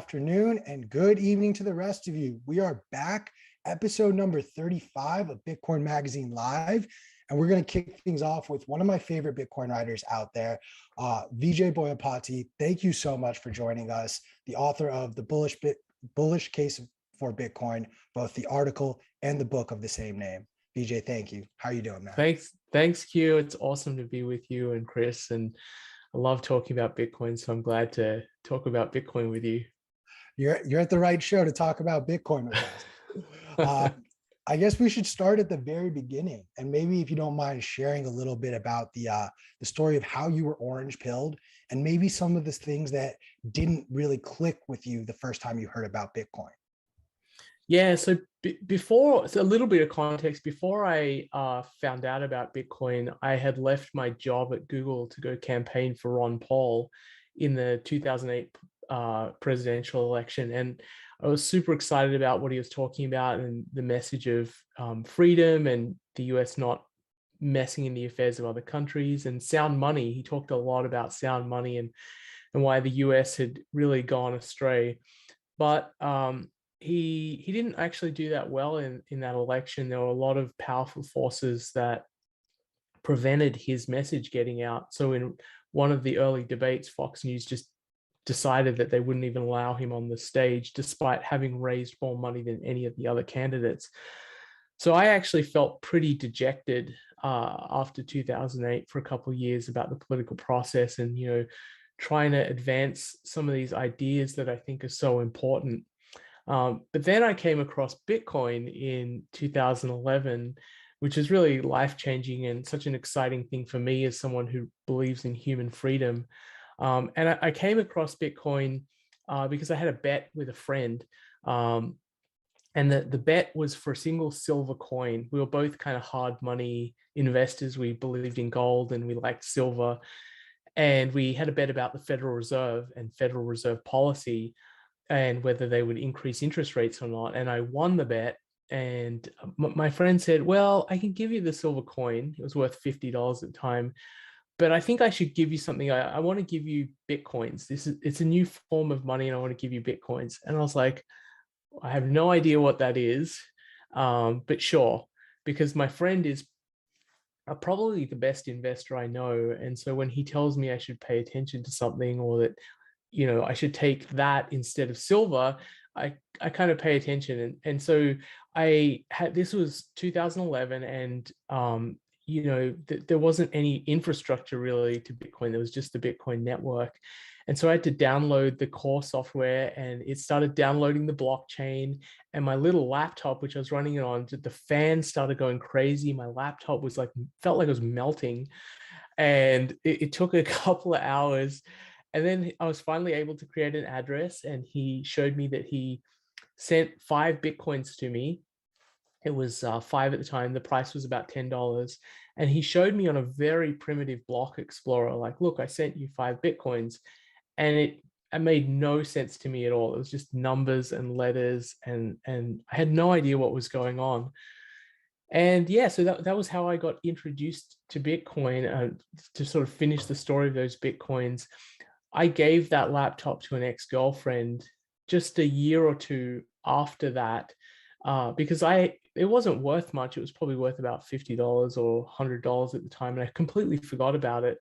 afternoon, and good evening to the rest of you. We are back, episode number 35 of Bitcoin Magazine Live, and we're going to kick things off with one of my favorite Bitcoin writers out there, Vijay Boyapati. Thank you so much for joining us, the author of the Bullish Case for Bitcoin, both the article and the book of the same name. Vijay, thank you. How are you doing, man? Thanks, Q. It's awesome to be with you and Chris, and I love talking about Bitcoin, so I'm glad to talk about Bitcoin with you. You're at the right show to talk about Bitcoin with us. I guess we should start at the very beginning, and maybe if you don't mind sharing a little bit about the story of how you were orange pilled, and maybe some of the things that didn't really click with you the first time you heard about Bitcoin. Yeah, so a little bit of context. Before I found out about Bitcoin, I had left my job at Google to go campaign for Ron Paul in the 2008 presidential election. And I was super excited about what he was talking about and the message of freedom and the US not messing in the affairs of other countries, and sound money. He talked a lot about sound money and why the US had really gone astray. But he didn't actually do that well in that election. There were a lot of powerful forces that prevented his message getting out. So in one of the early debates, Fox News just decided that they wouldn't even allow him on the stage, despite having raised more money than any of the other candidates. So I actually felt pretty dejected after 2008 for a couple of years about the political process and, trying to advance some of these ideas that I think are so important. But then I came across Bitcoin in 2011, which is really life-changing and such an exciting thing for me as someone who believes in human freedom. And I came across Bitcoin because I had a bet with a friend. And the bet was for a single silver coin. We were both kind of hard money investors. We believed in gold and we liked silver. And we had a bet about the Federal Reserve and Federal Reserve policy and whether they would increase interest rates or not. And I won the bet. And my friend said, well, I can give you the silver coin. It was worth $50 at the time. But I think I should give you something. I want to give you Bitcoins. It's a new form of money and I want to give you Bitcoins. And I was like, I have no idea what that is, but sure, because my friend is probably the best investor I know. And so when he tells me I should pay attention to something, or that, I should take that instead of silver, I kind of pay attention. And so this was 2011, and there wasn't any infrastructure really to Bitcoin. There was just the Bitcoin network. And so I had to download the core software, and it started downloading the blockchain. And my little laptop, which I was running it on, the fan started going crazy. My laptop felt like it was melting. And it took a couple of hours. And then I was finally able to create an address, and he showed me that he sent 5 Bitcoins to me. It was 5 at the time. The price was about $10. And he showed me on a very primitive block explorer, like, look, I sent you 5 Bitcoins. And it made no sense to me at all. It was just numbers and letters, and I had no idea what was going on. And yeah, so that was how I got introduced to Bitcoin. To sort of finish the story of those Bitcoins, I gave that laptop to an ex-girlfriend just a year or two after that, because it wasn't worth much. It was probably worth about $50 or $100 at the time, and I completely forgot about it.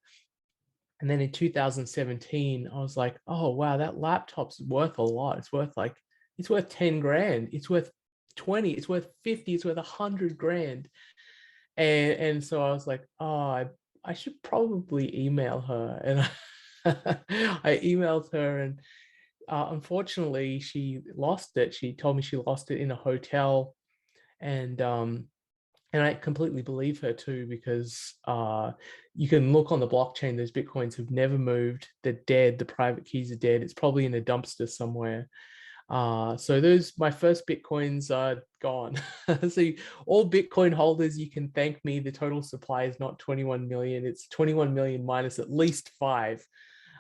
And then in 2017, I was like, oh, wow, that laptop's worth a lot. It's worth 10 grand. It's worth 20, it's worth 50, it's worth 100 grand. And so I was like, oh, I should probably email her. And I emailed her, and unfortunately she lost it. She told me she lost it in a hotel. And I completely believe her too, because you can look on the blockchain, those Bitcoins have never moved. They're dead. The private keys are dead. It's probably in a dumpster somewhere. So my first Bitcoins are gone. So all Bitcoin holders, you can thank me. The total supply is not 21 million. It's 21 million minus at least 5.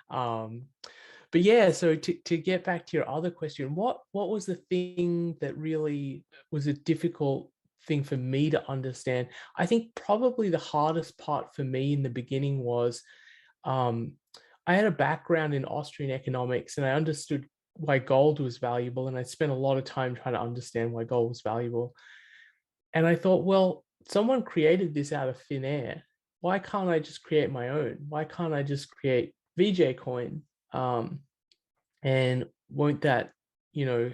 But yeah, so to get back to your other question, what was the thing that really was a difficult thing for me to understand? I think probably the hardest part for me in the beginning was I had a background in Austrian economics, and I understood why gold was valuable, and I spent a lot of time trying to understand why gold was valuable. And I thought, well, someone created this out of thin air. Why can't I just create my own? Why can't I just create Vijay coin? And won't that, you know,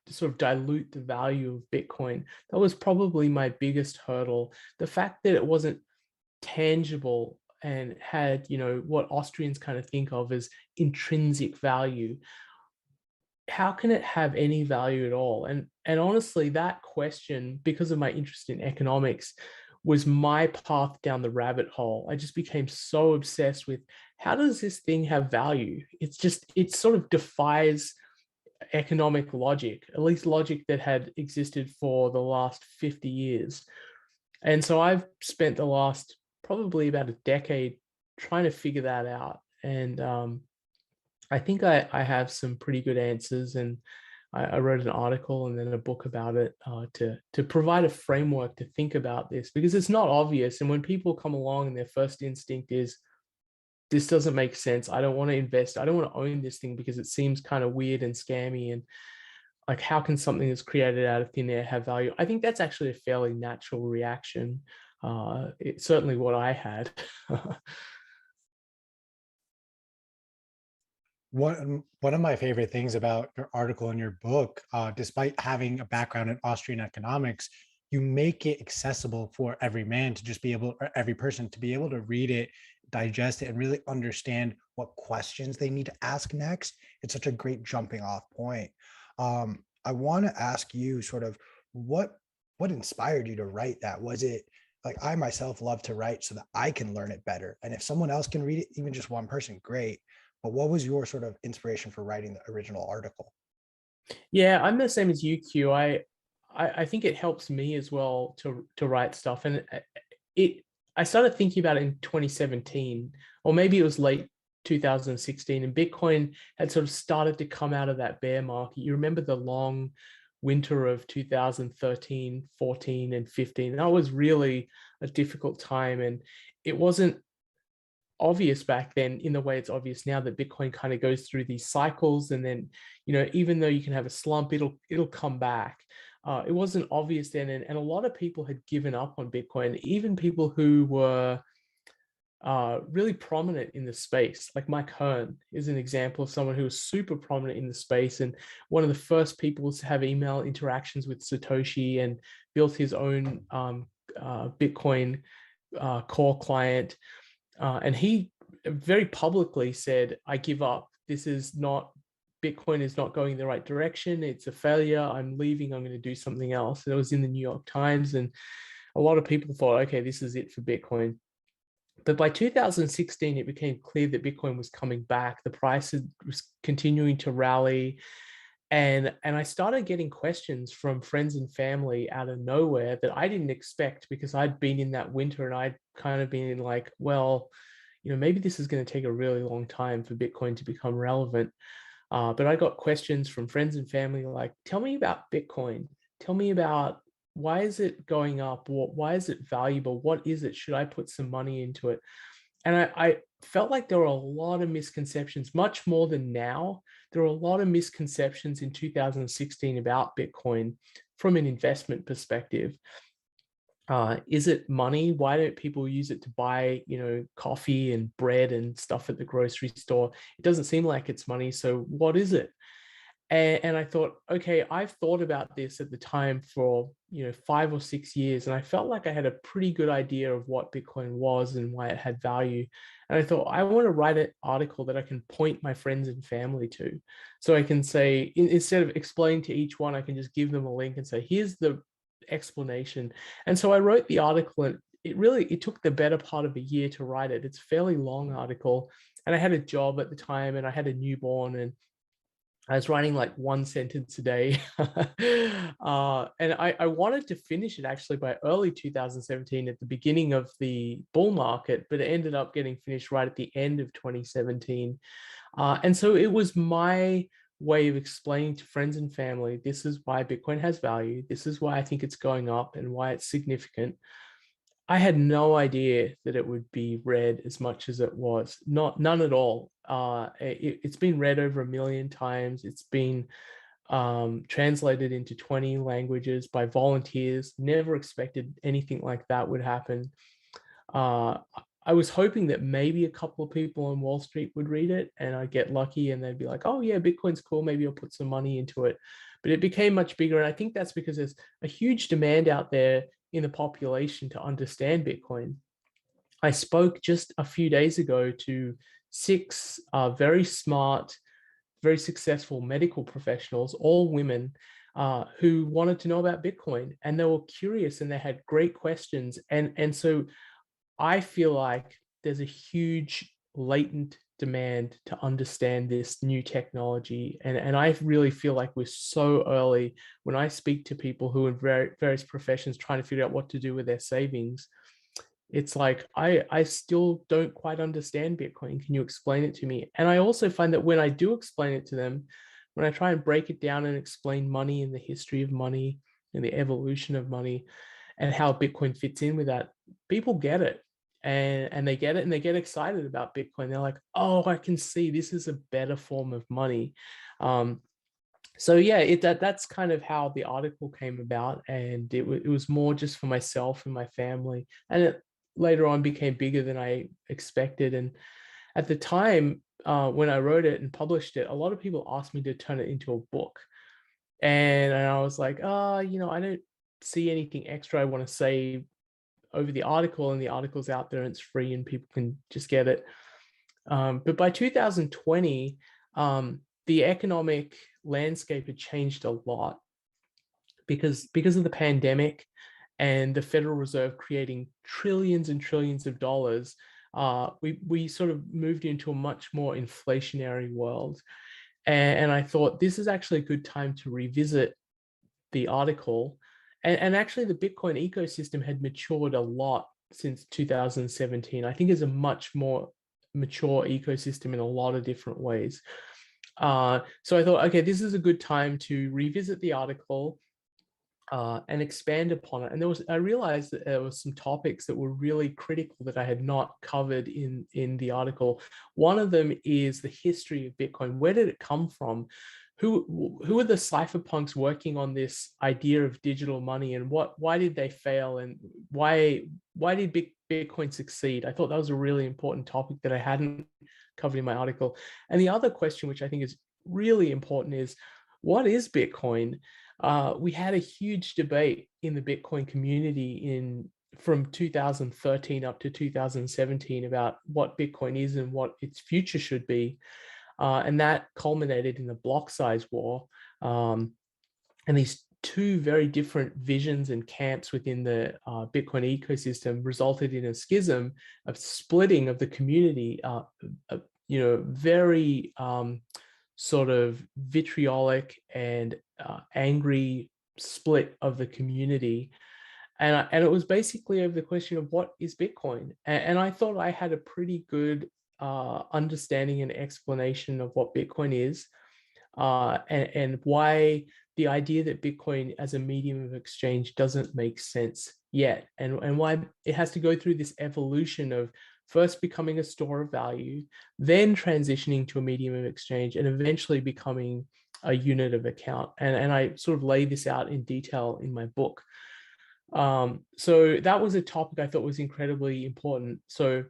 sort of dilute the value of Bitcoin? That was probably my biggest hurdle. The fact that it wasn't tangible and had, you know, what Austrians kind of think of as intrinsic value. How can it have any value at all? And honestly, that question, because of my interest in economics, was my path down the rabbit hole. I just became so obsessed with, how does this thing have value? It's just, it sort of defies economic logic, at least logic that had existed for the last 50 years. And so I've spent the last probably about a decade trying to figure that out. And I think I have some pretty good answers, and I wrote an article and then a book about it to provide a framework to think about this, because it's not obvious. And when people come along and their first instinct is, this doesn't make sense, I don't want to invest, I don't want to own this thing because it seems kind of weird and scammy, and like, how can something that's created out of thin air have value? I think that's actually a fairly natural reaction. It's certainly what I had. One of my favorite things about your article and your book, despite having a background in Austrian economics, you make it accessible for every man to just be able, or every person to be able to read it, digest it, and really understand what questions they need to ask next. It's such a great jumping off point. I want to ask you sort of what inspired you to write that? Was it like, I myself love to write so that I can learn it better, and if someone else can read it, even just one person, great. But what was your sort of inspiration for writing the original article? Yeah, I'm the same as you, Q. I think it helps me as well to write stuff, and it I started thinking about it in 2017, or maybe it was late 2016, and Bitcoin had sort of started to come out of that bear market. You remember the long winter of 2013, 14, and 15. That was really a difficult time, and it wasn't obvious back then in the way it's obvious now, that Bitcoin kind of goes through these cycles, and then, you know, even though you can have a slump, it'll come back. It wasn't obvious then, and a lot of people had given up on Bitcoin, even people who were really prominent in the space. Like Mike Hearn is an example of someone who was super prominent in the space, and one of the first people to have email interactions with Satoshi, and built his own Bitcoin core client. And he very publicly said, I give up. This is not, Bitcoin is not going the right direction. It's a failure. I'm leaving. I'm going to do something else. And it was in the New York Times. And a lot of people thought, okay, this is it for Bitcoin. But by 2016, it became clear that Bitcoin was coming back. The price was continuing to rally. And I started getting questions from friends and family out of nowhere that I didn't expect, because I'd been in that winter and I'd kind of been like, well, you know, maybe this is going to take a really long time for Bitcoin to become relevant. But I got questions from friends and family like, tell me about Bitcoin. Tell me about, why is it going up? Why is it valuable? What is it? Should I put some money into it? And I felt like there were a lot of misconceptions, much more than now. There were a lot of misconceptions in 2016 about Bitcoin from an investment perspective. Is it money? Why don't people use it to buy, you know, coffee and bread and stuff at the grocery store? It doesn't seem like it's money. So what is it? And I thought, okay, I've thought about this at the time for, you know, 5 or 6 years, and I felt like I had a pretty good idea of what Bitcoin was and why it had value. And I thought, I want to write an article that I can point my friends and family to. So I can say, instead of explaining to each one, I can just give them a link and say, here's the explanation. And so I wrote the article, and it took the better part of a year to write it. It's a fairly long article. And I had a job at the time, and I had a newborn, and I was writing like one sentence a day. And I wanted to finish it actually by early 2017, at the beginning of the bull market, but it ended up getting finished right at the end of 2017. And so it was my way of explaining to friends and family, this is why Bitcoin has value. This is why I think it's going up and why it's significant. I had no idea that it would be read as much as it was. None at all. It's been read over 1 million times. It's been translated into 20 languages by volunteers. Never expected anything like that would happen. I was hoping that maybe a couple of people on Wall Street would read it and I'd get lucky and they'd be like, oh yeah, Bitcoin's cool. Maybe I'll put some money into it. But it became much bigger. And I think that's because there's a huge demand out there in the population to understand Bitcoin. I spoke just a few days ago to 6 very smart, very successful medical professionals, all women, who wanted to know about Bitcoin, and they were curious and they had great questions. And so I feel like there's a huge latent demand to understand this new technology. And I really feel like we're so early. When I speak to people who are in various professions trying to figure out what to do with their savings, it's like, I still don't quite understand Bitcoin. Can you explain it to me? And I also find that when I do explain it to them, when I try and break it down and explain money and the history of money and the evolution of money and how Bitcoin fits in with that, people get it. And they get it and they get excited about Bitcoin. They're like, oh, I can see this is a better form of money. So yeah, that's kind of how the article came about, and it was more just for myself and my family, and it later on became bigger than I expected. And at the time, when I wrote it and published it, a lot of people asked me to turn it into a book, and I was like, oh, I don't see anything extra I want to say over the article, and the article's out there and it's free and people can just get it. But by 2020, the economic landscape had changed a lot because of the pandemic and the Federal Reserve creating trillions and trillions of dollars. We sort of moved into a much more inflationary world. And I thought this is actually a good time to revisit the article. And actually the Bitcoin ecosystem had matured a lot since 2017. I think it's a much more mature ecosystem in a lot of different ways. So I thought, okay, this is a good time to revisit the article and expand upon it. And I realized that there were some topics that were really critical that I had not covered in the article. One of them is the history of Bitcoin. Where did it come from? Who are the cypherpunks working on this idea of digital money, and why did they fail, and why did Bitcoin succeed? I thought that was a really important topic that I hadn't covered in my article. And the other question, which I think is really important, is what is Bitcoin? We had a huge debate in the Bitcoin community from 2013 up to 2017 about what Bitcoin is and what its future should be. And that culminated in the block size war. And these two very different visions and camps within the Bitcoin ecosystem resulted in a schism, of splitting of the community, very sort of vitriolic and angry split of the community. And it was basically over the question of what is Bitcoin. And I thought I had a pretty good understanding and explanation of what Bitcoin is, and why the idea that Bitcoin as a medium of exchange doesn't make sense yet, and why it has to go through this evolution of first becoming a store of value, then transitioning to a medium of exchange, and eventually becoming a unit of account. And I sort of lay this out in detail in my book. So that was a topic I thought was incredibly important. So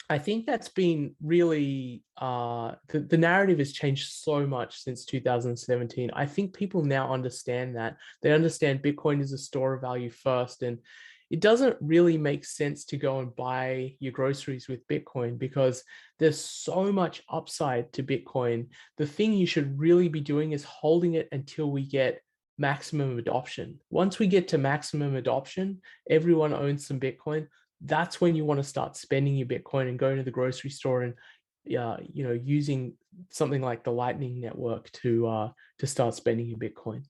I think that's been really, the narrative has changed so much since 2017. I think people now understand that. They understand Bitcoin is a store of value first, and it doesn't really make sense to go and buy your groceries with Bitcoin because there's so much upside to Bitcoin. The thing you should really be doing is holding it until we get maximum adoption. Once we get to maximum adoption, everyone owns some Bitcoin. That's when you want to start spending your Bitcoin and going to the grocery store and using something like the Lightning Network to start spending your Bitcoin.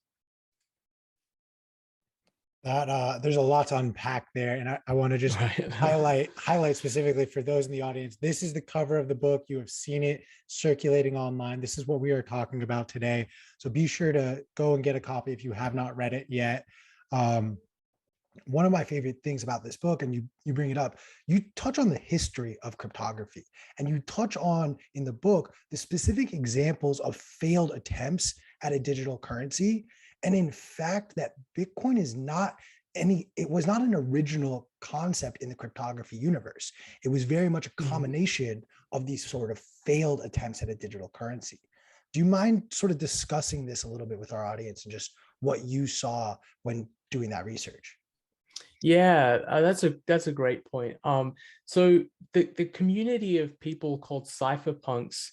That there's a lot to unpack there, and I want to just highlight specifically for those in the audience. This is the cover of the book. You have seen it circulating online. This is what we are talking about today. So be sure to go and get a copy if you have not read it yet. one of my favorite things about this book, and you bring it up, you touch on the history of cryptography, and you touch on in the book the specific examples of failed attempts at a digital currency. And in fact, that Bitcoin is not it was not an original concept in the cryptography universe. It was very much a combination of these sort of failed attempts at a digital currency. Do you mind sort of discussing this a little bit with our audience and just what you saw when doing that research? Yeah, that's a great point. So the community of people called cypherpunks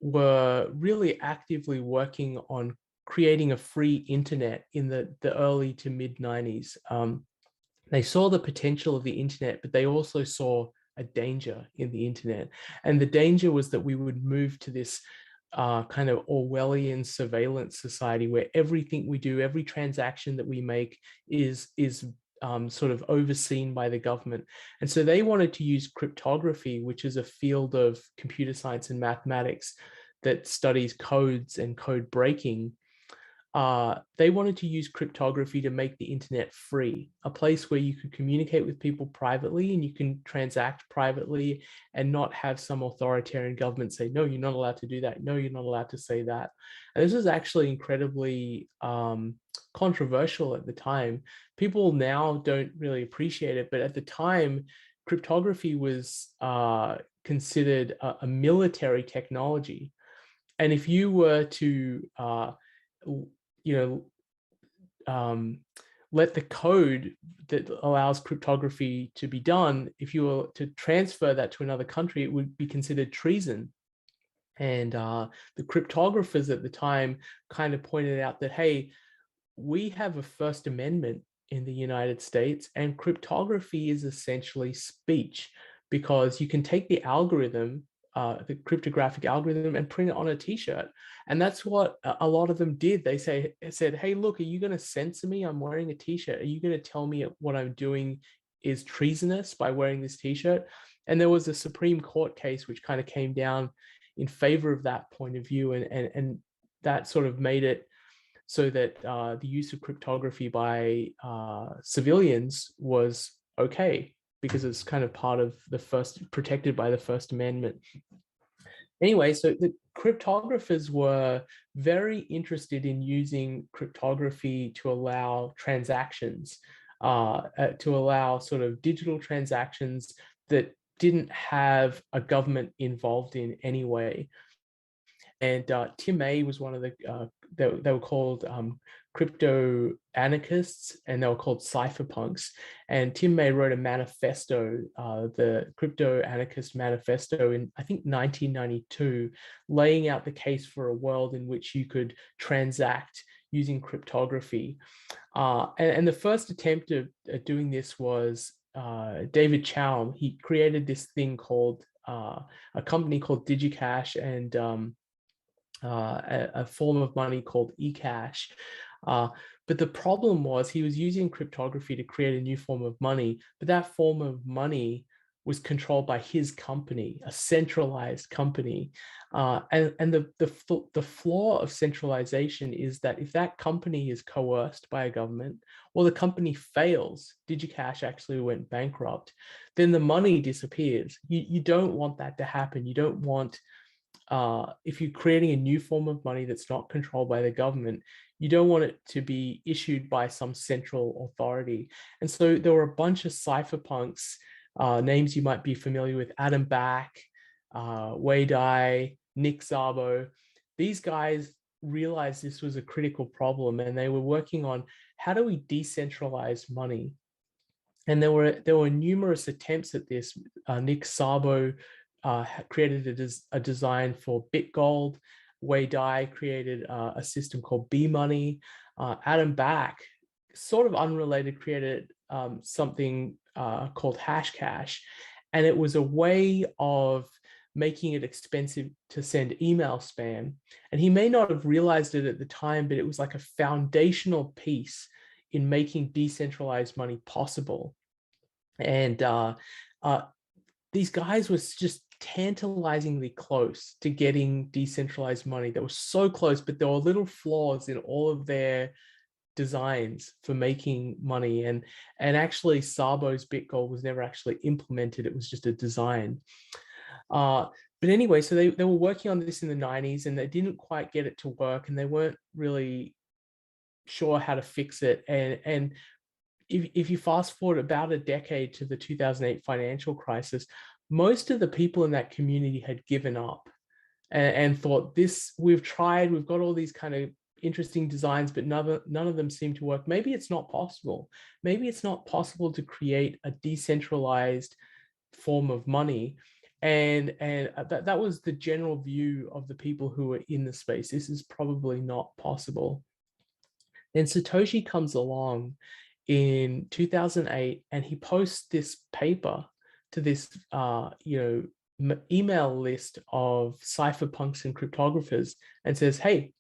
were really actively working on creating a free internet in the early to mid 90s. They saw the potential of the internet, but they also saw a danger in the internet. And the danger was that we would move to this kind of Orwellian surveillance society where everything we do, every transaction that we make is sort of overseen by the government. And so they wanted to use cryptography, which is a field of computer science and mathematics that studies codes and code breaking. They wanted to use cryptography to make the internet free, a place where you could communicate with people privately and you can transact privately and not have some authoritarian government say, no, you're not allowed to do that. No, you're not allowed to say that. And this was actually incredibly controversial at the time. People now don't really appreciate it, but at the time, cryptography was considered a military technology. And if you were to let the code that allows cryptography to be done, if you were to transfer that to another country, it would be considered treason. And the cryptographers at the time kind of pointed out that, hey, we have a First Amendment in the United States, and cryptography is essentially speech, because you can take the algorithm, the cryptographic algorithm, and print it on a t-shirt. And that's what a lot of them did. They said, hey, look, are you going to censor me? I'm wearing a t-shirt. Are you going to tell me what I'm doing is treasonous by wearing this t-shirt? And there was a Supreme Court case which kind of came down in favor of that point of view, and that sort of made it so that the use of cryptography by civilians was okay, because it's kind of part of the protected by the First Amendment. Anyway, so the cryptographers were very interested in using cryptography to allow transactions, to allow sort of digital transactions that didn't have a government involved in any way. And Tim May was one of the, they were called crypto anarchists, and they were called cypherpunks. And Tim May wrote a manifesto, the Crypto Anarchist Manifesto, in I think 1992, laying out the case for a world in which you could transact using cryptography. And the first attempt at doing this was David Chaum. He created this thing called a company called DigiCash, and a form of money called eCash. But the problem was he was using cryptography to create a new form of money, but that form of money was controlled by his company, a centralized company. And the flaw of centralization is that if that company is coerced by a government, or the company fails, DigiCash actually went bankrupt, then the money disappears. You don't want that to happen. You don't want, if you're creating a new form of money that's not controlled by the government, you don't want it to be issued by some central authority. And so there were a bunch of cypherpunks, names you might be familiar with: Adam Back, Wei Dai, Nick Szabo. These guys realized this was a critical problem, and they were working on how do we decentralize money. And there were numerous attempts at this. Nick Szabo created a design for BitGold. Wei Dai created a system called B-Money. Adam Back, sort of unrelated, created something called Hashcash. And it was a way of making it expensive to send email spam. And he may not have realized it at the time, but it was like a foundational piece in making decentralized money possible. And these guys were just tantalizingly close to getting decentralized money. They were so close, but there were little flaws in all of their designs for making money, and actually Szabo's BitGold was never actually implemented. It was just a design. But anyway, so they were working on this in the 90s, and they didn't quite get it to work, and they weren't really sure how to fix it. And if you fast forward about a decade to the 2008 financial crisis, most of the people in that community had given up and thought, we've tried, we've got all these kind of interesting designs, but none of them seem to work. Maybe it's not possible. Maybe it's not possible to create a decentralized form of money. And that was the general view of the people who were in the space. This is probably not possible. Then Satoshi comes along in 2008, and he posts this paper to this email list of cypherpunks and cryptographers, and says, hey,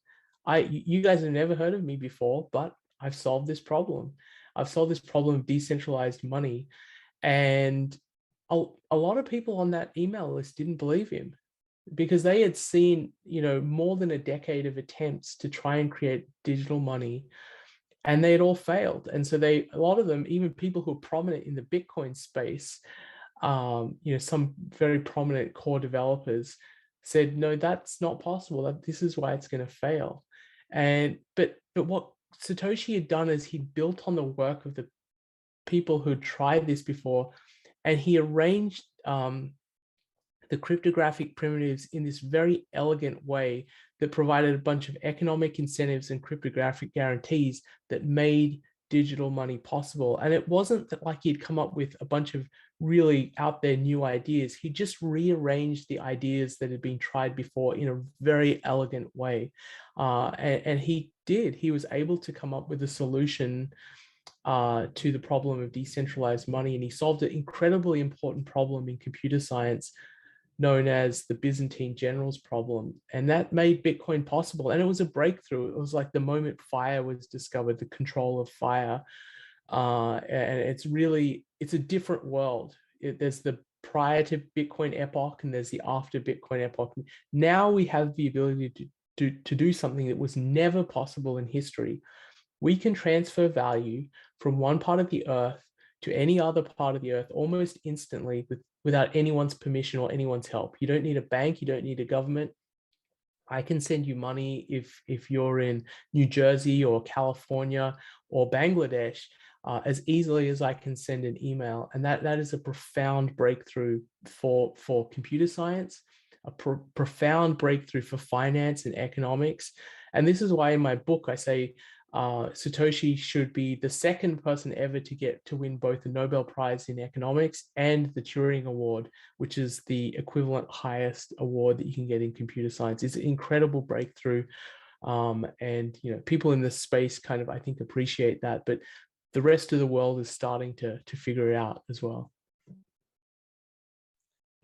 you guys have never heard of me before, but I've solved this problem. I've solved this problem of decentralized money. And a lot of people on that email list didn't believe him, because they had seen, more than a decade of attempts to try and create digital money, and they had all failed. And so a lot of them, even people who are prominent in the Bitcoin space, some very prominent core developers said, no, that's not possible. This is why it's going to fail. But what Satoshi had done is he built on the work of the people who tried this before, and he arranged the cryptographic primitives in this very elegant way that provided a bunch of economic incentives and cryptographic guarantees that made digital money possible. And it wasn't that like he'd come up with a bunch of really out there new ideas. He just rearranged the ideas that had been tried before in a very elegant way. And he was able to come up with a solution to the problem of decentralized money. And he solved an incredibly important problem in computer science known as the Byzantine generals problem. And that made Bitcoin possible. And it was a breakthrough. It was like the moment fire was discovered, the control of fire. And it's a different world. There's the prior to Bitcoin epoch, and there's the after Bitcoin epoch. Now we have the ability to do something that was never possible in history. We can transfer value from one part of the earth to any other part of the earth almost instantly without anyone's permission or anyone's help. You don't need a bank, you don't need a government. I can send you money if you're in New Jersey or California or Bangladesh as easily as I can send an email. And that is a profound breakthrough for computer science, a profound breakthrough for finance and economics. And this is why in my book I say Satoshi should be the second person ever to win both the Nobel Prize in economics and the Turing Award, which is the equivalent highest award that you can get in computer science. It's an incredible breakthrough. And people in this space kind of, I think, appreciate that, but the rest of the world is starting to figure it out as well.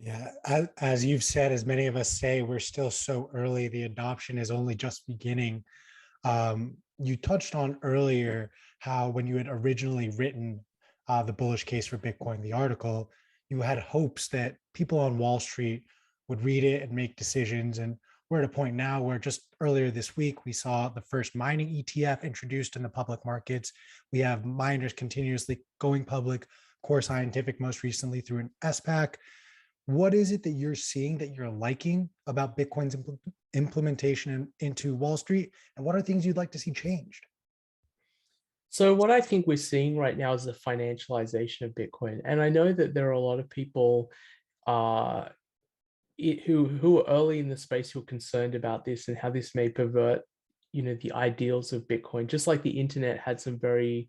Yeah, as you've said, as many of us say, we're still so early. The adoption is only just beginning. You touched on earlier how when you had originally written the Bullish Case for Bitcoin, the article, you had hopes that people on Wall Street would read it and make decisions. And we're at a point now where just earlier this week, we saw the first mining ETF introduced in the public markets. We have miners continuously going public, Core Scientific most recently through an SPAC. What is it that you're seeing that you're liking about Bitcoin's implementation into Wall Street? And what are things you'd like to see changed? So what I think we're seeing right now is the financialization of Bitcoin. And I know that there are a lot of people who are early in the space who are concerned about this and how this may pervert, the ideals of Bitcoin, just like the internet had some very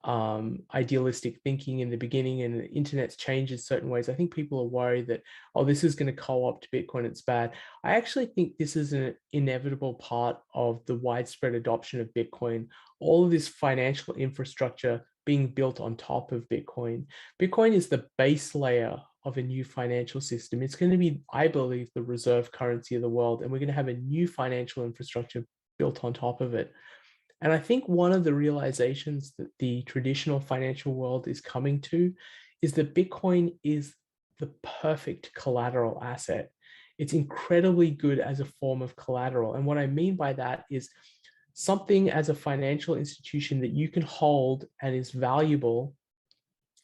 idealistic thinking in the beginning, and the internet's changed in certain ways. I think people are worried that, this is going to co-opt Bitcoin, it's bad. I actually think this is an inevitable part of the widespread adoption of Bitcoin, all of this financial infrastructure being built on top of Bitcoin. Bitcoin is the base layer of a new financial system. It's going to be, I believe, the reserve currency of the world, and we're going to have a new financial infrastructure built on top of it. And I think one of the realizations that the traditional financial world is coming to is that Bitcoin is the perfect collateral asset. It's incredibly good as a form of collateral. And what I mean by that is something as a financial institution that you can hold and is valuable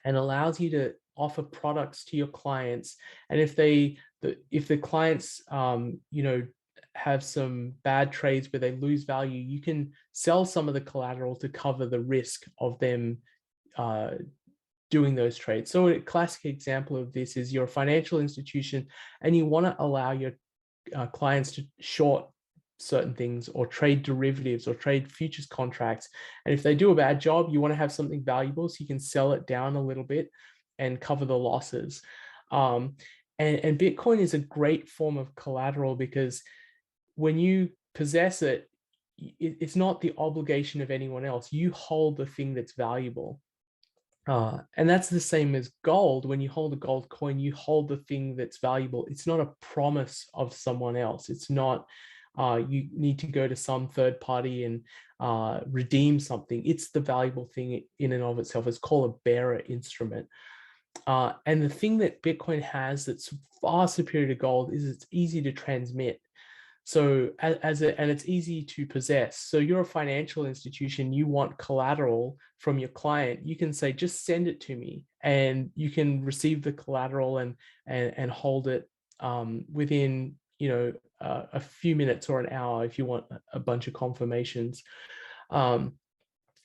and allows you to offer products to your clients. And if the clients, have some bad trades where they lose value, you can sell some of the collateral to cover the risk of them doing those trades. So a classic example of this is you're a financial institution and you want to allow your clients to short certain things or trade derivatives or trade futures contracts. And if they do a bad job, you want to have something valuable so you can sell it down a little bit and cover the losses. And Bitcoin is a great form of collateral because when you possess it, it's not the obligation of anyone else. You hold the thing that's valuable. And that's the same as gold. When you hold a gold coin, you hold the thing that's valuable. It's not a promise of someone else. It's not you need to go to some third party and redeem something. It's the valuable thing in and of itself. It's called a bearer instrument. And the thing that Bitcoin has that's far superior to gold is it's easy to transmit. So and it's easy to possess. So you're a financial institution, you want collateral from your client, you can say, just send it to me, and you can receive the collateral and hold it within, a few minutes or an hour if you want a bunch of confirmations. And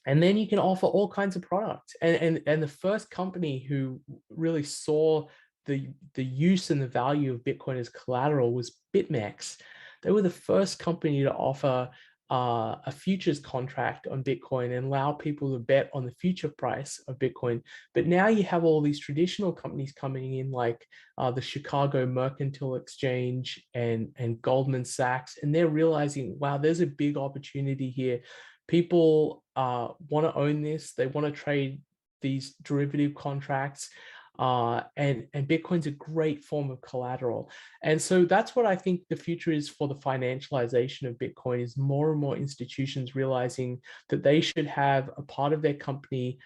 then you can offer all kinds of products. And the first company who really saw the use and the value of Bitcoin as collateral was BitMEX. They were the first company to offer a futures contract on Bitcoin and allow people to bet on the future price of Bitcoin. But now you have all these traditional companies coming in, like the Chicago Mercantile Exchange and Goldman Sachs, and they're realizing, wow, there's a big opportunity here. People want to own this. They want to trade these derivative contracts. And Bitcoin's a great form of collateral. And so that's what I think the future is for the financialization of Bitcoin, is more and more institutions realizing that they should have a part of their company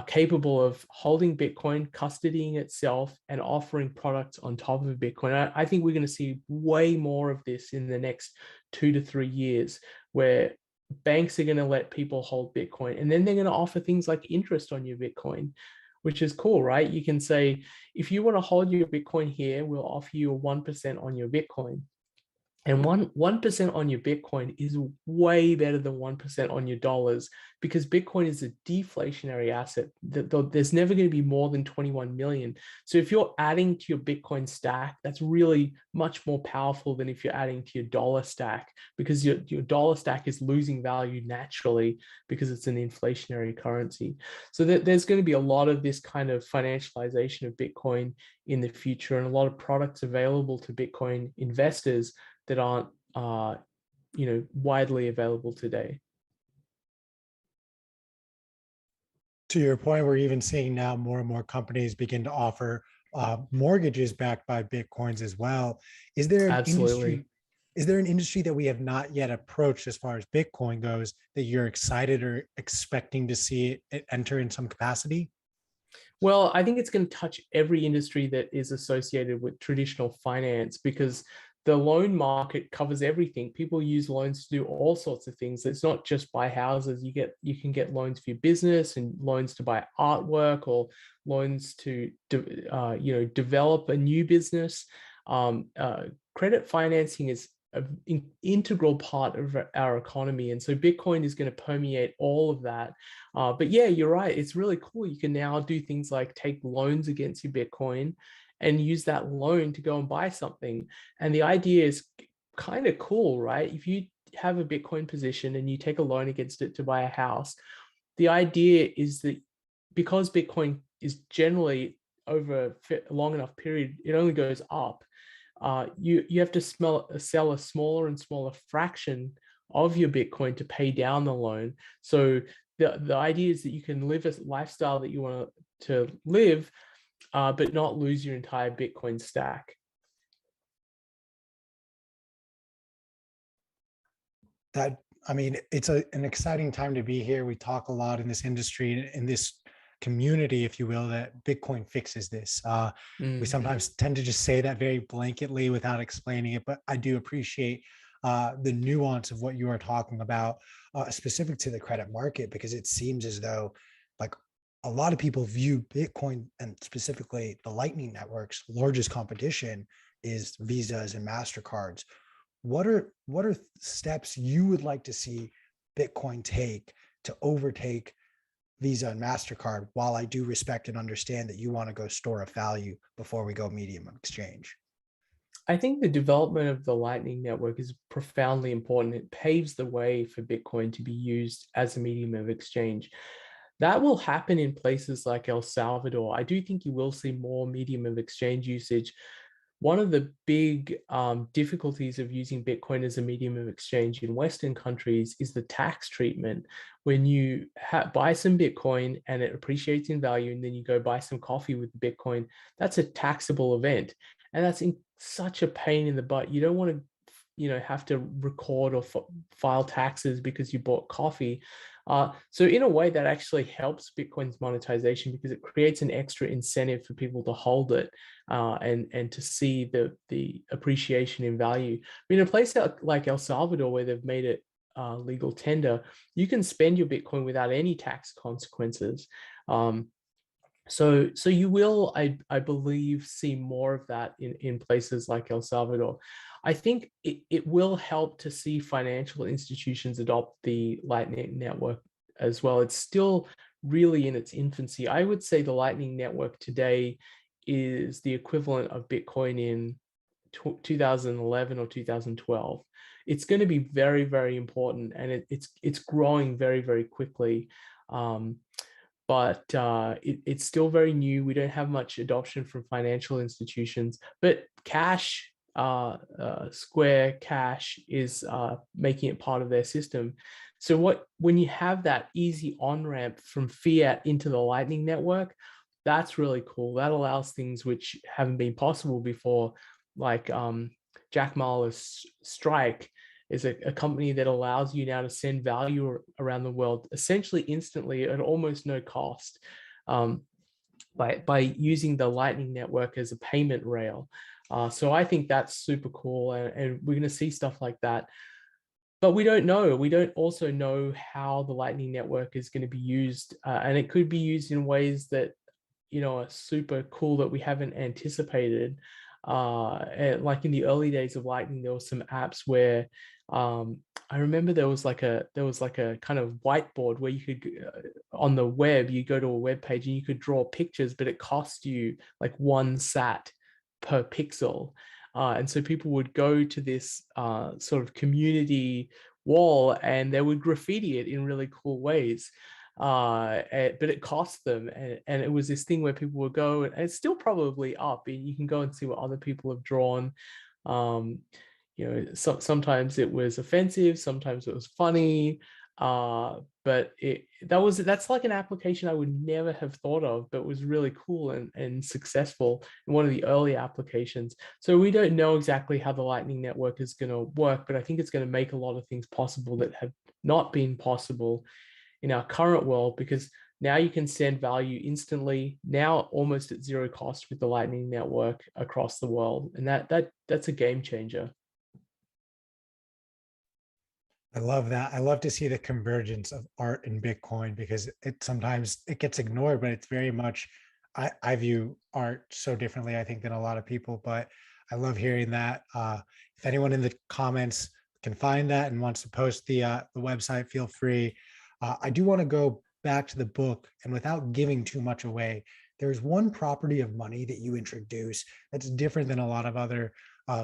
capable of holding Bitcoin, custodying itself, and offering products on top of Bitcoin. I think we're going to see way more of this in the next 2 to 3 years, where banks are going to let people hold Bitcoin, and then they're going to offer things like interest on your Bitcoin, which is cool, right? You can say, if you want to hold your Bitcoin here, we'll offer you a 1% on your Bitcoin. And 1% on your Bitcoin is way better than 1% on your dollars, because Bitcoin is a deflationary asset. There's never going to be more than 21 million. So if you're adding to your Bitcoin stack, that's really much more powerful than if you're adding to your dollar stack, because your dollar stack is losing value naturally because it's an inflationary currency. So there's going to be a lot of this kind of financialization of Bitcoin in the future, and a lot of products available to Bitcoin investors that aren't widely available today. To your point, we're even seeing now more and more companies begin to offer mortgages backed by Bitcoins as well. Is there an Absolutely. industry that we have not yet approached as far as Bitcoin goes that you're excited or expecting to see it enter in some capacity? Well, I think it's going to touch every industry that is associated with traditional finance, because the loan market covers everything. People use loans to do all sorts of things. It's not just buy houses. You can get loans for your business, and loans to buy artwork, or loans to develop a new business. Credit financing is an integral part of our economy, and so Bitcoin is going to permeate all of that. But yeah, you're right. It's really cool. You can now do things like take loans against your Bitcoin and use that loan to go and buy something. And the idea is kind of cool, right? If you have a Bitcoin position and you take a loan against it to buy a house, the idea is that because Bitcoin is generally over a long enough period, it only goes up. You have to sell a smaller and smaller fraction of your Bitcoin to pay down the loan. So the idea is that you can live a lifestyle that you want to live, but not lose your entire Bitcoin stack. It's an exciting time to be here. We talk a lot in this industry, in this community, if you will, that Bitcoin fixes this. We sometimes tend to just say that very blanketly without explaining it, but I do appreciate the nuance of what you are talking about, specific to the credit market, because it seems as though like a lot of people view Bitcoin and specifically the Lightning Network's largest competition is Visas and Mastercards. What are steps you would like to see Bitcoin take to overtake Visa and MasterCard, while I do respect and understand that you want to go store of value before we go medium of exchange? I think the development of the Lightning Network is profoundly important. It paves the way for Bitcoin to be used as a medium of exchange. That will happen in places like El Salvador. I do think you will see more medium of exchange usage. One of the big difficulties of using Bitcoin as a medium of exchange in Western countries is the tax treatment. When you buy some Bitcoin and it appreciates in value, and then you go buy some coffee with Bitcoin, that's a taxable event. And that's such a pain in the butt. You don't want to have to record or file taxes because you bought coffee. So in a way that actually helps Bitcoin's monetization, because it creates an extra incentive for people to hold it and to see the appreciation in value. In a place like El Salvador, where they've made it legal tender, you can spend your Bitcoin without any tax consequences. So you will, I believe, see more of that in places like El Salvador. I think it will help to see financial institutions adopt the Lightning Network as well. It's still really in its infancy. I would say the Lightning Network today is the equivalent of Bitcoin in 2011 or 2012. It's going to be very, very important, and it's growing very, very quickly. But it's still very new. We don't have much adoption from financial institutions, but Cash, Square Cash is making it part of their system. So when you have that easy on-ramp from fiat into the Lightning Network, that's really cool. That allows things which haven't been possible before, like Jack Mallers' Strike is a company that allows you now to send value around the world essentially instantly at almost no cost, by using the Lightning Network as a payment rail. So I think that's super cool, and we're going to see stuff like that. But we don't know. We don't also know how the Lightning Network is going to be used, and it could be used in ways that are super cool that we haven't anticipated. And like in the early days of Lightning, there were some apps where I remember there was like a kind of whiteboard where you could on the web, you go to a web page and you could draw pictures, but it cost you like 1 sat per pixel. And so people would go to this sort of community wall and they would graffiti it in really cool ways. But it cost them, and it was this thing where people would go, and it's still probably up, and you can go and see what other people have drawn. Sometimes it was offensive, sometimes it was funny, but that's like an application I would never have thought of, but was really cool and successful in one of the early applications. So we don't know exactly how the Lightning Network is going to work, but I think it's going to make a lot of things possible that have not been possible in our current world, because now you can send value instantly, now almost at zero cost with the Lightning Network across the world. And that's a game changer. I love that. I love to see the convergence of art and Bitcoin, because sometimes it gets ignored, but it's very much, I view art so differently, I think, than a lot of people, but I love hearing that. If anyone in the comments can find that and wants to post the website, feel free. I do want to go back to the book, and without giving too much away, there's one property of money that you introduce that's different than a lot of other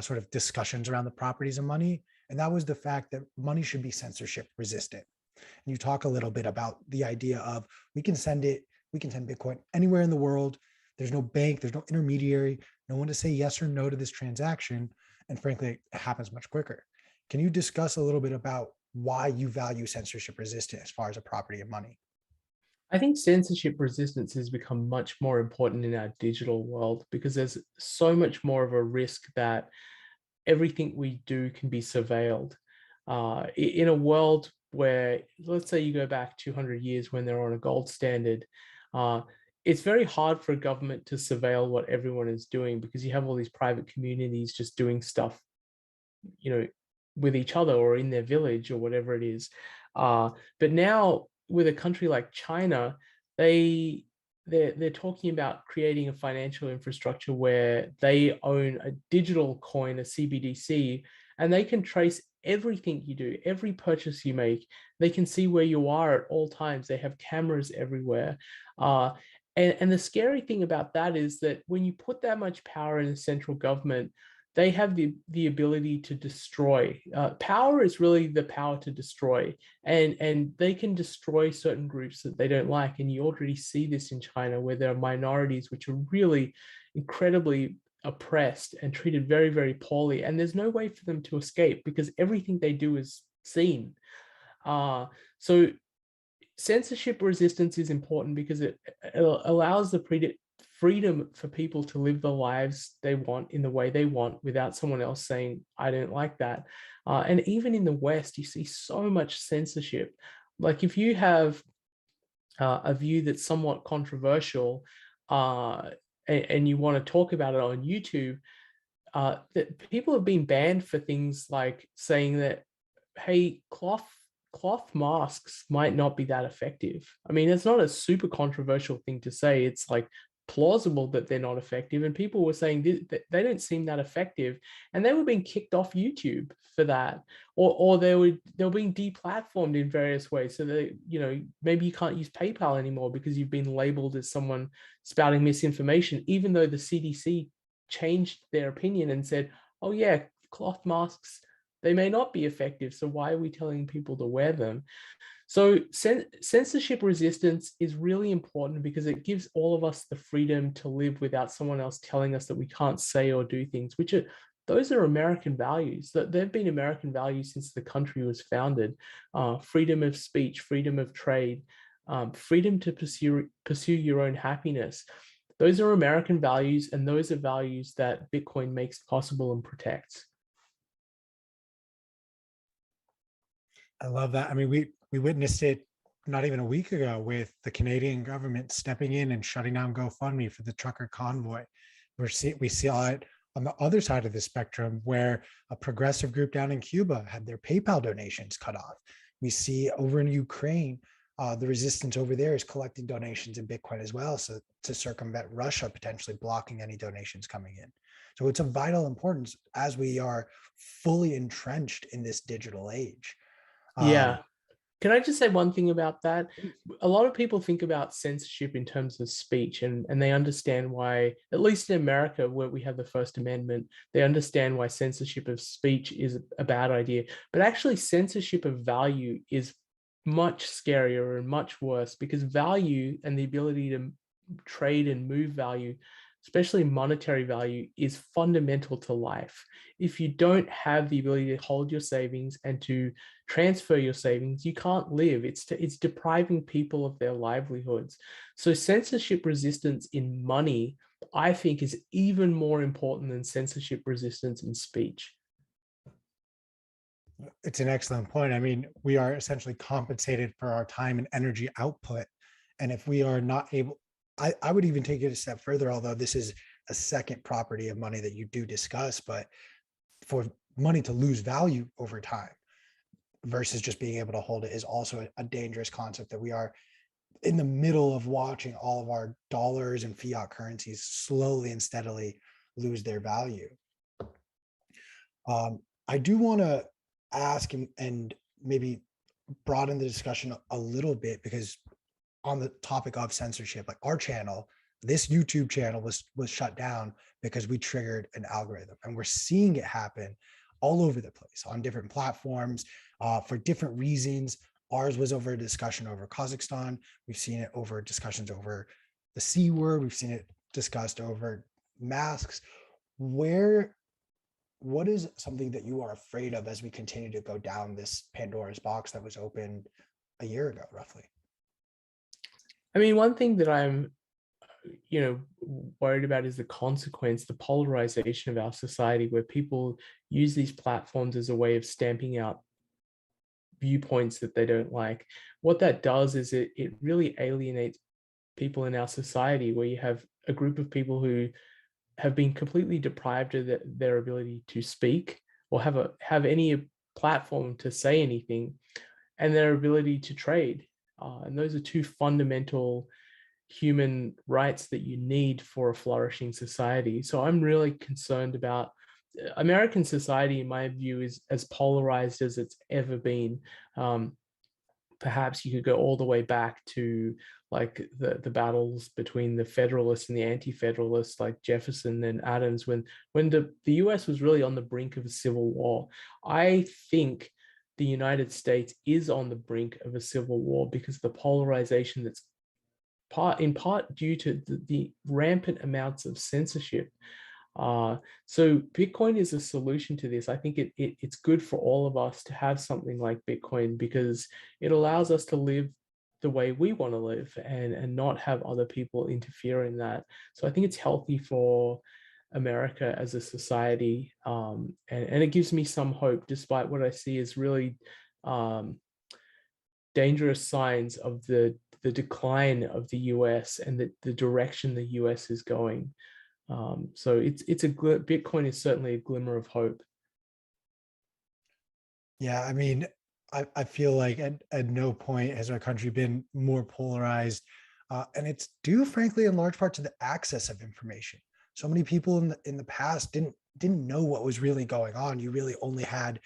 sort of discussions around the properties of money. And that was the fact that money should be censorship resistant. And you talk a little bit about the idea of we can send Bitcoin anywhere in the world. There's no bank, there's no intermediary, no one to say yes or no to this transaction. And frankly, it happens much quicker. Can you discuss a little bit about why you value censorship resistant as far as a property of money? I think censorship resistance has become much more important in our digital world, because there's so much more of a risk that everything we do can be surveilled. In a world where, let's say you go back 200 years when they're on a gold standard, it's very hard for a government to surveil what everyone is doing, because you have all these private communities just doing stuff, with each other or in their village or whatever it is. But now with a country like China, they're talking about creating a financial infrastructure where they own a digital coin, a CBDC, and they can trace everything you do, every purchase you make. They can see where you are at all times. They have cameras everywhere. And the scary thing about that is that when you put that much power in the central government, they have the ability to destroy. Power is really the power to destroy, and they can destroy certain groups that they don't like. And you already see this in China, where there are minorities which are really incredibly oppressed and treated very, very poorly. And there's no way for them to escape because everything they do is seen. So censorship resistance is important because it allows the freedom for people to live the lives they want in the way they want without someone else saying, I don't like that. And even in the West, you see so much censorship. Like if you have a view that's somewhat controversial and you want to talk about it on YouTube, that people have been banned for things like saying that, hey, cloth masks might not be that effective. I mean, it's not a super controversial thing to say. It's like plausible that they're not effective, and people were saying they don't seem that effective, and they were being kicked off YouTube for that, or they were being deplatformed in various ways. So that, you know, maybe you can't use PayPal anymore because you've been labeled as someone spouting misinformation, even though the CDC changed their opinion and said, oh yeah, cloth masks, they may not be effective, so why are we telling people to wear them? So censorship resistance is really important because it gives all of us the freedom to live without someone else telling us that we can't say or do things, those are American values. That they've been American values since the country was founded. Freedom of speech, freedom of trade, freedom to pursue your own happiness. Those are American values, and those are values that Bitcoin makes possible and protects. I love that. I mean, we witnessed it not even a week ago with the Canadian government stepping in and shutting down GoFundMe for the trucker convoy. We saw it on the other side of the spectrum, where a progressive group down in Cuba had their PayPal donations cut off. We see over in Ukraine, the resistance over there is collecting donations in Bitcoin as well, so to circumvent Russia potentially blocking any donations coming in. So it's of vital importance as we are fully entrenched in this digital age. Yeah. Can I just say one thing about that? A lot of people think about censorship in terms of speech, and they understand why, at least in America, where we have the First Amendment, they understand why censorship of speech is a bad idea. But actually, censorship of value is much scarier and much worse, because value and the ability to trade and move value, especially monetary value, is fundamental to life. If you don't have the ability to hold your savings and to transfer your savings, you can't live. It's depriving people of their livelihoods. So censorship resistance in money, I think, is even more important than censorship resistance in speech. It's an excellent point. I mean, we are essentially compensated for our time and energy output. And if we are not able, I would even take it a step further, although this is a second property of money that you do discuss, but for money to lose value over time versus just being able to hold it is also a dangerous concept that we are in the middle of watching all of our dollars and fiat currencies slowly and steadily lose their value. I do want to ask and maybe broaden the discussion a little bit, because on the topic of censorship, like our channel, this YouTube channel was shut down because we triggered an algorithm, and we're seeing it happen all over the place on different platforms for different reasons. Ours was over a discussion over Kazakhstan. We've seen it over discussions over the C word. We've seen it discussed over masks. What is something that you are afraid of as we continue to go down this Pandora's box that was opened a year ago, roughly? I mean, one thing that I'm, worried about is the consequence, the polarization of our society, where people use these platforms as a way of stamping out viewpoints that they don't like. What that does is it really alienates people in our society, where you have a group of people who have been completely deprived of their ability to speak or have any platform to say anything, and their ability to trade. And those are two fundamental human rights that you need for a flourishing society. So I'm really concerned about American society, in my view, is as polarized as it's ever been. Perhaps you could go all the way back to like the battles between the Federalists and the Anti-Federalists, like Jefferson and Adams, when the US was really on the brink of a civil war. I think the United States is on the brink of a civil war because of the polarization that's in part due to the rampant amounts of censorship. So Bitcoin is a solution to this. I think it's good for all of us to have something like Bitcoin because it allows us to live the way we want to live and not have other people interfere in that. So I think it's healthy for America as a society. And it gives me some hope, despite what I see as really dangerous signs of the decline of the US and the direction the US is going. So Bitcoin is certainly a glimmer of hope. Yeah, I mean, I feel like at no point has our country been more polarized. And it's due, frankly, in large part to the access of information. So many people in the past didn't know what was really going on. You really only had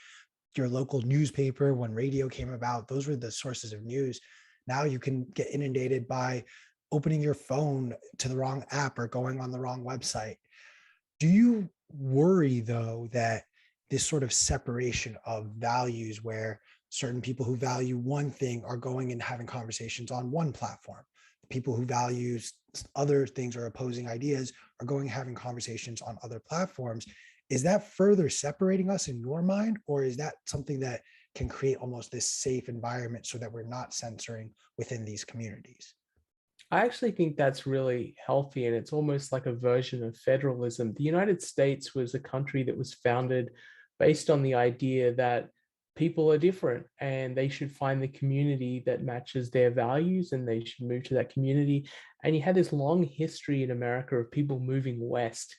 your local newspaper. When radio came about, those were the sources of news. Now you can get inundated by opening your phone to the wrong app or going on the wrong website. Do you worry, though, that this sort of separation of values, where certain people who value one thing are going and having conversations on one platform, people who value other things or opposing ideas are going and having conversations on other platforms, is that further separating us in your mind, or is that something that can create almost this safe environment so that we're not censoring within these communities? I actually think that's really healthy, and it's almost like a version of federalism. The United States was a country that was founded based on the idea that people are different and they should find the community that matches their values and they should move to that community. And you had this long history in America of people moving west.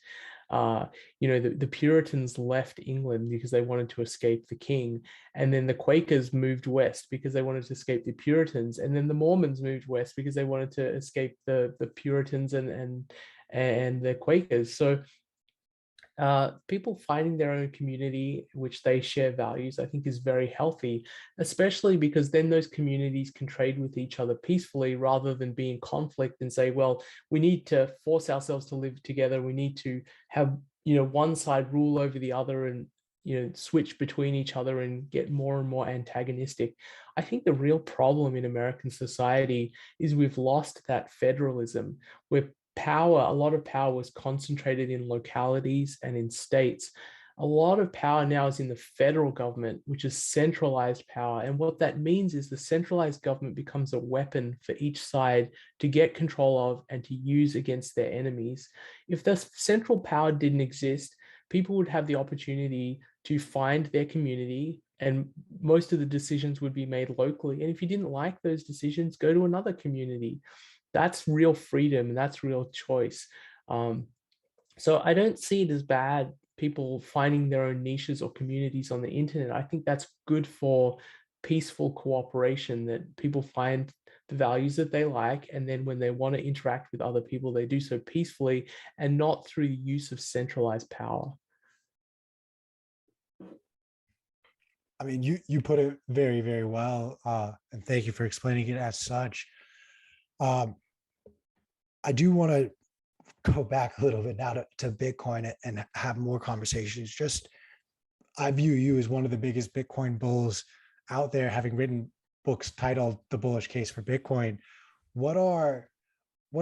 The Puritans left England because they wanted to escape the king. And then the Quakers moved west because they wanted to escape the Puritans. And then the Mormons moved west because they wanted to escape the Puritans and the Quakers. So people finding their own community which they share values, I think, is very healthy, especially because then those communities can trade with each other peacefully rather than be in conflict and say, well, we need to force ourselves to live together. We need to have, one side rule over the other and, switch between each other and get more and more antagonistic. I think the real problem in American society is we've lost that federalism, where a lot of power was concentrated in localities and in states. A lot of power now is in the federal government, which is centralized power. And what that means is the centralized government becomes a weapon for each side to get control of and to use against their enemies. If the central power didn't exist, people would have the opportunity to find their community, and most of the decisions would be made locally. And if you didn't like those decisions, go to another community. That's real freedom and that's real choice. So I don't see it as bad, people finding their own niches or communities on the internet. I think that's good for peaceful cooperation, that people find the values that they like, and then when they want to interact with other people, they do so peacefully and not through the use of centralized power. I mean, you put it very, very well, and thank you for explaining it as such. I do want to go back a little bit now to Bitcoin and have more conversations. Just, I view you as one of the biggest Bitcoin bulls out there, having written books titled The Bullish Case for Bitcoin. What are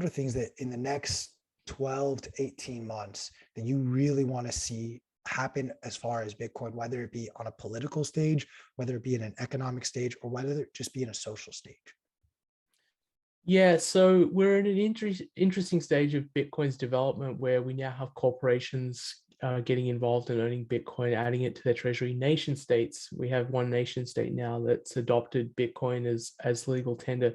things that in the next 12 to 18 months that you really want to see happen as far as Bitcoin, whether it be on a political stage, whether it be in an economic stage, or whether it just be in a social stage? Yeah, so we're in an interesting stage of Bitcoin's development where we now have corporations getting involved in owning Bitcoin, adding it to their treasury. Nation states, we have one nation state now that's adopted Bitcoin as legal tender.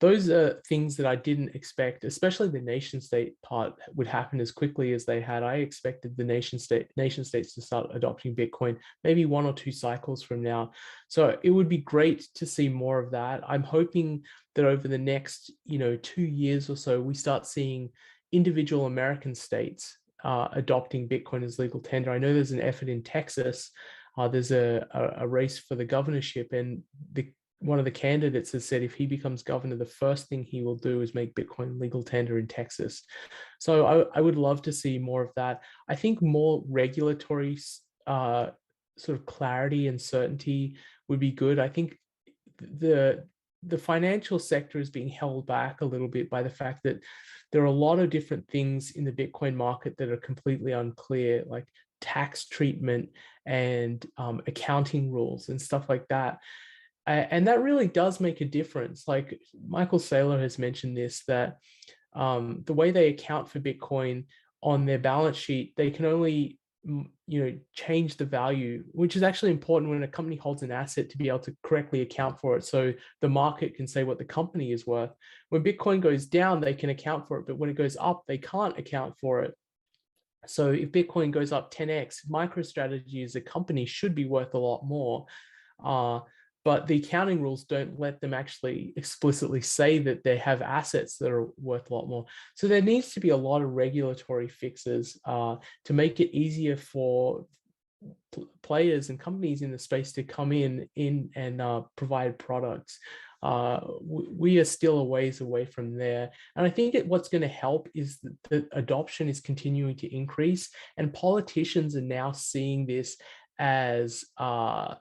those are things that I didn't expect, especially the nation state part would happen as quickly as they had. I expected the nation states to start adopting Bitcoin maybe 1 or 2 cycles from now. So it would be great to see more of that. I'm hoping that over the next 2 years or so, we start seeing individual American states adopting Bitcoin as legal tender. I know there's an effort in Texas. There's a race for the governorship, and one of the candidates has said if he becomes governor, the first thing he will do is make Bitcoin legal tender in Texas. So I would love to see more of that. I think more regulatory sort of clarity and certainty would be good. I think the financial sector is being held back a little bit by the fact that there are a lot of different things in the Bitcoin market that are completely unclear, like tax treatment and accounting rules and stuff like that. And that really does make a difference. Like Michael Saylor has mentioned this, that the way they account for Bitcoin on their balance sheet, they can only change the value, which is actually important when a company holds an asset to be able to correctly account for it, so the market can say what the company is worth. When Bitcoin goes down, they can account for it, but when it goes up, they can't account for it. So if Bitcoin goes up 10x, MicroStrategy as a company should be worth a lot more. But the accounting rules don't let them actually explicitly say that they have assets that are worth a lot more. So there needs to be a lot of regulatory fixes to make it easier for players and companies in the space to come in and provide products. We are still a ways away from there. And I think what's going to help is that adoption is continuing to increase, and politicians are now seeing this as a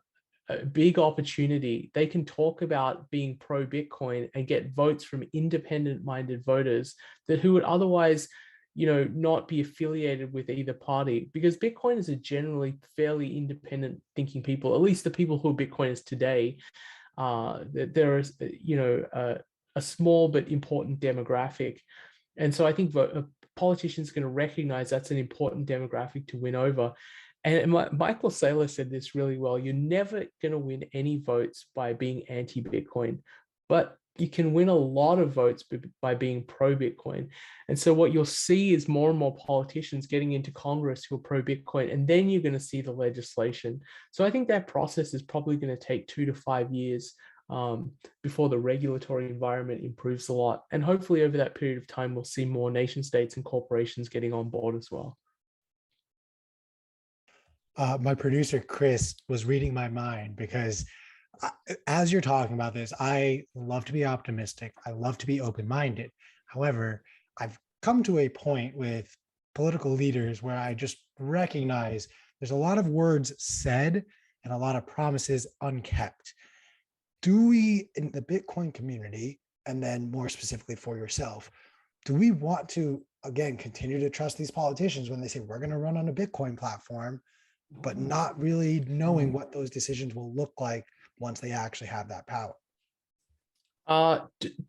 big opportunity. They can talk about being pro Bitcoin and get votes from independent minded voters who would otherwise not be affiliated with either party, because Bitcoiners are generally fairly independent thinking people, at least the people who are Bitcoiners today. There is a small but important demographic, and so I think politicians are going to recognize that's an important demographic to win over. And Michael Saylor said this really well: you're never going to win any votes by being anti-Bitcoin, but you can win a lot of votes by being pro-Bitcoin. And so what you'll see is more and more politicians getting into Congress who are pro-Bitcoin, and then you're going to see the legislation. So I think that process is probably going to take 2 to 5 years before the regulatory environment improves a lot. And hopefully over that period of time, we'll see more nation states and corporations getting on board as well. My producer, Chris, was reading my mind, because as you're talking about this, I love to be optimistic. I love to be open-minded. However, I've come to a point with political leaders where I just recognize there's a lot of words said and a lot of promises unkept. Do we, in the Bitcoin community, and then more specifically for yourself, do we want to, again, continue to trust these politicians when they say we're going to run on a Bitcoin platform, but not really knowing what those decisions will look like once they actually have that power?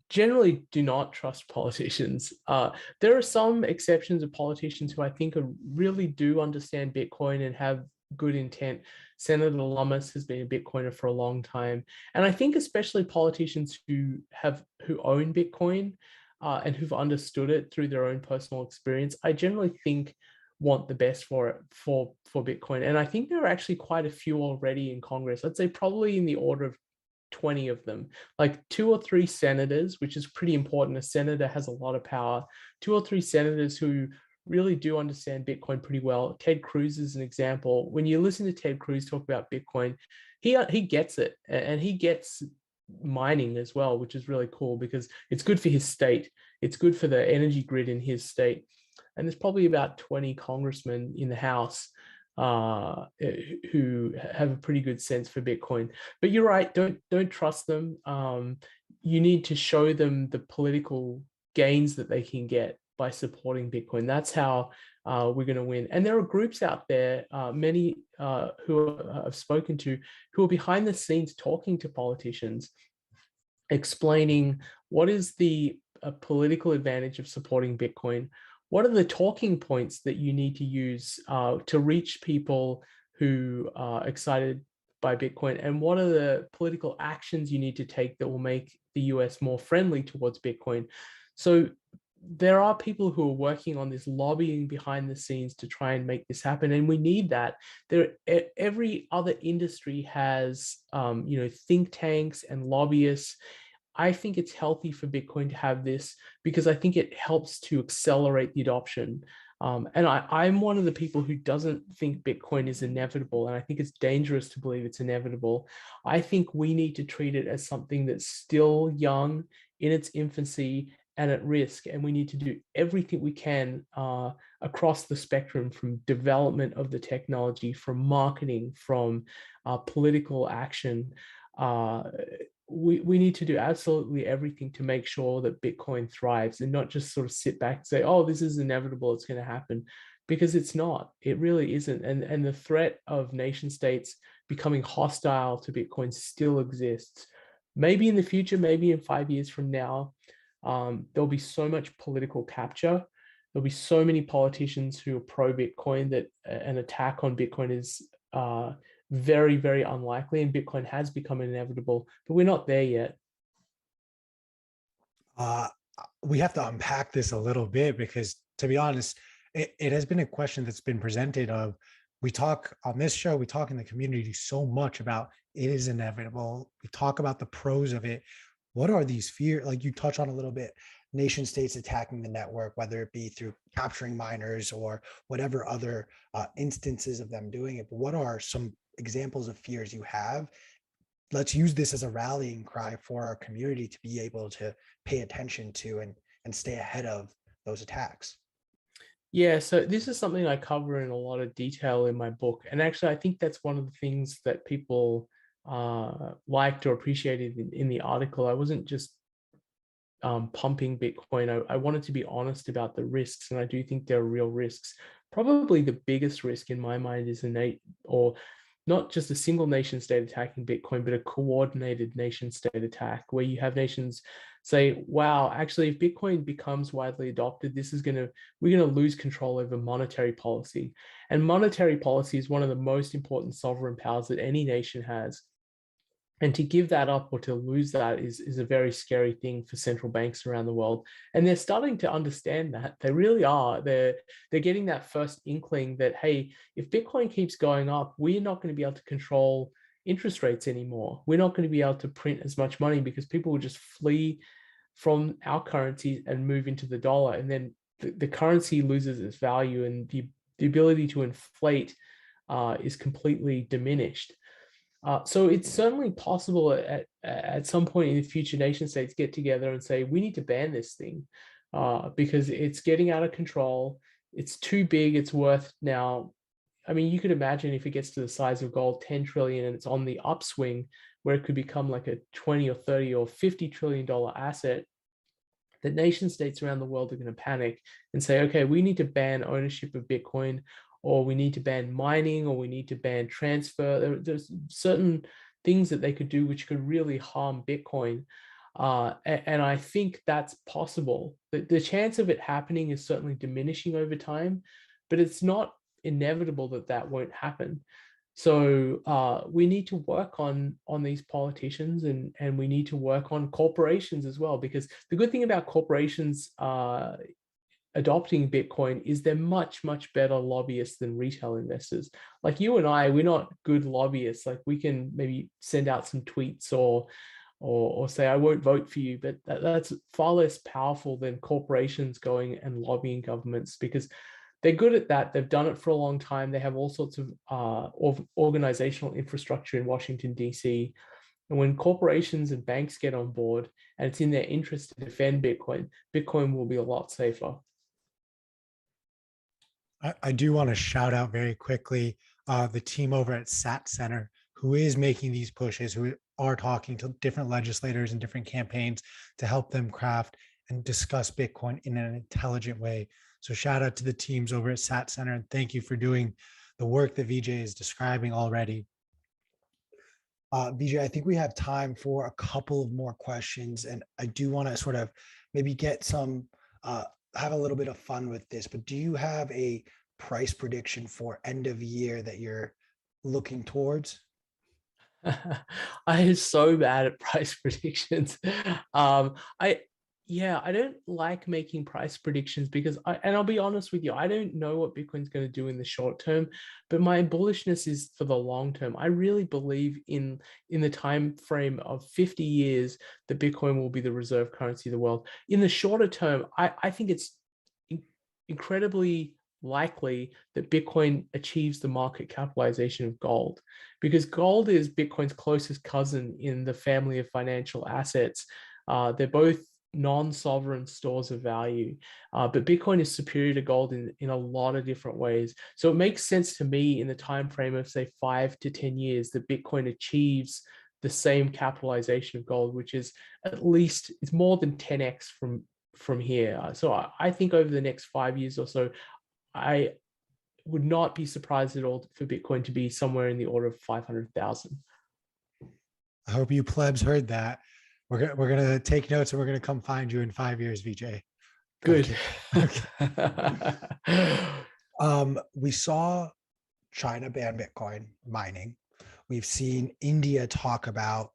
Generally do not trust politicians. There are some exceptions of politicians who I think really do understand Bitcoin and have good intent. Senator Lummis has been a Bitcoiner for a long time. And I think especially politicians who own Bitcoin and who've understood it through their own personal experience, I generally think want the best for it, for Bitcoin. And I think there are actually quite a few already in Congress. I'd say probably in the order of 20 of them, like 2 or 3 senators, which is pretty important. A senator has a lot of power. 2 or 3 senators who really do understand Bitcoin pretty well. Ted Cruz is an example. When you listen to Ted Cruz talk about Bitcoin, he gets it, and he gets mining as well, which is really cool because it's good for his state. It's good for the energy grid in his state. And there's probably about 20 congressmen in the House who have a pretty good sense for Bitcoin. But you're right, don't trust them. You need to show them the political gains that they can get by supporting Bitcoin. That's how we're going to win. And there are groups out there, many who I've spoken to, who are behind the scenes talking to politicians, explaining what is the political advantage of supporting Bitcoin. What are the talking points that you need to use to reach people who are excited by Bitcoin, and what are the political actions you need to take that will make the US more friendly towards Bitcoin. So there are people who are working on this, lobbying behind the scenes to try and make this happen, and we need that. Every other industry has think tanks and lobbyists. I think it's healthy for Bitcoin to have this because I think it helps to accelerate the adoption. And I'm one of the people who doesn't think Bitcoin is inevitable, and I think it's dangerous to believe it's inevitable. I think we need to treat it as something that's still young, in its infancy, and at risk, and we need to do everything we can across the spectrum, from development of the technology, from marketing, from political action. We need to do absolutely everything to make sure that Bitcoin thrives, and not just sort of sit back and say, oh, this is inevitable, it's going to happen, because it's not. It really isn't. And the threat of nation states becoming hostile to Bitcoin still exists. Maybe in the future, maybe in 5 years from now, there'll be so much political capture. There'll be so many politicians who are pro-Bitcoin that an attack on Bitcoin is very, very unlikely, and Bitcoin has become inevitable, but we're not there yet. We have to unpack this a little bit because, to be honest, it has been a question that's been presented of, we talk on this show, we talk in the community so much about it is inevitable. We talk about the pros of it. What are these fears? Like you touch on a little bit, nation states attacking the network, whether it be through capturing miners or whatever other instances of them doing it. But what are some examples of fears you have? Let's use this as a rallying cry for our community to be able to pay attention to and stay ahead of those attacks. Yeah, so this is something I cover in a lot of detail in my book. And actually, I think that's one of the things that people liked or appreciated in the article. I wasn't just pumping Bitcoin. I wanted to be honest about the risks, and I do think there are real risks. Probably the biggest risk in my mind is not just a single nation state attacking Bitcoin, but a coordinated nation state attack where you have nations say, wow, actually, if Bitcoin becomes widely adopted, we're going to lose control over monetary policy. And monetary policy is one of the most important sovereign powers that any nation has. And to give that up or to lose that is a very scary thing for central banks around the world. And they're starting to understand that. They really are. They're getting that first inkling that, hey, if Bitcoin keeps going up, we're not going to be able to control interest rates anymore. We're not going to be able to print as much money because people will just flee from our currency and move into the dollar. And then the currency loses its value, and the ability to inflate is completely diminished. So it's certainly possible at some point in the future, nation states get together and say, we need to ban this thing because it's getting out of control. It's too big. It's worth now. I mean, you could imagine if it gets to the size of gold, 10 trillion, and it's on the upswing where it could become like a 20 or 30 or $50 trillion asset, that nation states around the world are going to panic and say, okay, we need to ban ownership of Bitcoin, or we need to ban mining, or we need to ban transfer. There's certain things that they could do which could really harm Bitcoin. And I think that's possible. The chance of it happening is certainly diminishing over time, but it's not inevitable that that won't happen. So we need to work on these politicians, and we need to work on corporations as well, because the good thing about corporations adopting Bitcoin is they're much, much better lobbyists than retail investors. Like you and I, we're not good lobbyists. Like we can maybe send out some tweets or say, I won't vote for you, but that's far less powerful than corporations going and lobbying governments, because they're good at that. They've done it for a long time. They have all sorts of organizational infrastructure in Washington, D.C. And when corporations and banks get on board and it's in their interest to defend Bitcoin, Bitcoin will be a lot safer. I do want to shout out very quickly the team over at SAT Center, who is making these pushes, who are talking to different legislators and different campaigns to help them craft and discuss Bitcoin in an intelligent way. So shout out to the teams over at SAT Center, and thank you for doing the work that Vijay is describing already. Vijay, I think we have time for a couple of more questions, and I do want to sort of maybe get some, have a little bit of fun with this, but do you have a price prediction for end of year that you're looking towards? I am so bad at price predictions. I yeah, I don't like making price predictions because and I'll be honest with you, I don't know what Bitcoin's going to do in the short term, but my bullishness is for the long term. I really believe in the time frame of 50 years that Bitcoin will be the reserve currency of the world. In the shorter term, I think it's incredibly likely that Bitcoin achieves the market capitalization of gold, because gold is Bitcoin's closest cousin in the family of financial assets. They're both non-sovereign stores of value, but Bitcoin is superior to gold in a lot of different ways. So it makes sense to me in the time frame of say 5 to 10 years that Bitcoin achieves the same capitalization of gold, which is at least it's more than 10x from here. So I think over the next 5 years or so, I would not be surprised at all for Bitcoin to be somewhere in the order of 500,000. I hope you plebs heard that. We're gonna take notes and we're gonna come find you in 5 years, Vijay. Good. We saw China ban Bitcoin mining. We've seen India talk about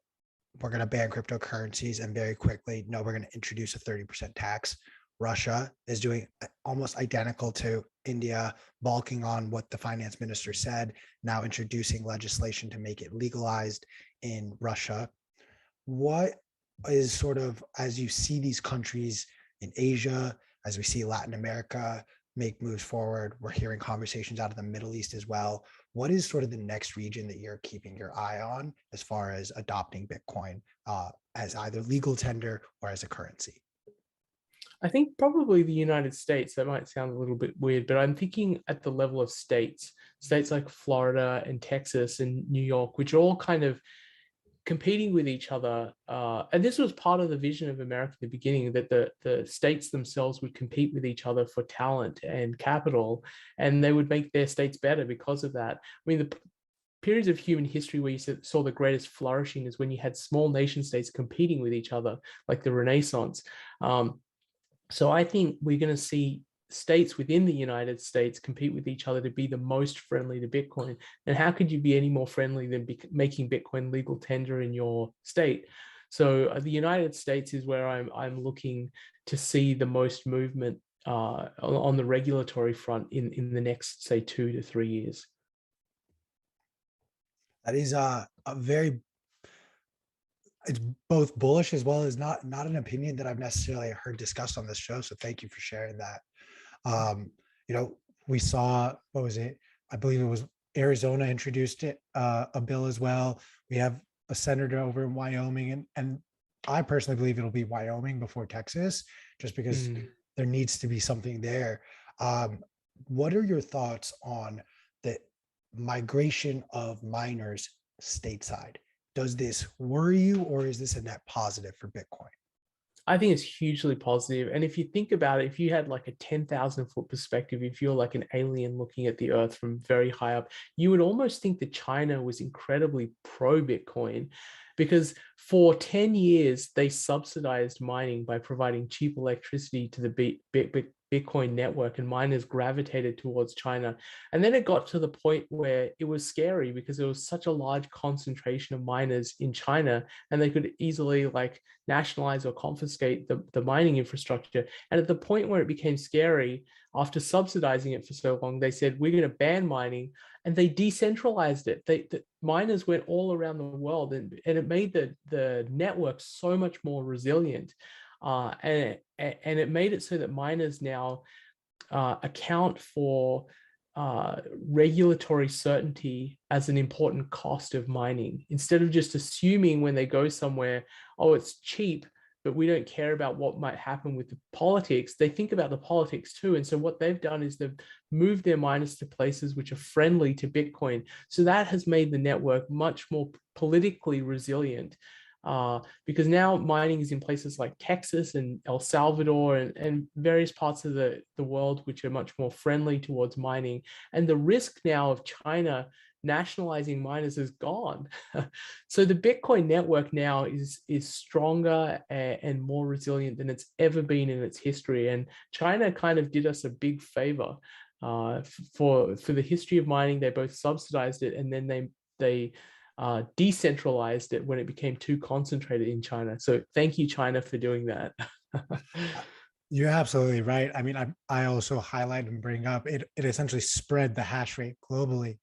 we're going to ban cryptocurrencies and very quickly, no, we're going to introduce a 30% tax. Russia is doing almost identical to India, balking on what the finance minister said, now introducing legislation to make it legalized in Russia. What is sort of, as you see these countries in Asia, as we see Latin America make moves forward, we're hearing conversations out of the Middle East as well. What is sort of the next region that you're keeping your eye on as far as adopting Bitcoin as either legal tender or as a currency? I think probably the United States. That might sound a little bit weird, but I'm thinking at the level of states like Florida and Texas and New York, which are all kind of competing with each other. And this was part of the vision of America at the beginning, that the states themselves would compete with each other for talent and capital, and they would make their states better because of that. I mean, the periods of human history where you saw the greatest flourishing is when you had small nation states competing with each other, like the Renaissance. So I think we're going to see states within the United States compete with each other to be the most friendly to Bitcoin. And how could you be any more friendly than making Bitcoin legal tender in your state? So the United States is where I'm looking to see the most movement on the regulatory front in the next, say, 2 to 3 years. That is a very, it's both bullish as well as not an opinion that I've necessarily heard discussed on this show. So thank you for sharing that. You know, we saw, what was it? I believe it was Arizona introduced it, a bill as well. We have a senator over in Wyoming, and I personally believe it'll be Wyoming before Texas, just because there needs to be something there. What are your thoughts on the migration of miners stateside? Does this worry you, or is this a net positive for Bitcoin? I think it's hugely positive. And if you think about it, if you had like a 10,000 foot perspective, if you're like an alien looking at the earth from very high up, you would almost think that China was incredibly pro Bitcoin, because for 10 years, they subsidized mining by providing cheap electricity to the Bitcoin network, and miners gravitated towards China. And then it got to the point where it was scary because there was such a large concentration of miners in China, and they could easily like nationalize or confiscate the mining infrastructure. And at the point where it became scary, after subsidizing it for so long, they said, we're going to ban mining, and they decentralized it. The miners went all around the world, and it made the network so much more resilient. And it made it so that miners now account for regulatory certainty as an important cost of mining, instead of just assuming when they go somewhere, oh, it's cheap, but we don't care about what might happen with the politics. They think about the politics too. And so what they've done is they've moved their miners to places which are friendly to Bitcoin. So that has made the network much more politically resilient. Because now mining is in places like Texas and El Salvador and various parts of the world which are much more friendly towards mining. And the risk now of China nationalizing miners is gone. So the Bitcoin network now is stronger and more resilient than it's ever been in its history. And China kind of did us a big favor. For the history of mining, they both subsidized it, and then they decentralized it when it became too concentrated in China. So thank you, China, for doing that. You're absolutely right. I mean, I also highlight and bring up it essentially spread the hash rate globally.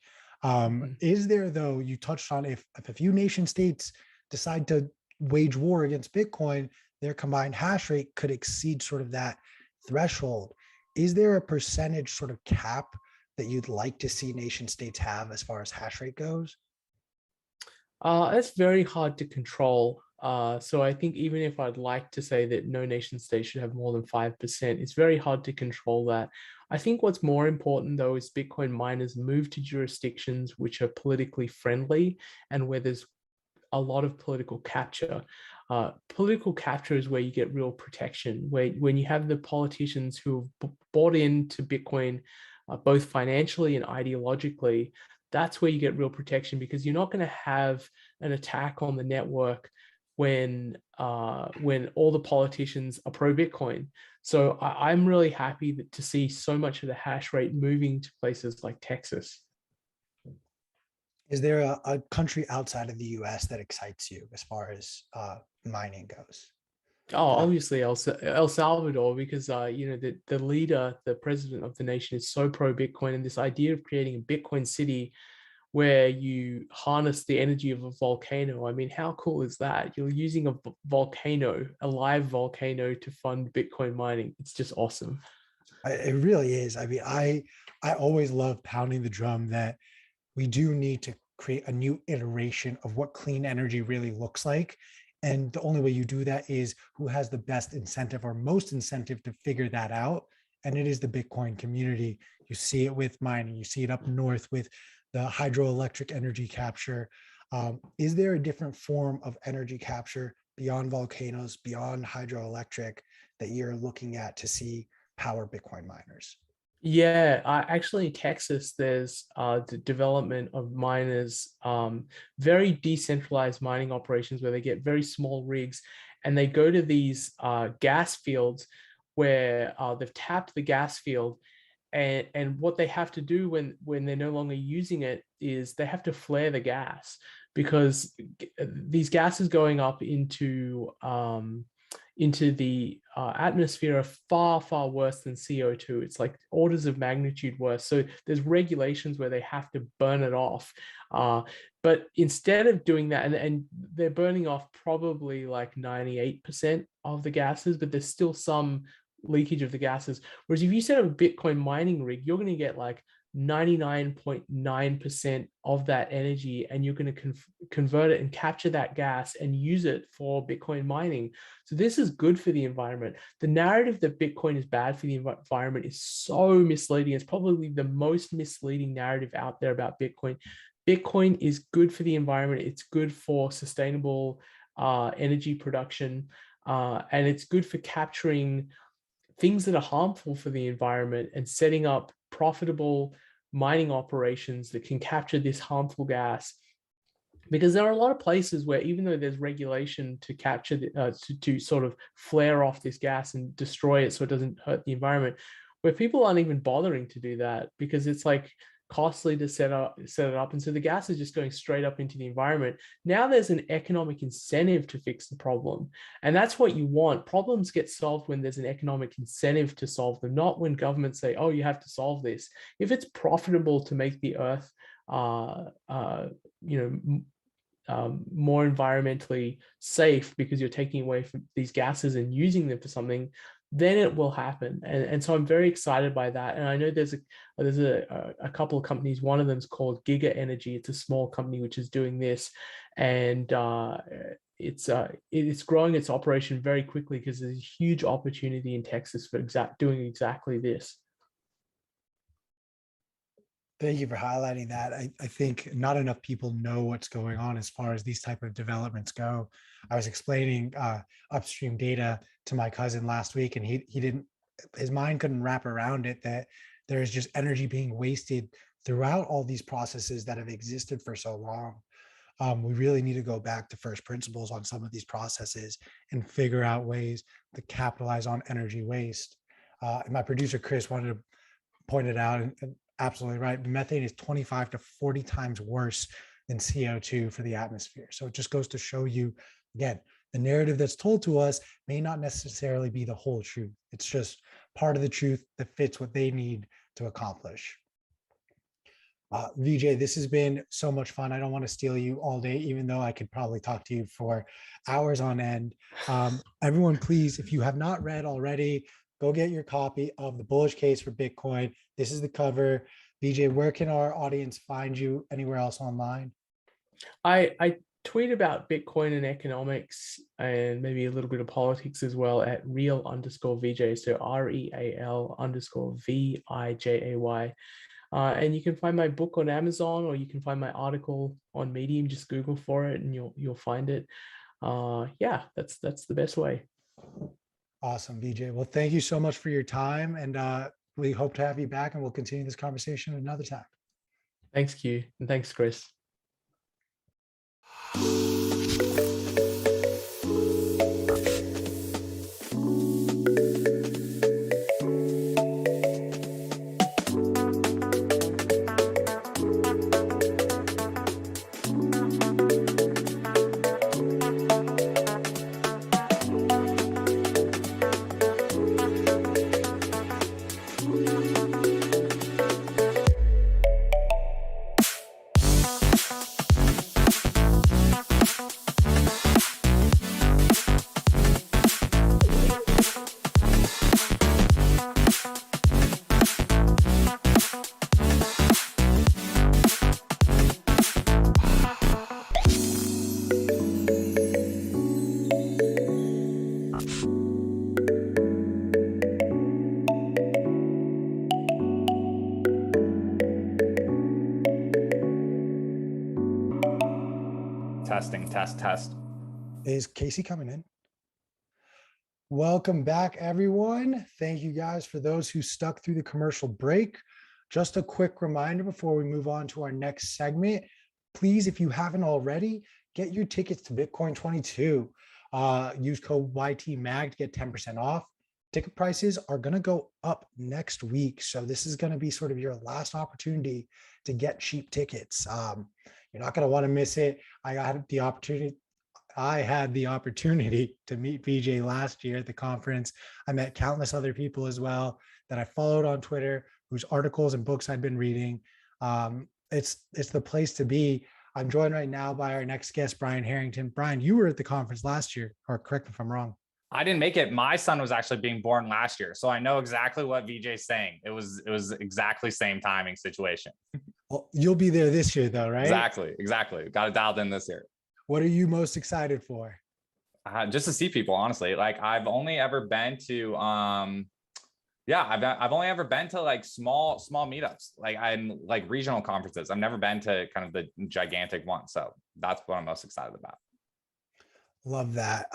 Is there, though, you touched on, if a few nation states decide to wage war against Bitcoin, their combined hash rate could exceed sort of that threshold. Is there a percentage sort of cap that you'd like to see nation states have as far as hash rate goes? It's very hard to control. So I think even if I'd like to say that no nation state should have more than 5%, it's very hard to control that. I think what's more important, though, is Bitcoin miners move to jurisdictions which are politically friendly and where there's a lot of political capture. Political capture is where you get real protection, where when you have the politicians who have bought into Bitcoin, both financially and ideologically, that's where you get real protection, because you're not going to have an attack on the network when all the politicians are pro Bitcoin. So I'm really happy to see so much of the hash rate moving to places like Texas. Is there a country outside of the US that excites you as far as mining goes? Oh, obviously El Salvador, because the leader, the president of the nation, is so pro Bitcoin, and this idea of creating a Bitcoin city where you harness the energy of a volcano. I mean, how cool is that? You're using a volcano, a live volcano, to fund Bitcoin mining. It's just awesome. It really is. I mean, I always love pounding the drum that we do need to create a new iteration of what clean energy really looks like. And the only way you do that is who has the best incentive or most incentive to figure that out. And it is the Bitcoin community. You see it with mining, you see it up north with the hydroelectric energy capture. Is there a different form of energy capture beyond volcanoes, beyond hydroelectric, that you're looking at to see power Bitcoin miners? Yeah, actually in Texas, there's the development of miners, very decentralized mining operations where they get very small rigs and they go to these gas fields where they've tapped the gas field, and what they have to do when they're no longer using it is they have to flare the gas, because these gases going up into the atmosphere are far, far worse than CO2. It's like orders of magnitude worse. So there's regulations where they have to burn it off. But instead of doing that, and they're burning off probably like 98% of the gases, but there's still some leakage of the gases. Whereas if you set up a Bitcoin mining rig, you're going to get like 99.9% of that energy, and you're going to convert it and capture that gas and use it for Bitcoin mining. So this is good for the environment. The narrative that Bitcoin is bad for the environment is so misleading. It's probably the most misleading narrative out there about Bitcoin. Bitcoin is good for the environment. It's good for sustainable energy production, and it's good for capturing things that are harmful for the environment and setting up profitable mining operations that can capture this harmful gas. Because there are a lot of places where, even though there's regulation to capture to sort of flare off this gas and destroy it so it doesn't hurt the environment, where people aren't even bothering to do that because it's like costly to set it up, and so the gas is just going straight up into the environment. Now there's an economic incentive to fix the problem, and that's what you want. Problems get solved when there's an economic incentive to solve them, not when governments say, oh, you have to solve this. If it's profitable to make the earth more environmentally safe because you're taking away from these gases and using them for something, then it will happen. And so I'm very excited by that. And I know there's a couple of companies. One of them is called Giga Energy. It's a small company which is doing this, and it's growing its operation very quickly because there's a huge opportunity in Texas for doing exactly this. Thank you for highlighting that. I think not enough people know what's going on as far as these type of developments go. I was explaining upstream data to my cousin last week, and he didn't, his mind couldn't wrap around it, that there is just energy being wasted throughout all these processes that have existed for so long. We really need to go back to first principles on some of these processes and figure out ways to capitalize on energy waste. And my producer, Chris, wanted to point it out, and absolutely right. Methane is 25 to 40 times worse than CO2 for the atmosphere. So it just goes to show you, again, the narrative that's told to us may not necessarily be the whole truth. It's just part of the truth that fits what they need to accomplish. Vijay, this has been so much fun. I don't want to steal you all day, even though I could probably talk to you for hours on end. Everyone, please, if you have not read already, go get your copy of The Bullish Case for Bitcoin. This is the cover. Vijay, where can our audience find you anywhere else online? I tweet about Bitcoin and economics and maybe a little bit of politics as well at real_Vijay. So REAL_VIJAY. And you can find my book on Amazon, or you can find my article on Medium. Just Google for it and you'll find it. Yeah, that's the best way. Awesome, Vijay. Well, thank you so much for your time, and we hope to have you back, and we'll continue this conversation another time. Thanks, Q, and thanks, Chris. Testing, test. Is Casey coming in? Welcome back, everyone. Thank you guys for those who stuck through the commercial break. Just a quick reminder before we move on to our next segment. Please, if you haven't already, get your tickets to Bitcoin 22. Use code YTMAG to get 10% off. Ticket prices are going to go up next week. So this is going to be sort of your last opportunity to get cheap tickets. You're not going to want to miss it. I had the opportunity to meet Vijay last year at the conference. I met countless other people as well that I followed on Twitter, whose articles and books I've been reading. It's the place to be. I'm joined right now by our next guest, Brian Harrington. Brian, you were at the conference last year, or correct me if I'm wrong. I didn't make it. My son was actually being born last year, so I know exactly what Vijay's saying. It was exactly same timing situation. Well, you'll be there this year, though, right? Exactly. Got it dialed in this year. What are you most excited for? Just to see people, honestly. Like I've only ever been to, I've only ever been to like small meetups. Like I'm like regional conferences. I've never been to kind of the gigantic one. So that's what I'm most excited about. Love that.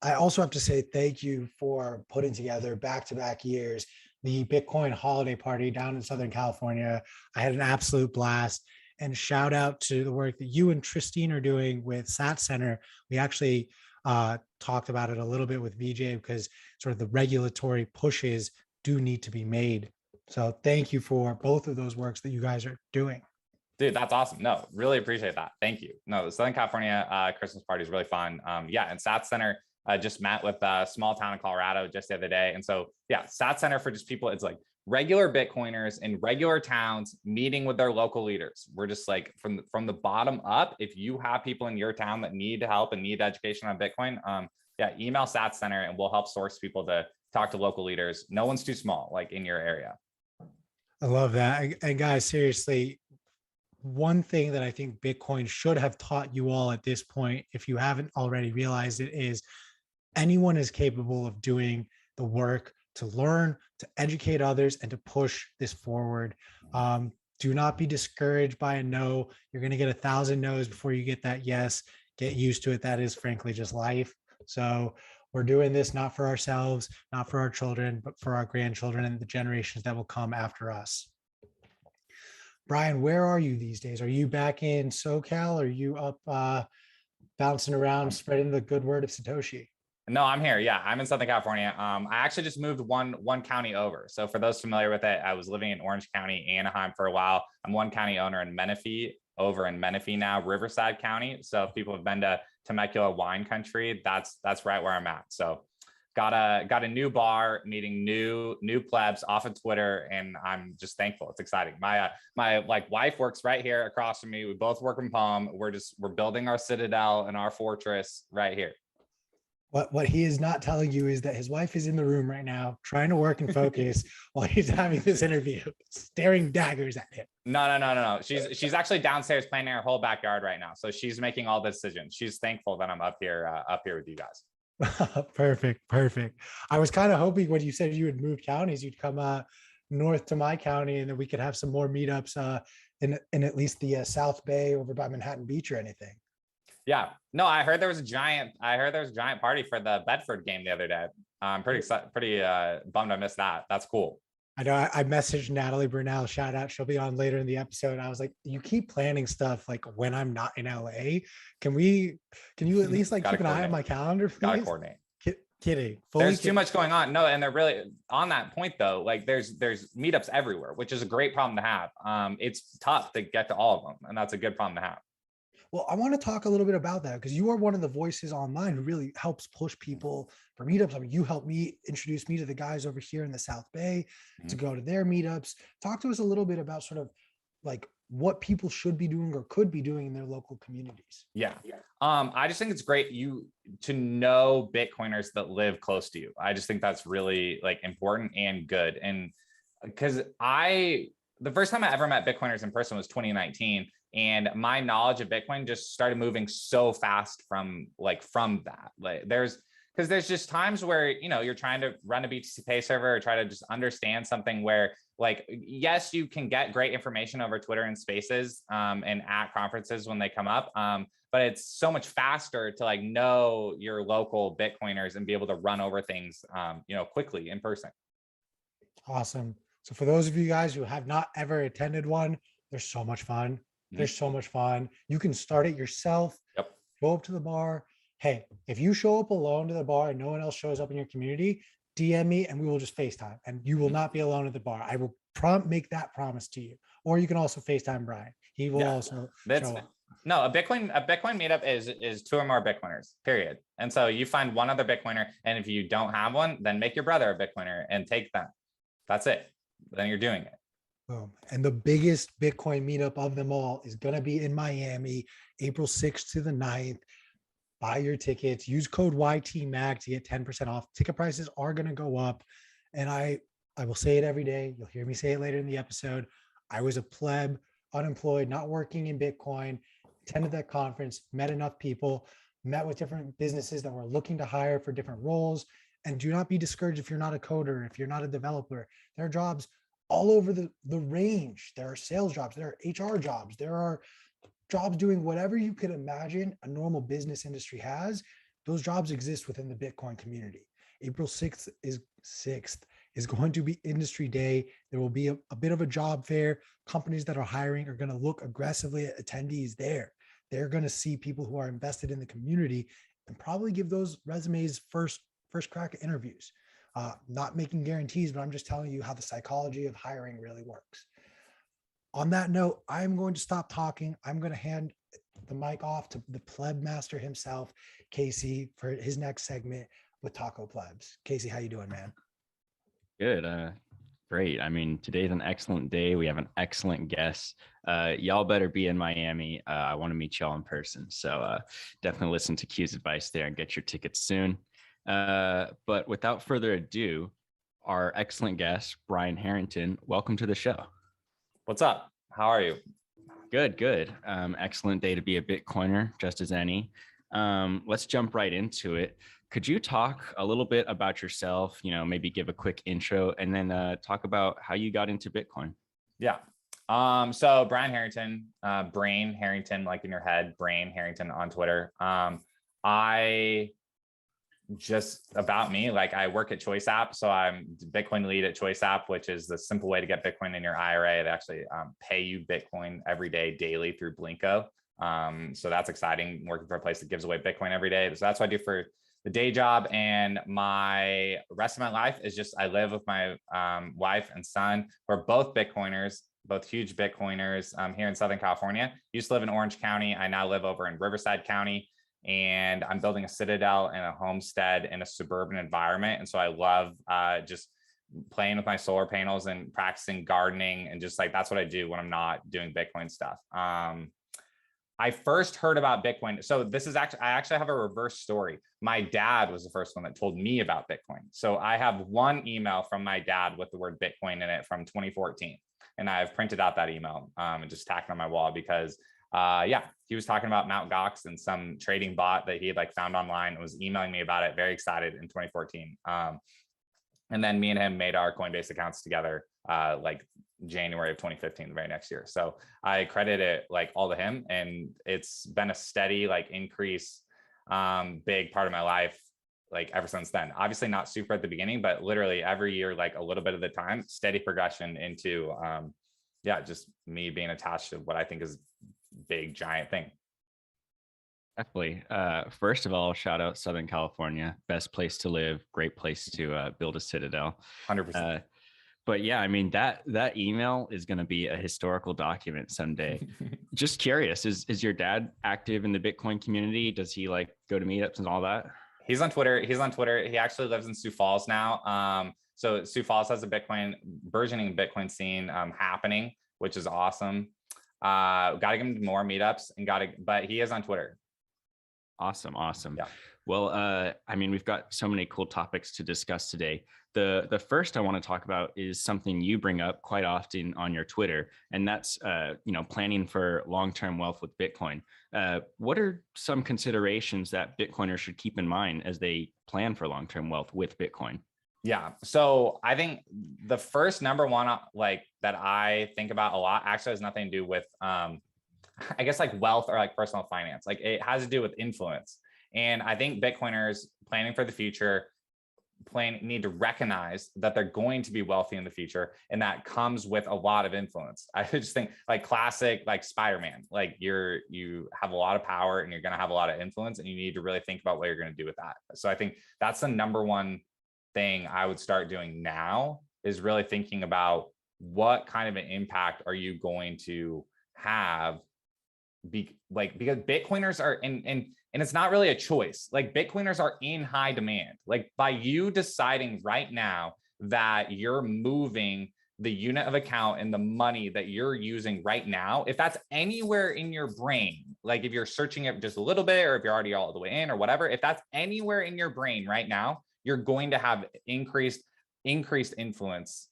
I also have to say thank you for putting together back-to-back years the Bitcoin holiday party down in Southern California. I had an absolute blast, and shout out to the work that you and Tristine are doing with SAT Center. We actually talked about it a little bit with Vijay because sort of the regulatory pushes do need to be made. So thank you for both of those works that you guys are doing. Dude, that's awesome. No, really appreciate that. Thank you. No, the Southern California Christmas party is really fun. And SAT Center just met with a small town in Colorado just the other day. And so, yeah, SAT Center for just people, it's like regular Bitcoiners in regular towns meeting with their local leaders. We're just like from the bottom up. If you have people in your town that need help and need education on Bitcoin, email SAT Center and we'll help source people to talk to local leaders. No one's too small, like in your area. I love that. And guys, seriously, one thing that I think Bitcoin should have taught you all at this point, if you haven't already realized it, is anyone is capable of doing the work to learn, to educate others, and to push this forward. Do not be discouraged by a no. You're going to get 1,000 no's before you get that yes. Get used to it. That is frankly just life. So we're doing this not for ourselves, not for our children, but for our grandchildren and the generations that will come after us. Brian, where are you these days? Are you back in SoCal? Are you up bouncing around, spreading the good word of Satoshi? No, I'm here. Yeah, I'm in Southern California. I actually just moved one county over. So for those familiar with it, I was living in Orange County, Anaheim for a while. I'm one county owner in Menifee, over in Menifee now, Riverside County. So if people have been to Temecula wine country, that's right where I'm at. So got a new bar, meeting new plebs off of Twitter, and I'm just thankful. It's exciting. My like wife works right here across from me. We both work from home. We're building our citadel and our fortress right here. What he is not telling you is that his wife is in the room right now, trying to work and focus while he's having this interview, staring daggers at him. No. She's actually downstairs planning her whole backyard right now. So she's making all the decisions. She's thankful that I'm up here with you guys. Perfect. I was kind of hoping when you said you would move counties, you'd come north to my county, and then we could have some more meetups in at least the South Bay over by Manhattan Beach or anything. Yeah, no, I heard there was a giant party for the Bedford game the other day. I'm pretty excited, pretty bummed I missed that. That's cool. I know I messaged Natalie Brunell, shout out. She'll be on later in the episode. I was like, you keep planning stuff like when I'm not in LA. Can you at least like keep an eye on my calendar, please? Gotta coordinate. Kidding. There's too much going on. No, and they're really on that point though. Like there's meetups everywhere, which is a great problem to have. It's tough to get to all of them, and that's a good problem to have. Well, I want to talk a little bit about that because you are one of the voices online who really helps push people for meetups. I mean, you helped me introduce me to the guys over here in the South Bay to go to their meetups. Talk to us a little bit about sort of like what people should be doing or could be doing in their local communities. Yeah. I just think it's great to know Bitcoiners that live close to you. I just think that's really like important and good. And because the first time I ever met Bitcoiners in person was 2019. And my knowledge of Bitcoin just started moving so fast from that. Like there's just times where, you're trying to run a BTC Pay server or try to just understand something where like, yes, you can get great information over Twitter and Spaces and at conferences when they come up. But it's so much faster to like know your local Bitcoiners and be able to run over things, quickly in person. Awesome. So for those of you guys who have not ever attended one, they're so much fun. They're so much fun. You can start it yourself. Yep. Go up to the bar. Hey, if you show up alone to the bar and no one else shows up in your community, DM me and we will just FaceTime, and you will not be alone at the bar. I will make that promise to you. Or you can also FaceTime Brian. He will also show up. No, a Bitcoin meetup is two or more Bitcoiners, period. And so you find one other Bitcoiner, and if you don't have one, then make your brother a Bitcoiner and take them. That's it. Then you're doing it. Boom. And the biggest Bitcoin meetup of them all is going to be in Miami, April 6th to the 9th. Buy your tickets. Use code YTMAG to get 10% off. Ticket prices are going to go up. And I will say it every day. You'll hear me say it later in the episode. I was a pleb, unemployed, not working in Bitcoin, attended that conference, met enough people, met with different businesses that were looking to hire for different roles. And do not be discouraged if you're not a coder, if you're not a developer. There are jobs all over the range. There are sales jobs, there are HR jobs, there are jobs doing whatever you could imagine a normal business industry has. Those jobs exist within the Bitcoin community. April 6th is going to be industry day. There will be a bit of a job fair. Companies that are hiring are going to look aggressively at attendees there. They're going to see people who are invested in the community and probably give those resumes first crack at interviews. Not making guarantees, but I'm just telling you how the psychology of hiring really works. On that note, I'm going to stop talking. I'm going to hand the mic off to the pleb master himself, Casey, for his next segment with Taco Plebs. Casey, how you doing, man? Good. Great. I mean, today's an excellent day. We have an excellent guest. Y'all better be in Miami. I want to meet y'all in person. So definitely listen to Q's advice there and get your tickets soon. But without further ado, our excellent guest, Brian Harrington, welcome to the show. What's up? How are you? Good. Excellent day to be a Bitcoiner, just as any. Let's jump right into it. Could you talk a little bit about yourself, maybe give a quick intro, and then talk about how you got into Bitcoin? Yeah. So Brian Harrington, Brain Harrington, like in your head, Brain Harrington on Twitter. Just about me, like I work at Choice App. So I'm Bitcoin lead at Choice App, which is the simple way to get Bitcoin in your IRA. They actually pay you Bitcoin every day, daily through Blinko. So that's exciting, working for a place that gives away Bitcoin every day. So that's what I do for the day job. And my rest of my life is just, I live with my wife and son. We're both Bitcoiners, both huge Bitcoiners here in Southern California. Used to live in Orange County. I now live over in Riverside County, and I'm building a citadel and a homestead in a suburban environment. And so I love just playing with my solar panels and practicing gardening, and just like, that's what I do when I'm not doing Bitcoin stuff. I first heard about Bitcoin. So this is actually, I actually have a reverse story. My dad was the first one that told me about Bitcoin. So I have one email from my dad with the word Bitcoin in it from 2014. And I've printed out that email and just tacked it on my wall because yeah, he was talking about Mt. Gox and some trading bot that he had like found online and was emailing me about it, very excited in 2014. And then me and him made our Coinbase accounts together like January of 2015, the very next year. So I credit it like all to him, and it's been a steady like increase, big part of my life like ever since then. Obviously not super at the beginning, but literally every year, like a little bit of the time, steady progression into yeah, just me being attached to what I think is big giant thing. Definitely. First of all, shout out Southern California, best place to live, great place to build a citadel. 100%. But yeah, I mean, that email is going to be a historical document someday. Just curious, is your dad active in the Bitcoin community? Does he like go to meetups and all that? He's on Twitter. He actually lives in Sioux Falls now. So Sioux Falls has a burgeoning Bitcoin scene happening, which is awesome. Got to give him more meetups but he is on Twitter. Awesome. Yeah. Well, I mean, we've got so many cool topics to discuss today. The first I want to talk about is something you bring up quite often on your Twitter, and that's planning for long-term wealth with Bitcoin. What are some considerations that Bitcoiners should keep in mind as they plan for long-term wealth with Bitcoin? Yeah. So I think the first number one like that I think about a lot actually has nothing to do with I guess like wealth or like personal finance. Like it has to do with influence. And I think Bitcoiners planning for the future need to recognize that they're going to be wealthy in the future, and that comes with a lot of influence. I just think like classic like Spider-Man, like you have a lot of power and you're going to have a lot of influence, and you need to really think about what you're going to do with that. So I think that's the number one thing I would start doing now, is really thinking about what kind of an impact are you going to have, because Bitcoiners are and it's not really a choice. Like Bitcoiners are in high demand. Like by you deciding right now that you're moving the unit of account and the money that you're using right now, if that's anywhere in your brain, like if you're searching it just a little bit, or if you're already all the way in or whatever, if that's anywhere in your brain right now, you're going to have increased influence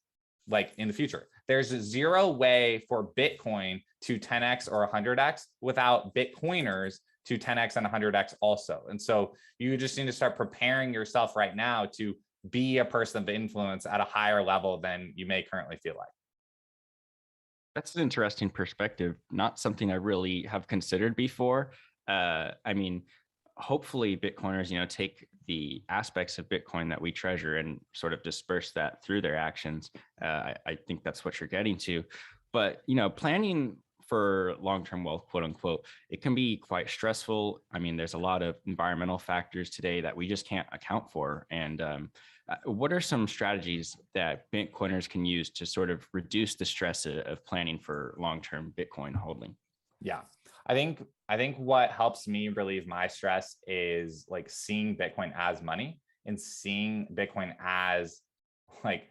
like in the future. There's zero way for Bitcoin to 10x or 100x without Bitcoiners to 10x and 100x also. And so you just need to start preparing yourself right now to be a person of influence at a higher level than you may currently feel like. That's an interesting perspective. Not something I really have considered before. I mean, hopefully Bitcoiners, take the aspects of Bitcoin that we treasure and sort of disperse that through their actions. I think that's what you're getting to. But, planning for long-term wealth, quote unquote, it can be quite stressful. I mean, there's a lot of environmental factors today that we just can't account for. And what are some strategies that Bitcoiners can use to sort of reduce the stress of planning for long-term Bitcoin holding? Yeah, I think what helps me relieve my stress is like seeing Bitcoin as money, and seeing Bitcoin as like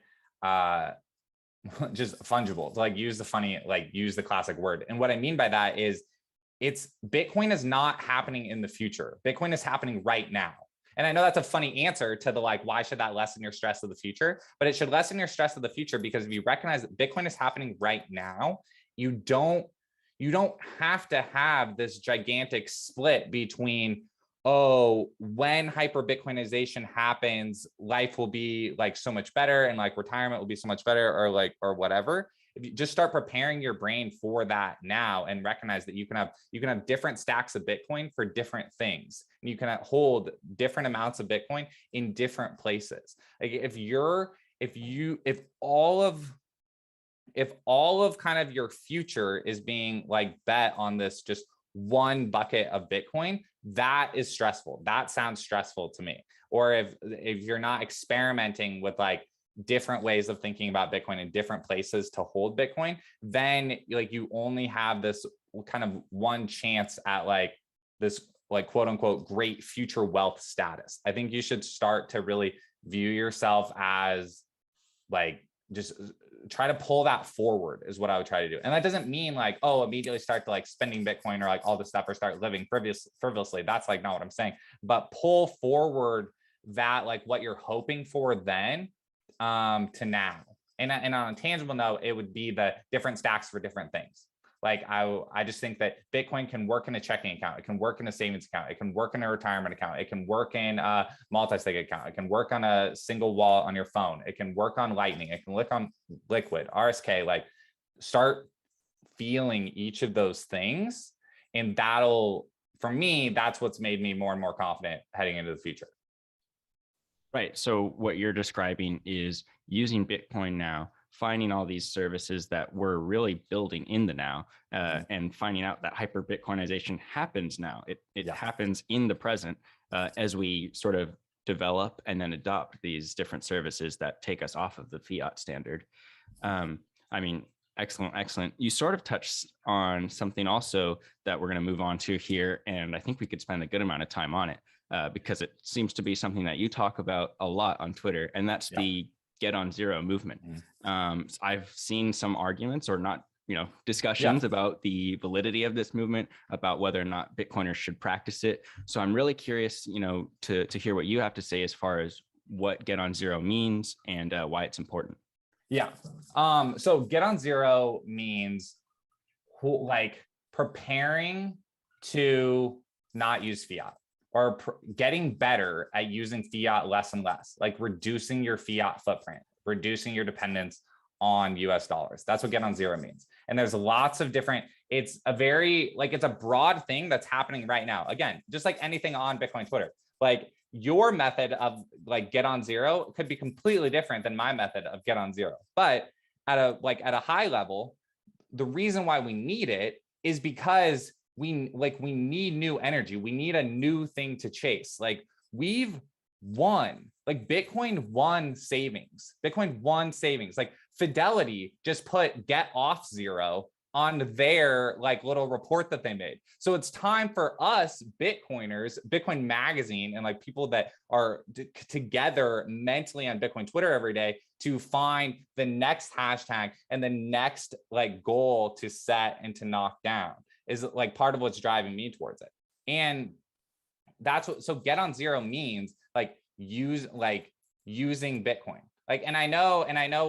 just fungible, to like use the classic word. And what I mean by that is Bitcoin is not happening in the future. Bitcoin is happening right now. And I know that's a funny answer to the like, why should that lessen your stress of the future? But it should lessen your stress of the future, because if you recognize that Bitcoin is happening right now, you don't have to have this gigantic split between, oh, when hyper Bitcoinization happens, life will be like so much better, and like retirement will be so much better, or whatever. If you just start preparing your brain for that now, and recognize that you can have different stacks of Bitcoin for different things, and you can hold different amounts of Bitcoin in different places. Like if all of kind of your future is being like bet on this just one bucket of Bitcoin, that is stressful. That sounds stressful to me. Or if you're not experimenting with like different ways of thinking about Bitcoin and different places to hold Bitcoin, then like you only have this kind of one chance at like this like quote unquote great future wealth status. I think you should start to really view yourself as like just try to pull that forward is what I would try to do. And that doesn't mean like, oh, immediately start to like spending Bitcoin or like all this stuff or start living frivolously. That's like not what I'm saying, but pull forward that like what you're hoping for then to now. And on a tangible note, it would be the different stacks for different things. Like I just think that Bitcoin can work in a checking account. It can work in a savings account. It can work in a retirement account. It can work in a multi-sig account. It can work on a single wallet on your phone. It can work on Lightning. It can work on Liquid, RSK. Like start feeling each of those things. And that'll, for me, that's what's made me more and more confident heading into the future. Right. So what you're describing is using Bitcoin now, finding all these services that we're really building in the now, and finding out that hyper Bitcoinization happens now. It happens in the present as we sort of develop and then adopt these different services that take us off of the fiat standard. I mean, excellent. You sort of touched on something also that we're going to move on to here, and I think we could spend a good amount of time on it because it seems to be something that you talk about a lot on Twitter, and that's the Get on Zero movement. I've seen some arguments or not, discussions about the validity of this movement, about whether or not Bitcoiners should practice it. So I'm really curious, to hear what you have to say as far as what Get on Zero means and why it's important. Yeah. So Get on Zero means like preparing to not use fiat, or getting better at using fiat less and less, like reducing your fiat footprint, reducing your dependence on US dollars. That's what Get on Zero means. And there's lots of different, it's a broad thing that's happening right now. Again, just like anything on Bitcoin Twitter, like your method of like Get on Zero could be completely different than my method of Get on Zero. But at a high level, the reason why we need it is because we need new energy. We need a new thing to chase. Like we've won, like Bitcoin won savings. Like Fidelity just put Get Off Zero on their like little report that they made. So it's time for us Bitcoiners, Bitcoin Magazine, and like people that are together mentally on Bitcoin Twitter every day to find the next hashtag and the next like goal to set and to knock down is like part of what's driving me towards it. And that's what, so Get on Zero means like using Bitcoin. Like, and I know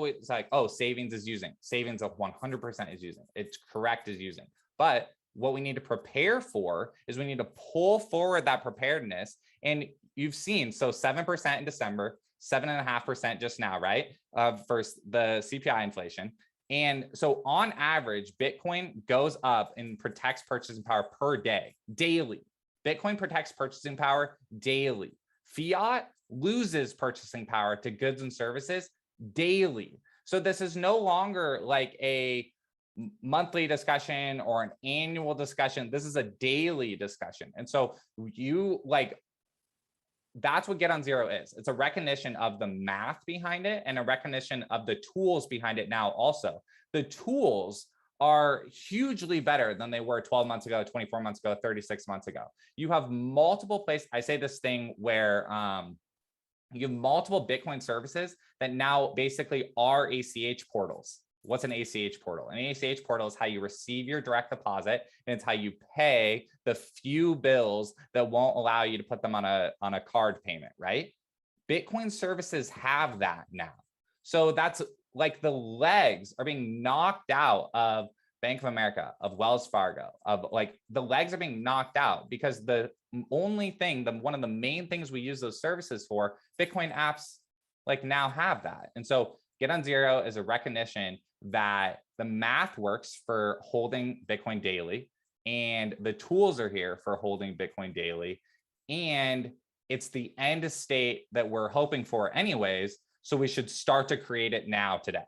it's like, oh, savings of 100% is using, it's correct is using. But what we need to prepare for is we need to pull forward that preparedness. And you've seen, so 7% in December, 7.5% just now, right? For the CPI inflation. And so on average, Bitcoin goes up and protects purchasing power per day, daily. Bitcoin protects purchasing power daily. Fiat loses purchasing power to goods and services daily. So this is no longer like a monthly discussion or an annual discussion. This is a daily discussion. And so that's what Get on Zero is. It's a recognition of the math behind it and a recognition of the tools behind it now also. The tools are hugely better than they were 12 months ago, 24 months ago, 36 months ago. You have multiple places. I say this thing where you have multiple Bitcoin services that now basically are ACH portals. What's an ACH portal? An ACH portal is how you receive your direct deposit, and it's how you pay the few bills that won't allow you to put them on a card payment, right? Bitcoin services have that now. So that's like the legs are being knocked out of Bank of America, of Wells Fargo, of like the legs are being knocked out because the only thing, one of the main things we use those services for, Bitcoin apps like now have that. And so Get on Zero is a recognition that the math works for holding Bitcoin daily, and the tools are here for holding Bitcoin daily. And it's the end state that we're hoping for anyways. So we should start to create it now today.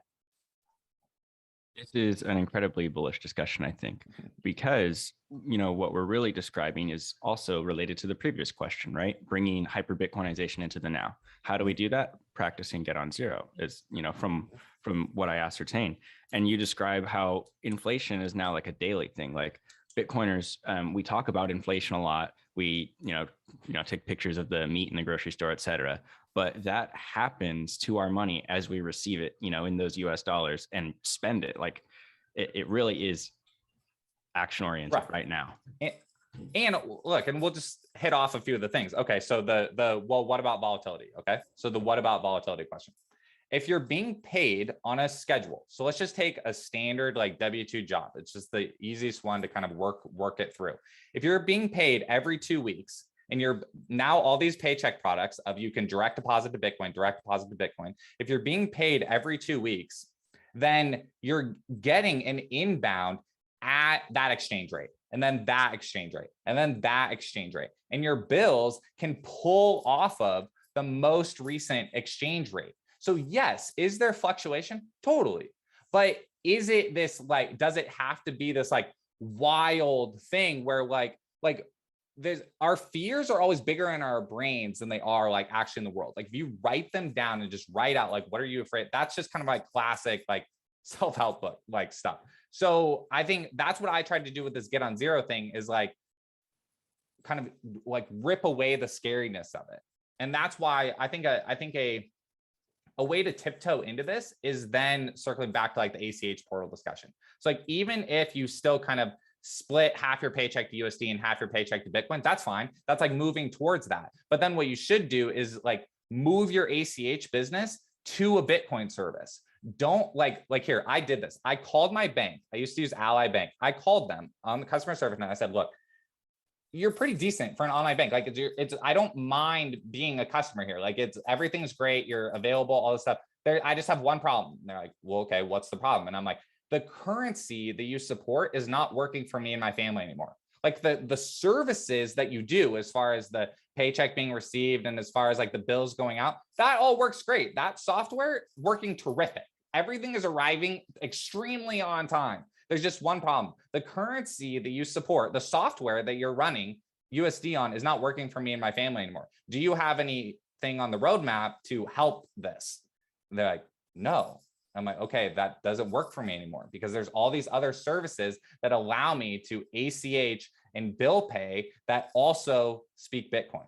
This is an incredibly bullish discussion, I think, because what we're really describing is also related to the previous question, right? Bringing hyper Bitcoinization into the now. How do we do that? Practicing get on zero is, from what I ascertain. And you describe how inflation is now like a daily thing. Like Bitcoiners, we talk about inflation a lot. We, take pictures of the meat in the grocery store, et cetera. But that happens to our money as we receive it, in those US dollars and spend it. Like it really is action oriented right now. And look, and we'll just hit off a few of the things. Okay. So well, what about volatility? Okay. So the what about volatility question. If you're being paid on a schedule, so let's just take a standard like W-2 job. It's just the easiest one to kind of work it through. If you're being paid every 2 weeks, and you're now all these paycheck products of you can direct deposit to Bitcoin. If you're being paid every 2 weeks, then you're getting an inbound at that exchange rate, and then that exchange rate, and then that exchange rate. And your bills can pull off of the most recent exchange rate. So yes, is there fluctuation? Totally. But is it this does it have to be this wild thing where our fears are always bigger in our brains than they are actually in the world. If you write them down and just write out what are you afraid, that's just kind of classic self-help book stuff. So I think that's what I tried to do with this get on zero thing is kind of rip away the scariness of it. And that's why I think a way to tiptoe into this is then circling back to the ACH portal discussion. So even if you still kind of split half your paycheck to USD and half your paycheck to Bitcoin, that's fine. That's moving towards that. But then what you should do is move your ACH business to a Bitcoin service. Don't here, I did this. I called my bank. I used to use Ally Bank. I called them on the customer service and I said, look, you're pretty decent for an online bank. I don't mind being a customer here. Everything's great. You're available, all this stuff. I just have one problem. And they're like, well, okay, what's the problem? And I'm like, the currency that you support is not working for me and my family anymore. The services that you do as far as the paycheck being received and as far as the bills going out, that all works great. That software working terrific. Everything is arriving extremely on time. There's just one problem. The currency that you support, the software that you're running USD on is not working for me and my family anymore. Do you have anything on the roadmap to help this? And they're like, no. I'm like, okay, that doesn't work for me anymore because there's all these other services that allow me to ACH and bill pay that also speak Bitcoin.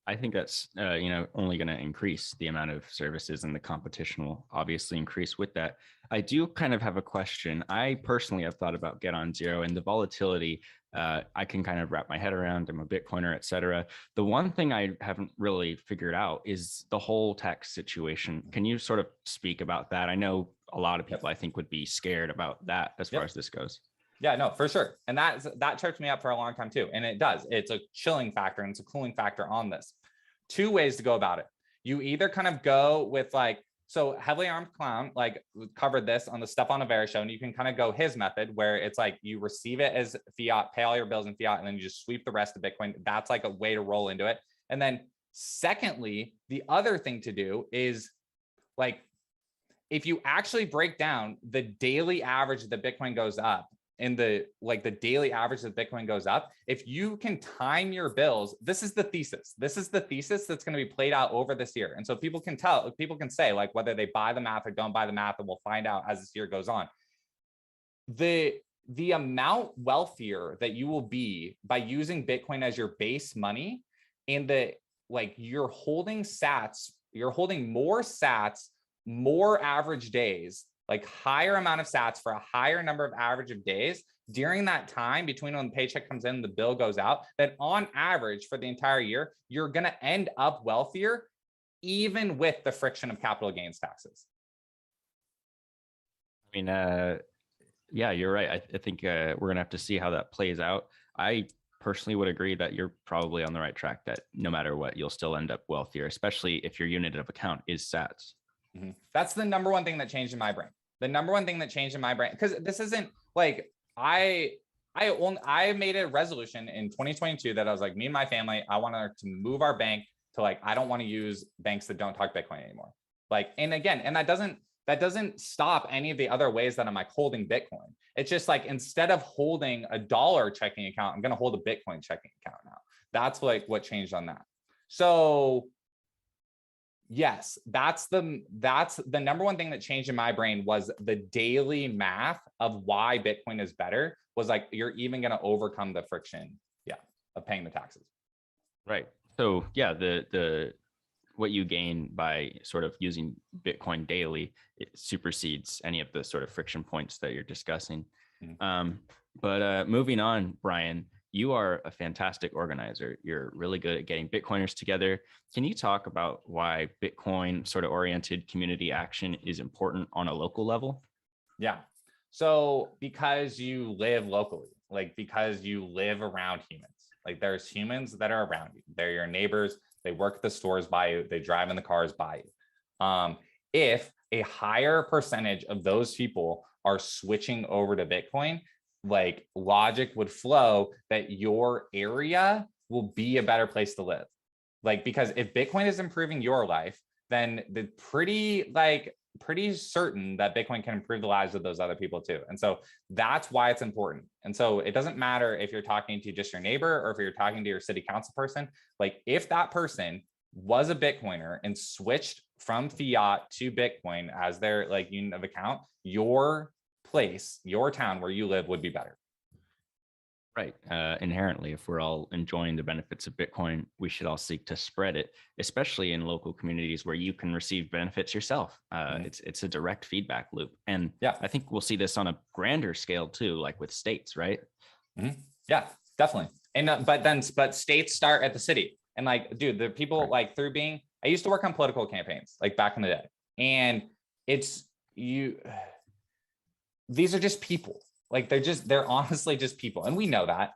I think that's only going to increase the amount of services, and the competition will obviously increase with that. I do kind of have a question. I personally have thought about get on zero and the volatility. I can kind of wrap my head around. I'm a Bitcoiner, et cetera. The one thing I haven't really figured out is the whole tax situation. Can you sort of speak about that? I know a lot of people, I think, would be scared about that as far as this goes. Yeah, no, for sure. And that tripped me up for a long time too. And it does. It's a chilling factor and it's a cooling factor on this. 2 ways to go about it. You either kind of go with so Heavily Armed Clown, we covered this on the Stefan Avera show, and you can kind of go his method where it's you receive it as fiat, pay all your bills in fiat, and then you just sweep the rest to Bitcoin. That's a way to roll into it. And then secondly, the other thing to do is if you actually break down the daily average that Bitcoin goes up, and the daily average that Bitcoin goes up, if you can time your bills, this is the thesis. This is the thesis that's going to be played out over this year. And so people can say whether they buy the math or don't buy the math, and we'll find out as this year goes on. The amount wealthier that you will be by using Bitcoin as your base money, and you're holding sats, you're holding more sats, more average days, higher amount of sats for a higher number of average of days during that time between when the paycheck comes in and the bill goes out, that on average for the entire year, you're going to end up wealthier, even with the friction of capital gains taxes. I mean, yeah, you're right. I think we're going to have to see how that plays out. I personally would agree that you're probably on the right track, that no matter what, you'll still end up wealthier, especially if your unit of account is sats. Mm-hmm. That's the number one thing that changed in my brain. The number one thing that changed in my brain, because this isn't I made a resolution in 2022 that I was me and my family, I wanted to move our bank to I don't want to use banks that don't talk Bitcoin anymore. And again, and that doesn't that doesn't stop any of the other ways that I'm like holding Bitcoin. It's just like, instead of holding a dollar checking account, I'm going to hold a Bitcoin checking account now. That's like what changed on that. So yes, that's the number one thing that changed in my brain, was the daily math of why Bitcoin is better, was like, you're even going to overcome the friction, of paying the taxes. Right. So yeah, the what you gain by sort of using Bitcoin daily, it supersedes any of the sort of friction points that you're discussing. But moving on, Brian, you are a fantastic organizer. You're really good at getting Bitcoiners together. Can you talk about why Bitcoin sort of oriented community action is important on a local level? Yeah. So because you live locally, like because you live around humans, like there's humans that are around you. They're your neighbors. They work at the stores by you. They drive in the cars by you. If a higher percentage of those people are switching over to Bitcoin, like logic would flow that your area will be a better place to live. Like, because if Bitcoin is improving your life, then the pretty certain that Bitcoin can improve the lives of those other people too. And so that's why it's important. And so it doesn't matter if you're talking to just your neighbor or if you're talking to your city council person, like if that person was a Bitcoiner and switched from fiat to Bitcoin as their like unit of account, your place, your town where you live would be better. Right. Inherently, if we're all enjoying the benefits of Bitcoin, we should all seek to spread it, especially in local communities where you can receive benefits yourself. It's a direct feedback loop. And yeah, I think we'll see this on a grander scale too, like with states, right? Yeah, definitely. And but states start at the city. And like, dude, the people like through being, I used to work on political campaigns like back in the day. And these are just people. Like they're honestly just people. And we know that,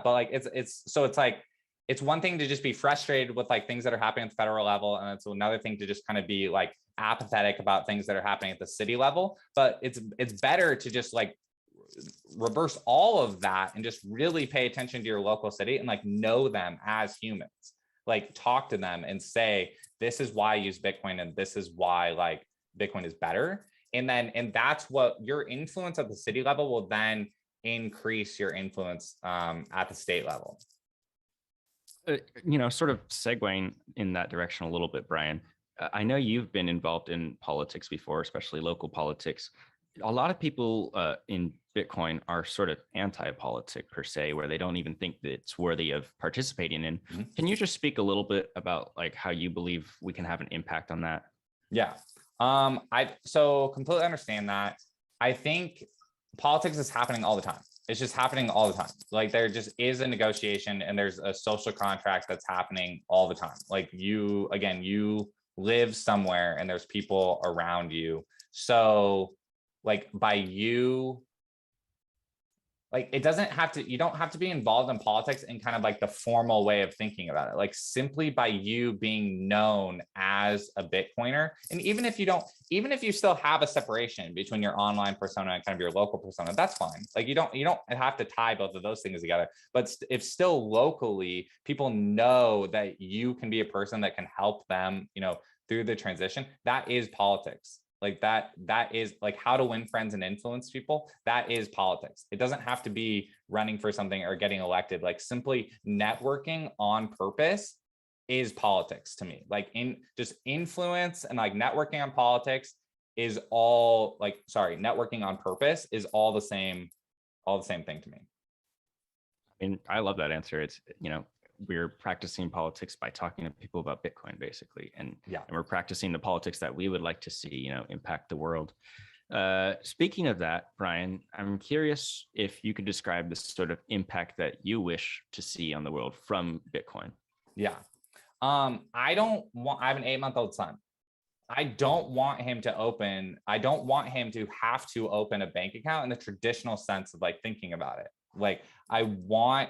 but like, it's one thing to just be frustrated with like things that are happening at the federal level. And it's another thing to just kind of be like apathetic about things that are happening at the city level. But it's better to just like reverse all of that and just really pay attention to your local city and like know them as humans, like talk to them and say, this is why I use Bitcoin. And this is why like Bitcoin is better. And that's what your influence at the city level will then increase your influence at the state level. Sort of segueing in that direction a little bit, Brian, I know you've been involved in politics before, especially local politics. A lot of people in Bitcoin are sort of anti-politic per se, where they don't even think that it's worthy of participating in. Can you just speak a little bit about like how you believe we can have an impact on that? Yeah. I so completely understand that. I think politics is happening all the time. It's just happening all the time. Like there just is a negotiation and there's a social contract that's happening all the time. Like you live somewhere and there's people around you. So like by you, like it doesn't have to, you don't have to be involved in politics in kind of like the formal way of thinking about it. Like simply by you being known as a Bitcoiner. And even if you still have a separation between your online persona and kind of your local persona, that's fine. Like you don't have to tie both of those things together, but if still locally people know that you can be a person that can help them, through the transition, that is politics. Like that is like how to win friends and influence people. That is politics. It doesn't have to be running for something or getting elected. Like simply networking on purpose is politics to me. Like just influence and like networking on politics is all networking on purpose is all the same thing to me. And I love that answer. It's, we're practicing politics by talking to people about Bitcoin, basically. And we're practicing the politics that we would like to see, impact the world. Speaking of that, Brian, I'm curious if you could describe the sort of impact that you wish to see on the world from Bitcoin. Yeah. I have an 8-month-old son. I don't want him to have to open a bank account in the traditional sense of like thinking about it. Like I want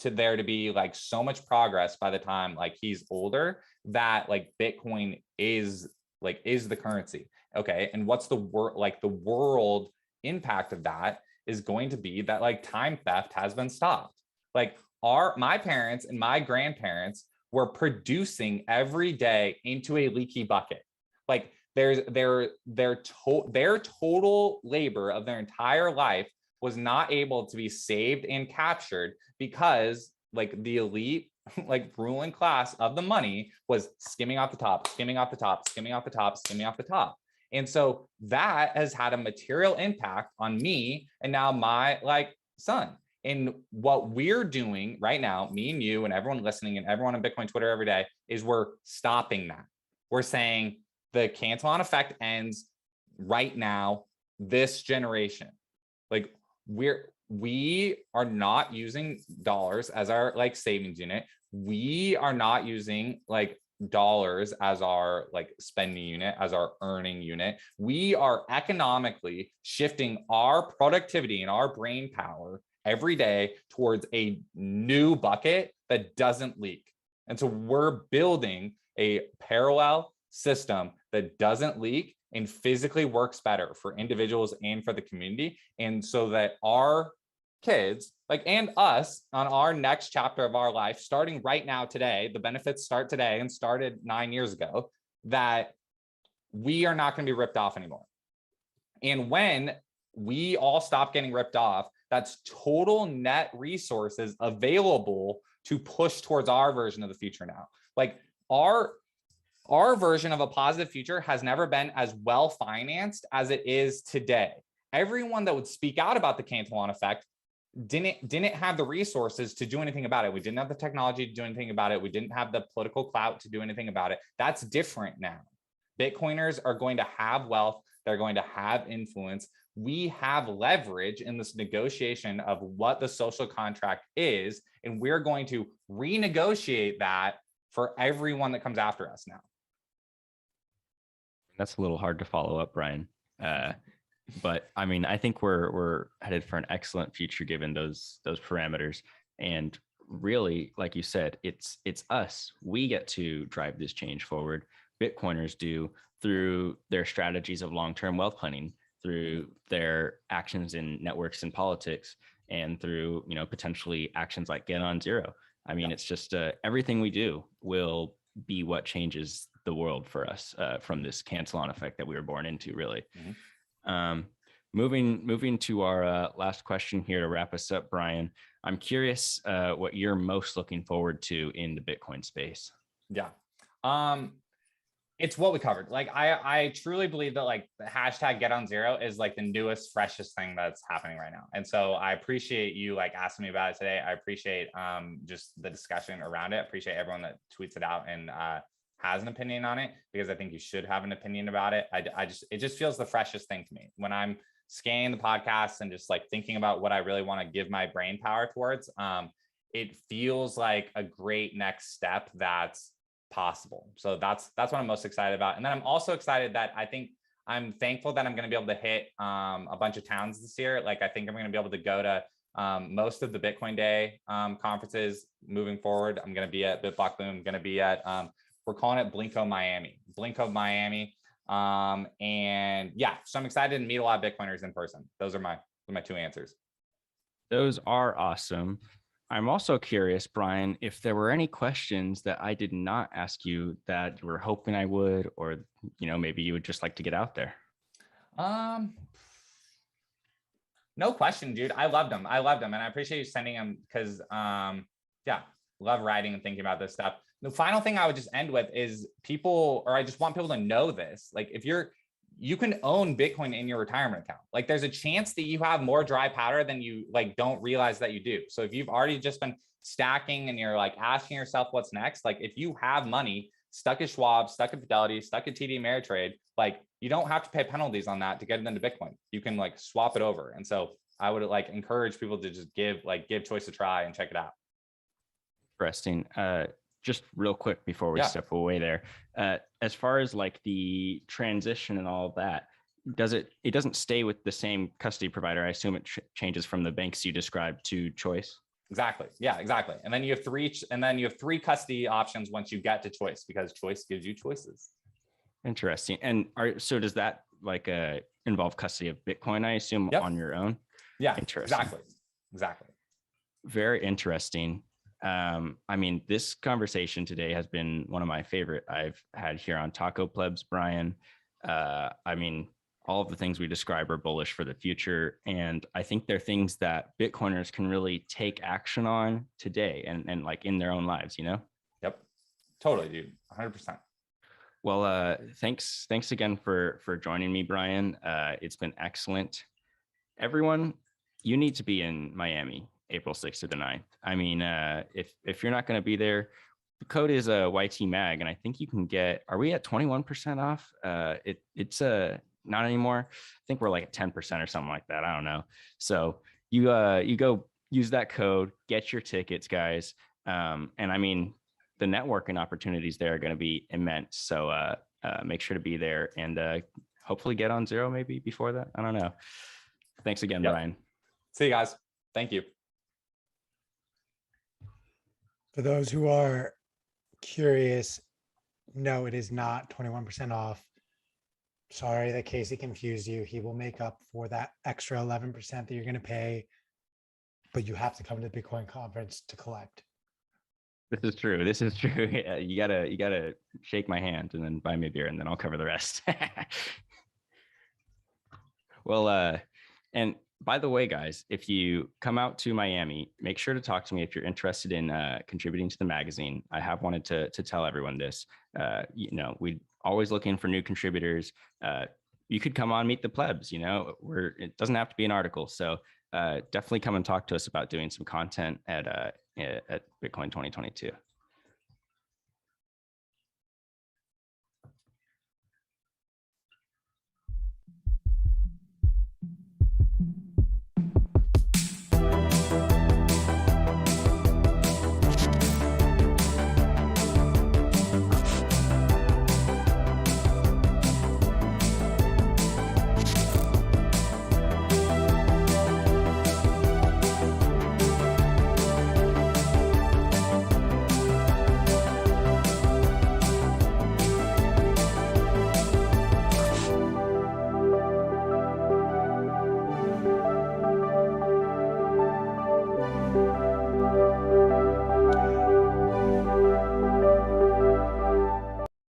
there to be like so much progress by the time like he's older that like Bitcoin is the currency. Okay. And what's the world impact of that is going to be that like time theft has been stopped. Like my parents and my grandparents were producing every day into a leaky bucket. Like their total labor of their entire life was not able to be saved and captured because like the elite, like ruling class of the money was skimming off the top, skimming off the top, skimming off the top, skimming off the top. And so that has had a material impact on me and now my like son. And what we're doing right now, me and you and everyone listening and everyone on Bitcoin Twitter every day, is we're stopping that. We're saying the Cantillon effect ends right now, this generation. Like we are not using dollars as our like savings unit. We are not using like dollars as our like spending unit, as our earning unit. We are economically shifting our productivity and our brain power every day towards a new bucket that doesn't leak. And so we're building a parallel system that doesn't leak and physically works better for individuals and for the community. And so that our kids, like, and us on our next chapter of our life, starting right now today, the benefits start today and started 9 years ago, that we are not going to be ripped off anymore. And when we all stop getting ripped off, that's total net resources available to push towards our version of the future now. Like our version of a positive future has never been as well financed as it is today. Everyone that would speak out about the Cantillon effect didn't have the resources to do anything about it. We didn't have the technology to do anything about it. We didn't have the political clout to do anything about it. That's different now. Bitcoiners are going to have wealth. They're going to have influence. We have leverage in this negotiation of what the social contract is, and we're going to renegotiate that for everyone that comes after us now. That's a little hard to follow up, Brian. But I mean, I think we're headed for an excellent future given those parameters. And really, like you said, it's us. We get to drive this change forward. Bitcoiners do through their strategies of long-term wealth planning, through their actions in networks and politics, and through potentially actions like Get on Zero. I mean, It's just everything we do will be what changes the world for us from this Cantillon effect that we were born into, really. Mm-hmm. Moving to our last question here to wrap us up, Brian, I'm curious what you're most looking forward to in the Bitcoin space. Yeah. It's what we covered. Like, I truly believe that like the hashtag Get on Zero is like the newest, freshest thing that's happening right now. And so I appreciate you like asking me about it today. I appreciate just the discussion around it. I appreciate everyone that tweets it out and has an opinion on it, because I think you should have an opinion about it. It just feels the freshest thing to me when I'm scanning the podcast and just like thinking about what I really want to give my brain power towards. It feels like a great next step that's possible. So that's what I'm most excited about. And then I'm also excited that I'm thankful that I'm going to be able to hit a bunch of towns this year. Like, I think I'm going to be able to go to most of the Bitcoin Day conferences moving forward. I'm going to be at BitBlock Boom. I'm going to be at we're calling it Blinko Miami. And yeah, so I'm excited to meet a lot of Bitcoiners in person. Those are my two answers. Those are awesome. I'm also curious, Brian, if there were any questions that I did not ask you that you were hoping I would, or maybe you would just like to get out there. No question, dude. I loved them, and I appreciate you sending them because love writing and thinking about this stuff. The final thing I would just end with is I just want people to know this. Like, if you can own Bitcoin in your retirement account. Like, there's a chance that you have more dry powder than you like don't realize that you do. So if you've already just been stacking and you're like asking yourself what's next, like if you have money stuck at Schwab, stuck at Fidelity, stuck at TD Ameritrade, like you don't have to pay penalties on that to get it into Bitcoin. You can like swap it over. And so I would like encourage people to just give Choice a try and check it out. Interesting. Just real quick before we step away there, as far as like the transition and all of that, it doesn't stay with the same custody provider? I assume it changes from the banks you described to Choice. Exactly. Yeah, exactly. And then you have three custody options once you get to Choice, because Choice gives you choices. Interesting. And so does that like involve custody of Bitcoin, I assume, on your own? Yeah, interesting. Exactly. Very interesting. I mean, this conversation today has been one of my favorite I've had here on Taco Plebs, Brian. I mean, all of the things we describe are bullish for the future. And I think they're things that Bitcoiners can really take action on today and like in their own lives, you know? Yep. Totally, dude. 100%. Well, thanks again for joining me, Brian. It's been excellent. Everyone, you need to be in Miami, April 6th to the 9th. I mean, if you're not going to be there, the code is YT Mag, and I think you can get. Are we at 21% off? It's not anymore. I think we're like at 10% or something like that. I don't know. So you go use that code, get your tickets, guys. And I mean, the networking opportunities there are going to be immense. So make sure to be there and hopefully get on Zero maybe before that. I don't know. Thanks again, Brian. See you guys. Thank you. For those who are curious, no, it is not 21% off. Sorry that Casey confused you. He will make up for that extra 11% that you're going to pay, but you have to come to the Bitcoin conference to collect. This is true. This is true. Yeah, you gotta shake my hand and then buy me a beer, and then I'll cover the rest. Well, and by the way, guys, if you come out to Miami, make sure to talk to me if you're interested in contributing to the magazine. I have wanted to tell everyone this. You know, we always looking for new contributors. You could come on Meet the Plebs. You know, it doesn't have to be an article. So definitely come and talk to us about doing some content at Bitcoin 2022.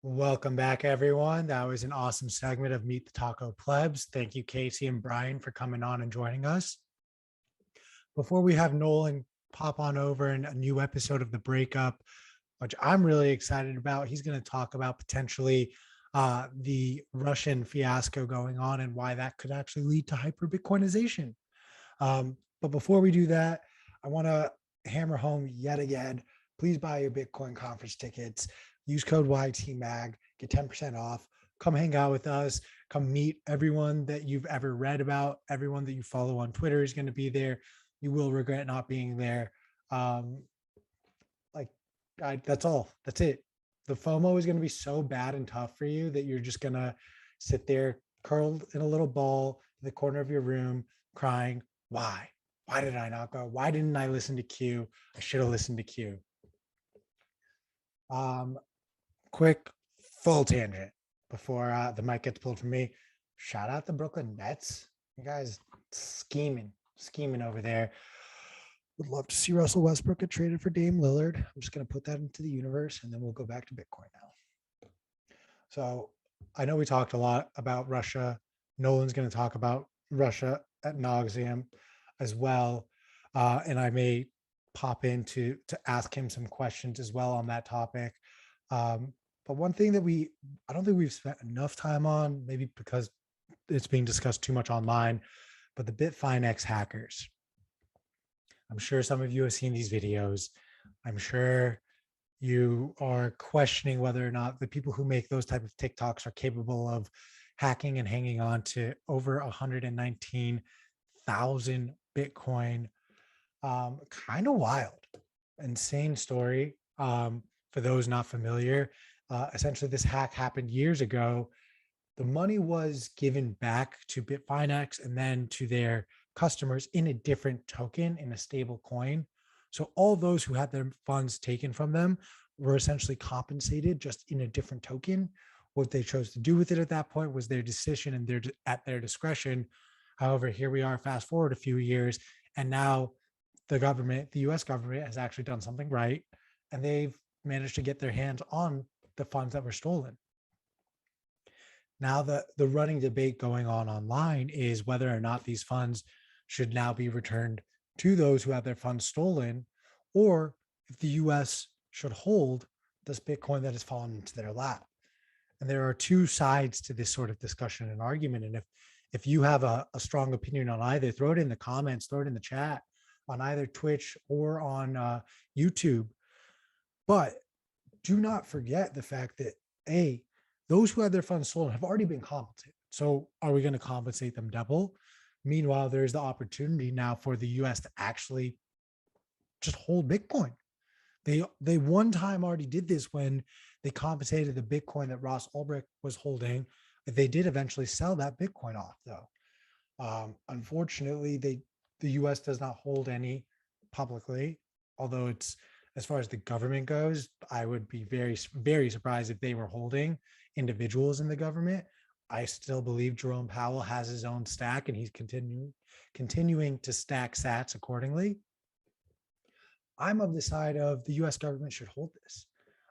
Welcome back, everyone. That was an awesome segment of Meet the Taco Plebs. Thank you, Casey and Brian, for coming on and joining us. Before we have Nolan pop on over in a new episode of The Breakup, which I'm really excited about, he's going to talk about potentially the Russian fiasco going on and why that could actually lead to hyper Bitcoinization. But before we do that, I want to hammer home yet again, please buy your Bitcoin conference tickets. Use code YTMAG, get 10% off. Come hang out with us. Come meet everyone that you've ever read about. Everyone that you follow on Twitter is going to be there. You will regret not being there. That's all. That's it. The FOMO is going to be so bad and tough for you that you're just going to sit there curled in a little ball in the corner of your room crying, why? Why did I not go? Why didn't I listen to Q? I should have listened to Q. Quick full tangent before the mic gets pulled from me. Shout out the Brooklyn Nets. You guys scheming over there. Would love to see Russell Westbrook get traded for Dame Lillard. I'm just going to put that into the universe, and then we'll go back to Bitcoin now. So I know we talked a lot about Russia. Nolan's going to talk about Russia ad nauseum as well. And I may pop in to ask him some questions as well on that topic. But one thing that I don't think we've spent enough time on, maybe because it's being discussed too much online, but the Bitfinex hackers. I'm sure some of you have seen these videos. I'm sure you are questioning whether or not the people who make those type of TikToks are capable of hacking and hanging on to over 119,000 Bitcoin. Kind of wild, insane story. For those not familiar, essentially this hack happened years ago. The money was given back to Bitfinex and then to their customers in a different token, in a stable coin. So all those who had their funds taken from them were essentially compensated just in a different token. What they chose to do with it at that point was their decision and at their discretion. However, here we are, fast forward a few years, and now the government, the US government, has actually done something right, and they've managed to get their hands on the funds that were stolen. Now the running debate going on online is whether or not these funds should now be returned to those who have their funds stolen, or if the US should hold this Bitcoin that has fallen into their lap. And there are two sides to this sort of discussion and argument. And if you have a strong opinion on either, throw it in the comments, throw it in the chat on either Twitch or on YouTube. But do not forget the fact that those who had their funds stolen have already been compensated. So are we going to compensate them double? Meanwhile, there's the opportunity now for the US to actually just hold Bitcoin. They one time already did this when they compensated the Bitcoin that Ross Ulbricht was holding. They did eventually sell that Bitcoin off, though. Unfortunately, the US does not hold any publicly, although it's, as far as the government goes, I would be very, very surprised if they were holding individuals in the government. I still believe Jerome Powell has his own stack, and he's continuing to stack sats accordingly. I'm of the side of the US government should hold this.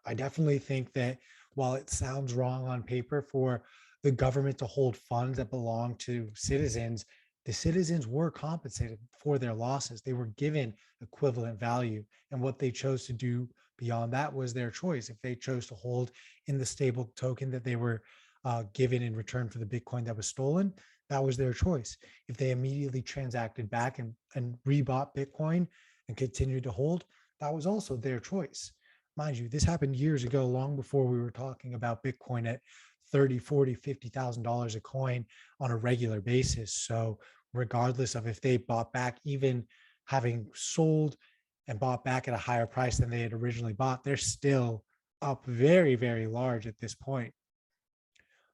I definitely think that while it sounds wrong on paper for the government to hold funds that belong to citizens, the citizens were compensated for their losses. They were given equivalent value. And what they chose to do beyond that was their choice. If they chose to hold in the stable token that they were given in return for the Bitcoin that was stolen, that was their choice. If they immediately transacted back and rebought Bitcoin and continued to hold, that was also their choice. Mind you, this happened years ago, long before we were talking about Bitcoin at $30,000, $40,000, $50,000 a coin on a regular basis. So regardless of if they bought back, even having sold and bought back at a higher price than they had originally bought, they're still up very, very large at this point.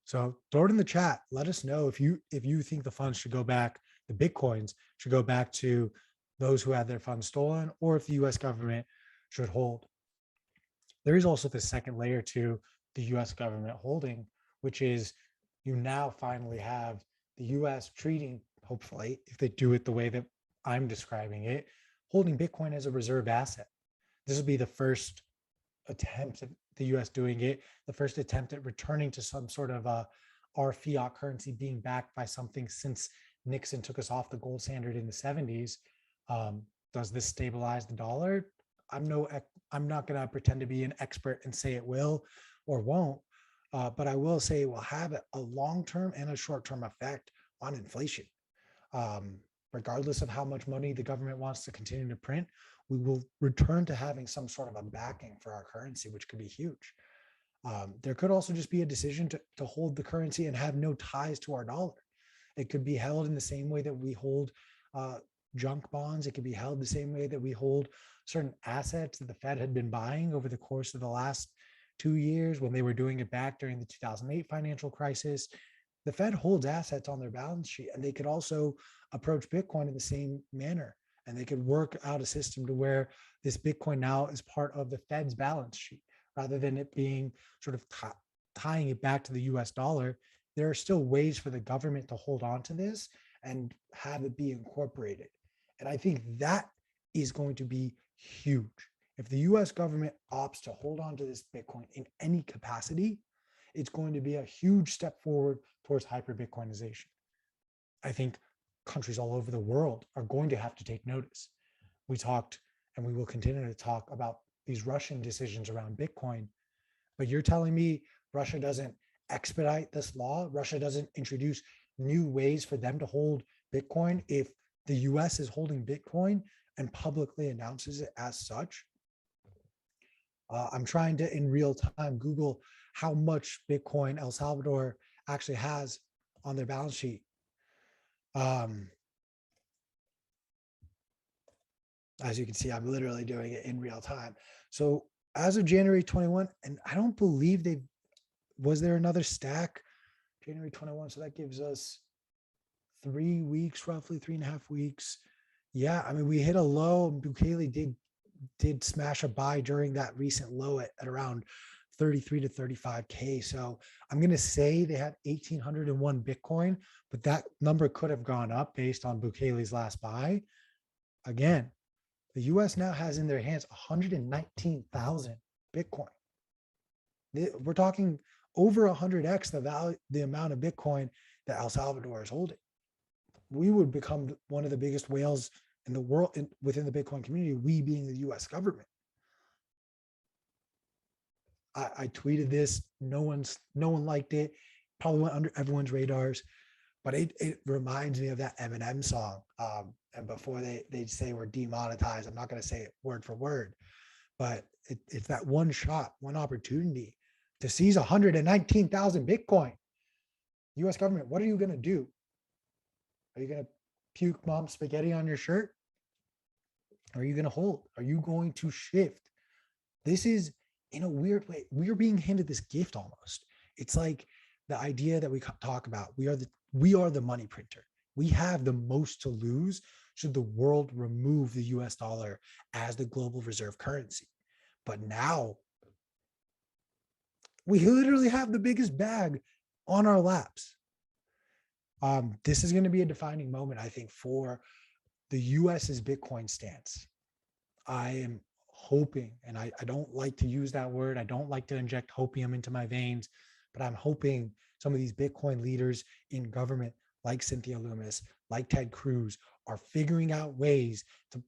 So throw it in the chat. Let us know if you think the funds should go back, the Bitcoins should go back to those who had their funds stolen, or if the US government should hold. There is also the second layer to the US government holding, which is you now finally have the US treating, hopefully, if they do it the way that I'm describing it, holding Bitcoin as a reserve asset. This will be the first attempt at the US doing it, the first attempt at returning to some sort of our fiat currency being backed by something since Nixon took us off the gold standard in the 70s. Does this stabilize the dollar? I'm not going to pretend to be an expert and say it will or won't, but I will say it will have a long-term and a short-term effect on inflation. Regardless of how much money the government wants to continue to print, we will return to having some sort of a backing for our currency, which could be huge. There could also just be a decision to hold the currency and have no ties to our dollar. It could be held in the same way that we hold junk bonds. It could be held the same way that we hold certain assets that the Fed had been buying over the course of the last 2 years when they were doing it back during the 2008 financial crisis. The Fed holds assets on their balance sheet, and they could also approach Bitcoin in the same manner. And they could work out a system to where this Bitcoin now is part of the Fed's balance sheet, rather than it being sort of tying it back to the US dollar. There are still ways for the government to hold on to this and have it be incorporated. And I think that is going to be huge. If the US government opts to hold on to this Bitcoin in any capacity, it's going to be a huge step forward towards hyper-Bitcoinization. I think countries all over the world are going to have to take notice. We talked, and we will continue to talk about these Russian decisions around Bitcoin, but you're telling me Russia doesn't expedite this law? Russia doesn't introduce new ways for them to hold Bitcoin if the US is holding Bitcoin and publicly announces it as such? I'm trying to, in real time, Google how much Bitcoin El Salvador actually has on their balance sheet. As you can see, I'm literally doing it in real time. So as of January 21, and I don't believe was there another stack? January 21, so that gives us 3 weeks, roughly 3.5 weeks. Yeah, I mean, we hit a low. Bukele did smash a buy during that recent low at around 33 to 35K. So I'm going to say they had 1,801 Bitcoin, but that number could have gone up based on Bukele's last buy. Again, the US now has in their hands 119,000 Bitcoin. We're talking over 100x the amount of Bitcoin that El Salvador is holding. We would become one of the biggest whales in the world within the Bitcoin community, we being the US government. I tweeted this, no one liked it, probably went under everyone's radars, but it reminds me of that Eminem song. And before they say we're demonetized, I'm not going to say it word for word, but it's that one shot, one opportunity to seize 119,000 Bitcoin. US government, what are you going to do? Are you going to puke mom spaghetti on your shirt? Are you going to hold? Are you going to shift? This is, in a weird way, we're being handed this gift almost. It's like the idea that we talk about. We are the money printer. We have the most to lose should the world remove the US dollar as the global reserve currency. But now we literally have the biggest bag on our laps. This is going to be a defining moment, I think, for the US's Bitcoin stance. I am hoping, and I don't like to use that word, I don't like to inject hopium into my veins, but I'm hoping some of these Bitcoin leaders in government, like Cynthia Lummis, like Ted Cruz, are figuring out ways to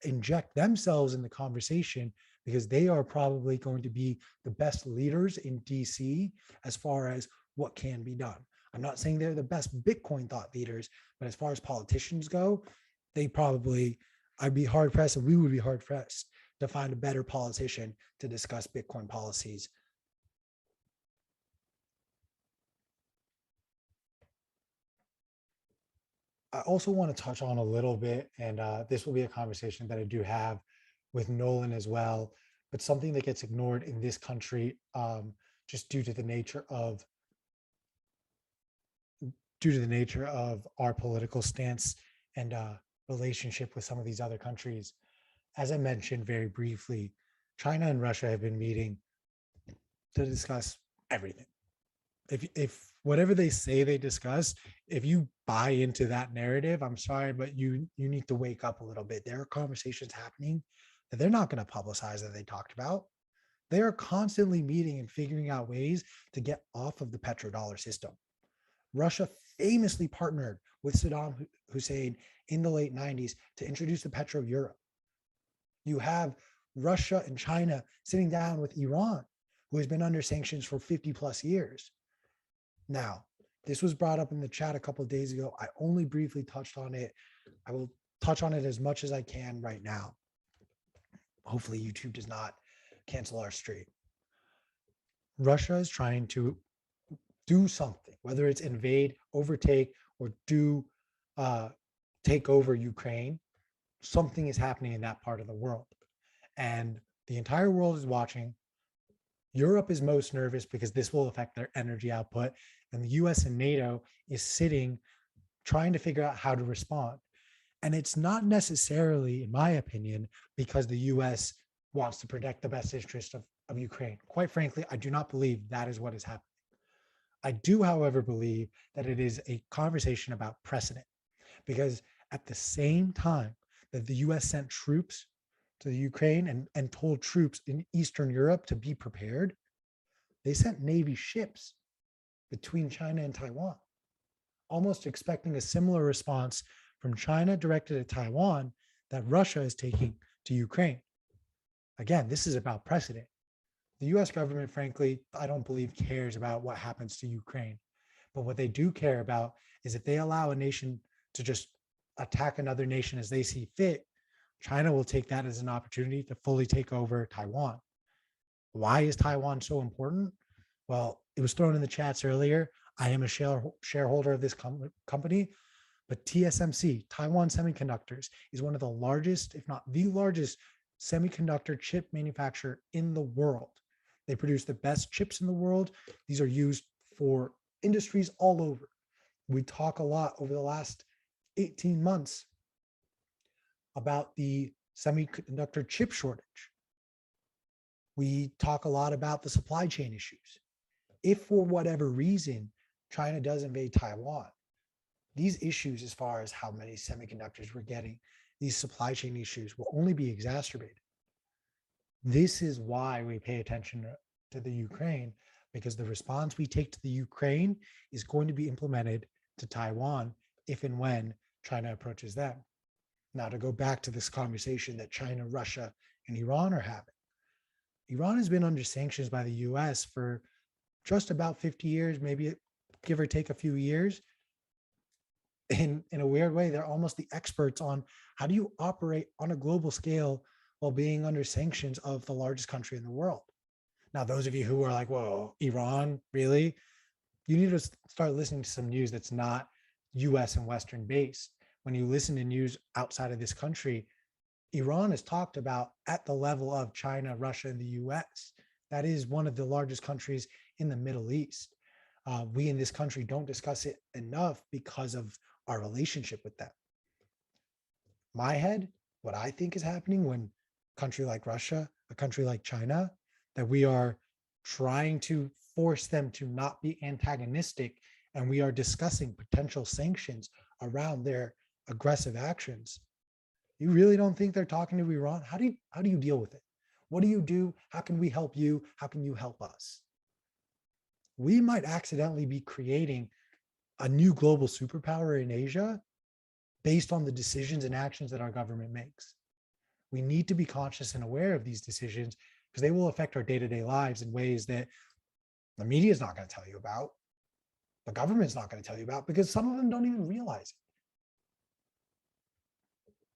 inject themselves in the conversation, because they are probably going to be the best leaders in DC as far as what can be done. I'm not saying they're the best Bitcoin thought leaders, but as far as politicians go, they probably, I'd be hard pressed, and we would be hard pressed to find a better politician to discuss Bitcoin policies. I also want to touch on a little bit, and this will be a conversation that I do have with Nolan as well, but something that gets ignored in this country just due to the nature of our political stance and relationship with some of these other countries. As I mentioned very briefly, China and Russia have been meeting to discuss everything. If whatever they say they discuss, if you buy into that narrative, I'm sorry, but you need to wake up a little bit. There are conversations happening that they're not going to publicize that they talked about. They are constantly meeting and figuring out ways to get off of the petrodollar system. Russia famously partnered with Saddam Hussein in the late 90s to introduce the petro euro. You have Russia and China sitting down with Iran, who has been under sanctions for 50 plus years. Now, this was brought up in the chat a couple of days ago. I only briefly touched on it. I will touch on it as much as I can right now. Hopefully YouTube does not cancel our stream. Russia is trying to do something, whether it's invade, overtake, or take over Ukraine. Something is happening in that part of the world. And the entire world is watching. Europe is most nervous because this will affect their energy output. And the US and NATO is sitting, trying to figure out how to respond. And it's not necessarily, in my opinion, because the US wants to protect the best interest of Ukraine. Quite frankly, I do not believe that is what is happening. I do, however, believe that it is a conversation about precedent, because at the same time that the US sent troops to the Ukraine and told troops in Eastern Europe to be prepared, they sent Navy ships between China and Taiwan, almost expecting a similar response from China directed at Taiwan that Russia is taking to Ukraine. Again, this is about precedent. The US government, frankly, I don't believe cares about what happens to Ukraine. But what they do care about is if they allow a nation to just attack another nation as they see fit, China will take that as an opportunity to fully take over Taiwan. Why is Taiwan so important? Well, it was thrown in the chats earlier. I am a shareholder of this company, but TSMC, Taiwan Semiconductors, is one of the largest, if not the largest, semiconductor chip manufacturer in the world. They produce the best chips in the world. These are used for industries all over. We talk a lot over the last 18 months about the semiconductor chip shortage. We talk a lot about the supply chain issues. If for whatever reason China does invade Taiwan, these issues, as far as how many semiconductors we're getting, these supply chain issues will only be exacerbated. This is why we pay attention to the Ukraine, because the response we take to the Ukraine is going to be implemented to Taiwan if and when China approaches them. Now, to go back to this conversation that China, Russia, and Iran are having, Iran has been under sanctions by the US for just about 50 years, maybe give or take a few years. In a weird way, they're almost the experts on how do you operate on a global scale while being under sanctions of the largest country in the world. Now, those of you who are like, whoa, Iran, really? You need to start listening to some news that's not US and Western based. When you listen to news outside of this country, Iran is talked about at the level of China, Russia, and the US. That is one of the largest countries in the Middle East. We in this country don't discuss it enough because of our relationship with them. My head, what I think is happening when a country like Russia, a country like China, that we are trying to force them to not be antagonistic, and we are discussing potential sanctions around their aggressive actions. You really don't think they're talking to Iran? How do you deal with it? What do you do? How can we help you? How can you help us? We might accidentally be creating a new global superpower in Asia based on the decisions and actions that our government makes. We need to be conscious and aware of these decisions because they will affect our day-to-day lives in ways that the media is not going to tell you about, the government's not going to tell you about, because some of them don't even realize it.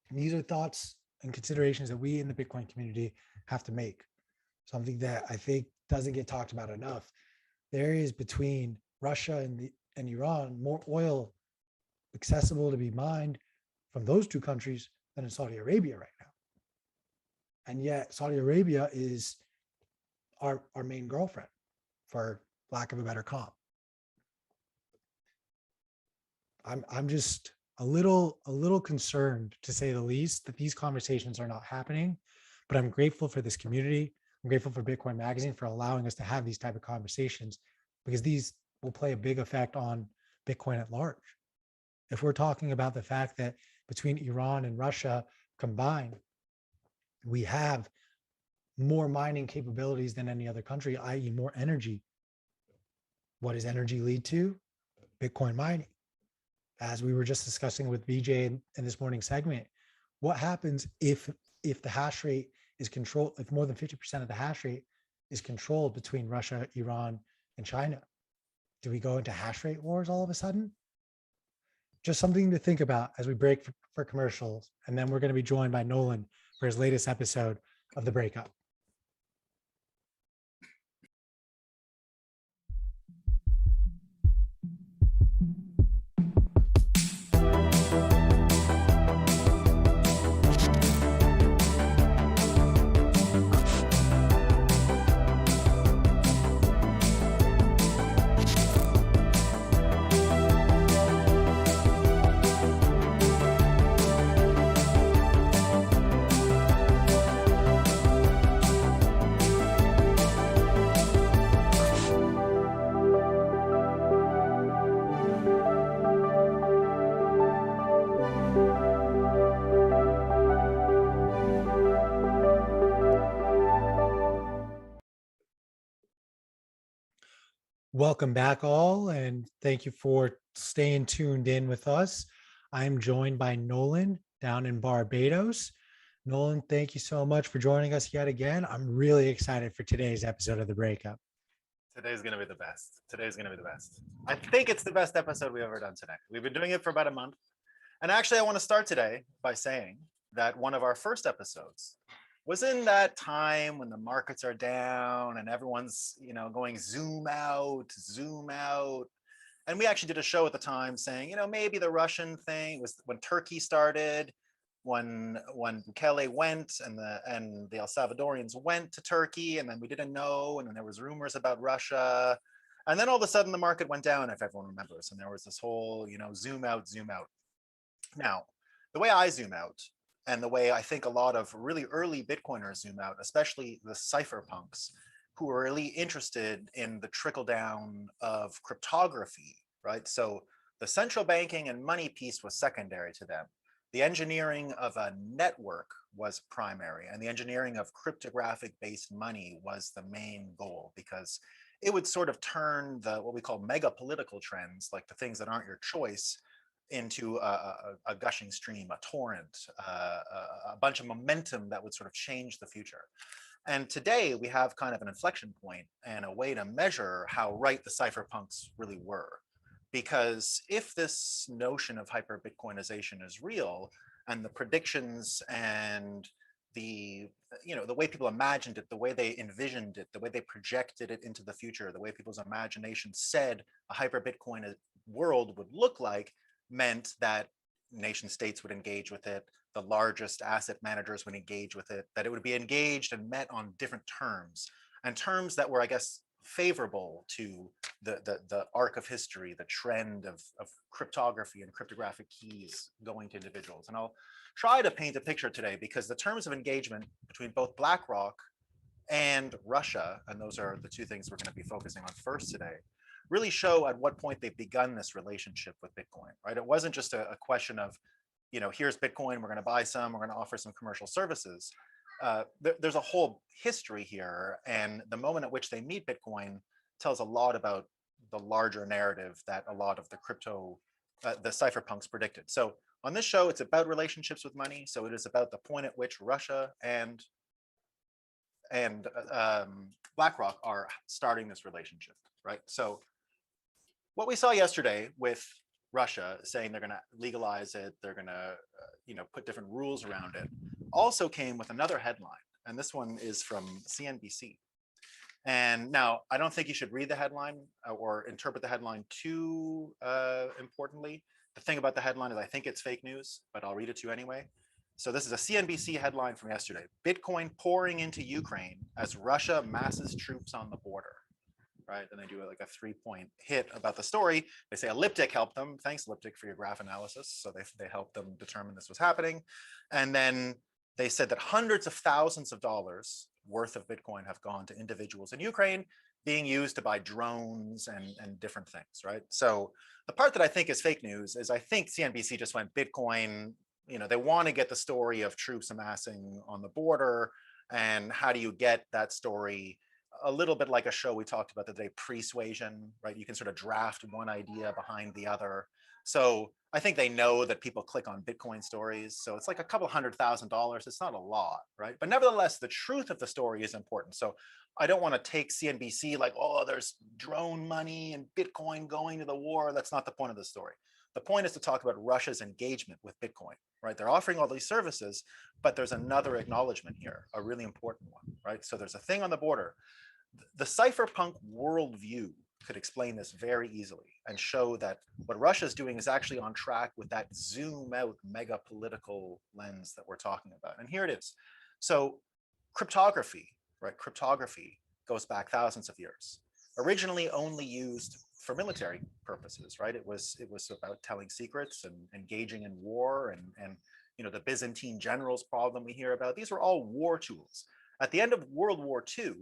And these are thoughts and considerations that we in the Bitcoin community have to make. Something that I think doesn't get talked about enough. There is between Russia and Iran more oil accessible to be mined from those two countries than in Saudi Arabia right now. And yet Saudi Arabia is our main girlfriend, for lack of a better comp. I'm just a little concerned, to say the least, that these conversations are not happening, but I'm grateful for this community. I'm grateful for Bitcoin Magazine for allowing us to have these type of conversations, because these will play a big effect on Bitcoin at large. If we're talking about the fact that between Iran and Russia combined, we have more mining capabilities than any other country, i.e. more energy. What does energy lead to? Bitcoin mining. As we were just discussing with Vijay in this morning segment, what happens if the hash rate is controlled, if more than 50% of the hash rate is controlled between Russia, Iran, and China? Do we go into hash rate wars all of a sudden? Just something to think about as we break for commercials. And then we're going to be joined by Nolan for his latest episode of The Breakup. Welcome back all, and thank you for staying tuned in with us. I'm joined by Nolan down in Barbados. Nolan, thank you so much for joining us yet again. I'm really excited for today's episode of The Breakup. Today's going to be the best. Today's going to be the best. I think it's the best episode we've ever done today. We've been doing it for about a month. And actually, I want to start today by saying that one of our first episodes was in that time when the markets are down and everyone's, going zoom out. And we actually did a show at the time saying, maybe the Russian thing was when Turkey started, when Bukele went and the El Salvadorians went to Turkey, and then we didn't know, and then there was rumors about Russia. And then all of a sudden the market went down, if everyone remembers, and there was this whole, zoom out. Now, the way I zoom out, and the way I think a lot of really early Bitcoiners zoom out, especially the cypherpunks, who are really interested in the trickle down of cryptography, right? So the central banking and money piece was secondary to them. The engineering of a network was primary, and the engineering of cryptographic based money was the main goal, because it would sort of turn the what we call mega political trends, like the things that aren't your choice, into a gushing stream, a torrent, a bunch of momentum that would sort of change the future. And today we have kind of an inflection point and a way to measure how right the cypherpunks really were. Because if this notion of hyper Bitcoinization is real, and the predictions and the way people imagined it, the way they envisioned it, the way they projected it into the future, the way people's imagination said a hyper Bitcoin world would look like, meant that nation states would engage with it, the largest asset managers would engage with it, that it would be engaged and met on different terms, and terms that were, I guess, favorable to the arc of history, the trend of cryptography and cryptographic keys going to individuals. And I'll try to paint a picture today, because the terms of engagement between both BlackRock and Russia, and those are the two things we're going to be focusing on first today, really show at what point they've begun this relationship with Bitcoin, right? It wasn't just a question of, here's Bitcoin, we're going to buy some, we're going to offer some commercial services. There's a whole history here, and the moment at which they meet Bitcoin tells a lot about the larger narrative that a lot of the cypherpunks predicted. So on this show, it's about relationships with money. So it is about the point at which Russia and BlackRock are starting this relationship, right? So what we saw yesterday with Russia saying they're going to legalize it, they're going to put different rules around it, also came with another headline, and this one is from CNBC. And now I don't think you should read the headline or interpret the headline too importantly. The thing about the headline is I think it's fake news, but I'll read it to you anyway. So this is a CNBC headline from yesterday: Bitcoin pouring into Ukraine as Russia masses troops on the border. Right, and they do like a 3-point hit about the story. They say Elliptic helped them. Thanks, Elliptic, for your graph analysis. So they helped them determine this was happening. And then they said that hundreds of thousands of dollars worth of Bitcoin have gone to individuals in Ukraine, being used to buy drones and different things, right? So the part that I think is fake news is I think CNBC just went Bitcoin, they want to get the story of troops amassing on the border, and how do you get that story a little bit like a show we talked about the day, Persuasion, right? You can sort of draft one idea behind the other. So I think they know that people click on Bitcoin stories. So it's like a couple $100,000. It's not a lot, right? But nevertheless, the truth of the story is important. So I don't want to take CNBC like, oh, there's drone money and Bitcoin going to the war. That's not the point of the story. The point is to talk about Russia's engagement with Bitcoin, right? They're offering all these services, but there's another acknowledgement here, a really important one, right? So there's a thing on the border. The cypherpunk worldview could explain this very easily and show that what Russia is doing is actually on track with that zoom out mega political lens that we're talking about. And here it is. So cryptography, right? Cryptography goes back thousands of years. Originally only used for military purposes, right? It was about telling secrets and engaging in war and the Byzantine generals problem we hear about. These were all war tools. At the end of World War II,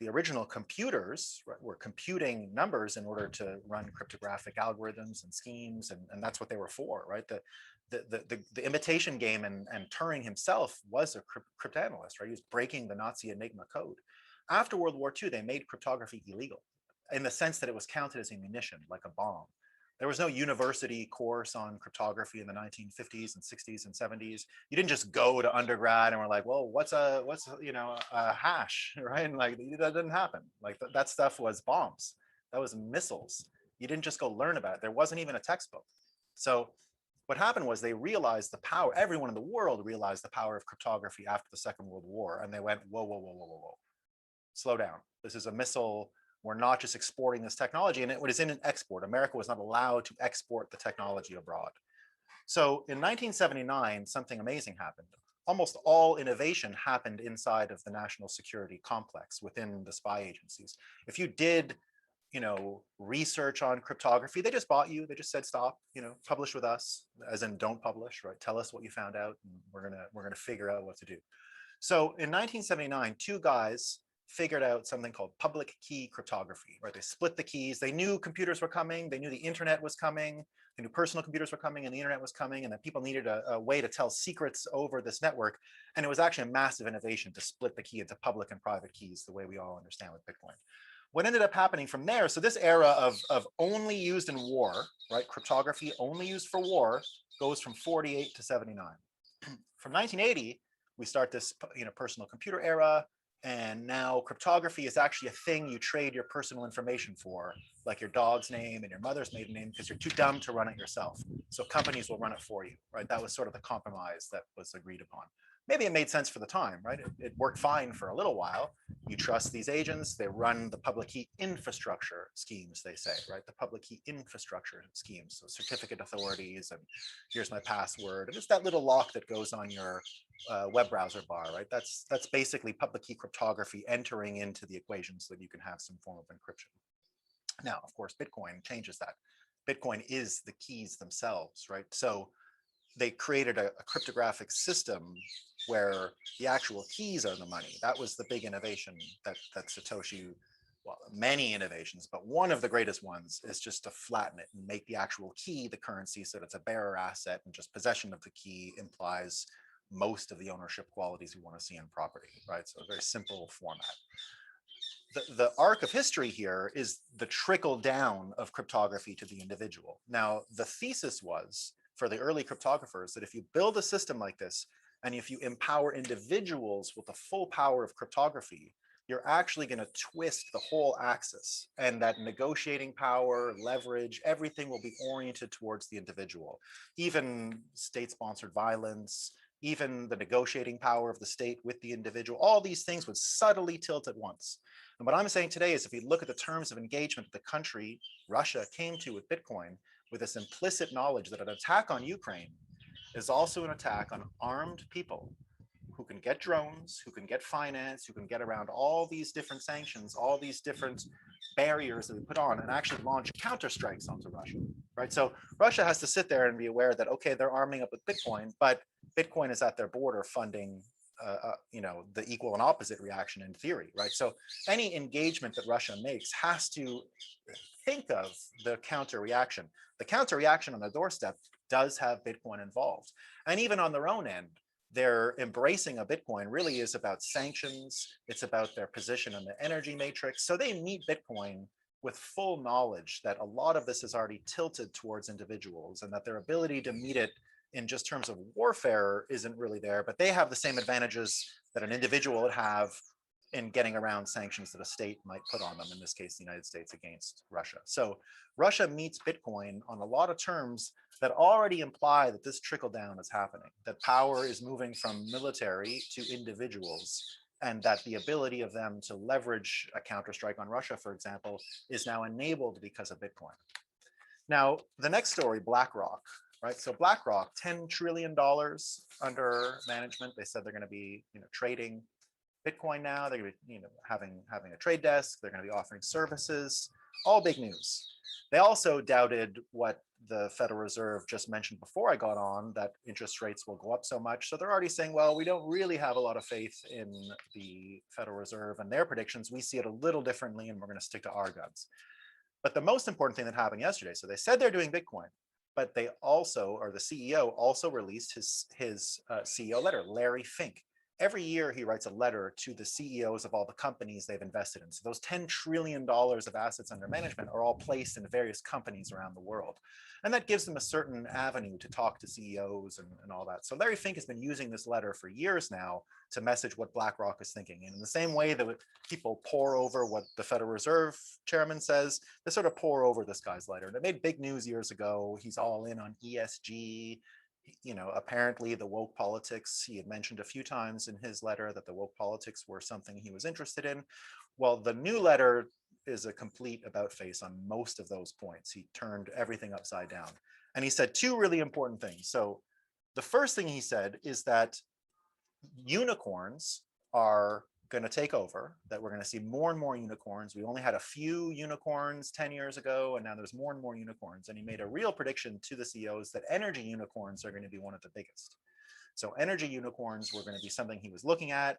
the original computers, right, were computing numbers in order to run cryptographic algorithms and schemes, and that's what they were for, right? The imitation game, and Turing himself was a cryptanalyst, right? He was breaking the Nazi Enigma code. After World War II, they made cryptography illegal in the sense that it was counted as a munition, like a bomb. There was no university course on cryptography in the 1950s and 60s and 70s. You didn't just go to undergrad and we're like, well, what's a hash, right? And like that didn't happen. Like that stuff was bombs. That was missiles. You didn't just go learn about it. There wasn't even a textbook. So what happened was they realized the power. Everyone in the world realized the power of cryptography after the Second World War, and they went, whoa, whoa, whoa, whoa, whoa, whoa. Slow down. This is a missile. We're not just exporting this technology, and it was in an export. America was not allowed to export the technology abroad. So in 1979, something amazing happened. Almost all innovation happened inside of the national security complex within the spy agencies. If you did, research on cryptography, they just bought you. They just said, stop, publish with us, as in don't publish, right? Tell us what you found out, and we're gonna figure out what to do. So in 1979, two guys figured out something called public key cryptography, right? They split the keys. They knew computers were coming. They knew the internet was coming. They knew personal computers were coming and the internet was coming, and that people needed a way to tell secrets over this network. And it was actually a massive innovation to split the key into public and private keys the way we all understand with Bitcoin. what ended up happening from there, so this era of only used in war, right? Cryptography only used for war goes from 48 to 79. From 1980, we start this personal computer era. And now cryptography is actually a thing you trade your personal information for, like your dog's name and your mother's maiden name, because you're too dumb to run it yourself. So companies will run it for you, right? That was sort of the compromise that was agreed upon. Maybe it made sense for the time, right? It worked fine for a little while. You trust these agents, they run the public key infrastructure schemes, they say, right? The public key infrastructure schemes, so certificate authorities, and here's my password. And it's that little lock that goes on your web browser bar, right? That's basically public key cryptography entering into the equation so that you can have some form of encryption. Now, of course, Bitcoin changes that. Bitcoin is the keys themselves, right? So they created a cryptographic system where the actual keys are the money. That was the big innovation that Satoshi, well, many innovations, but one of the greatest ones is just to flatten it and make the actual key the currency so that it's a bearer asset, and just possession of the key implies most of the ownership qualities we want to see in property, right? So a very simple format. The arc of history here is the trickle down of cryptography to the individual. Now, the thesis was for the early cryptographers that if you build a system like this, and if you empower individuals with the full power of cryptography, you're actually going to twist the whole axis, and that negotiating power, leverage, everything will be oriented towards the individual. Even state-sponsored violence, even the negotiating power of the state with the individual, all these things would subtly tilt at once. And what I'm saying today is if you look at the terms of engagement the country, Russia, came to with Bitcoin, with this implicit knowledge that an attack on Ukraine is also an attack on armed people who can get drones, who can get finance, who can get around all these different sanctions, all these different barriers that we put on, and actually launch counterstrikes onto Russia, right? So Russia has to sit there and be aware that, okay, they're arming up with Bitcoin, but Bitcoin is at their border funding the equal and opposite reaction in theory, right? So any engagement that Russia makes has to think of the counter reaction. The counter reaction on the doorstep does have Bitcoin involved. And even on their own end, their embracing of Bitcoin really is about sanctions. It's about their position in the energy matrix. So they meet Bitcoin with full knowledge that a lot of this is already tilted towards individuals, and that their ability to meet it in just terms of warfare isn't really there, but they have the same advantages that an individual would have in getting around sanctions that a state might put on them, in this case, the United States against Russia. So Russia meets Bitcoin on a lot of terms that already imply that this trickle down is happening, that power is moving from military to individuals, and that the ability of them to leverage a counterstrike on Russia, for example, is now enabled because of Bitcoin. Now, the next story, BlackRock, right? So BlackRock, $10 trillion under management. They said they're going to be, trading Bitcoin now. They're going to be, having a trade desk. They're going to be offering services. All big news. They also doubted what the Federal Reserve just mentioned before I got on, that interest rates will go up so much. So they're already saying, well, we don't really have a lot of faith in the Federal Reserve and their predictions. We see it a little differently, and we're going to stick to our guns. But the most important thing that happened yesterday, so they said they're doing Bitcoin, but they also, or the CEO also released his CEO letter, Larry Fink. Every year he writes a letter to the CEOs of all the companies they've invested in. So those $10 trillion of assets under management are all placed in various companies around the world. And that gives them a certain avenue to talk to CEOs and all that. So Larry Fink has been using this letter for years now to message what BlackRock is thinking. And in the same way that people pour over what the Federal Reserve chairman says, they sort of pour over this guy's letter. And it made big news years ago. He's all in on ESG. Apparently the woke politics, he had mentioned a few times in his letter that the woke politics were something he was interested in. Well, the new letter is a complete about face on most of those points. He turned everything upside down. And he said two really important things. So the first thing he said is that unicorns are going to take over, that we're going to see more and more unicorns. We only had a few unicorns 10 years ago, and now there's more and more unicorns. And he made a real prediction to the CEOs that energy unicorns are going to be one of the biggest. So energy unicorns were going to be something he was looking at.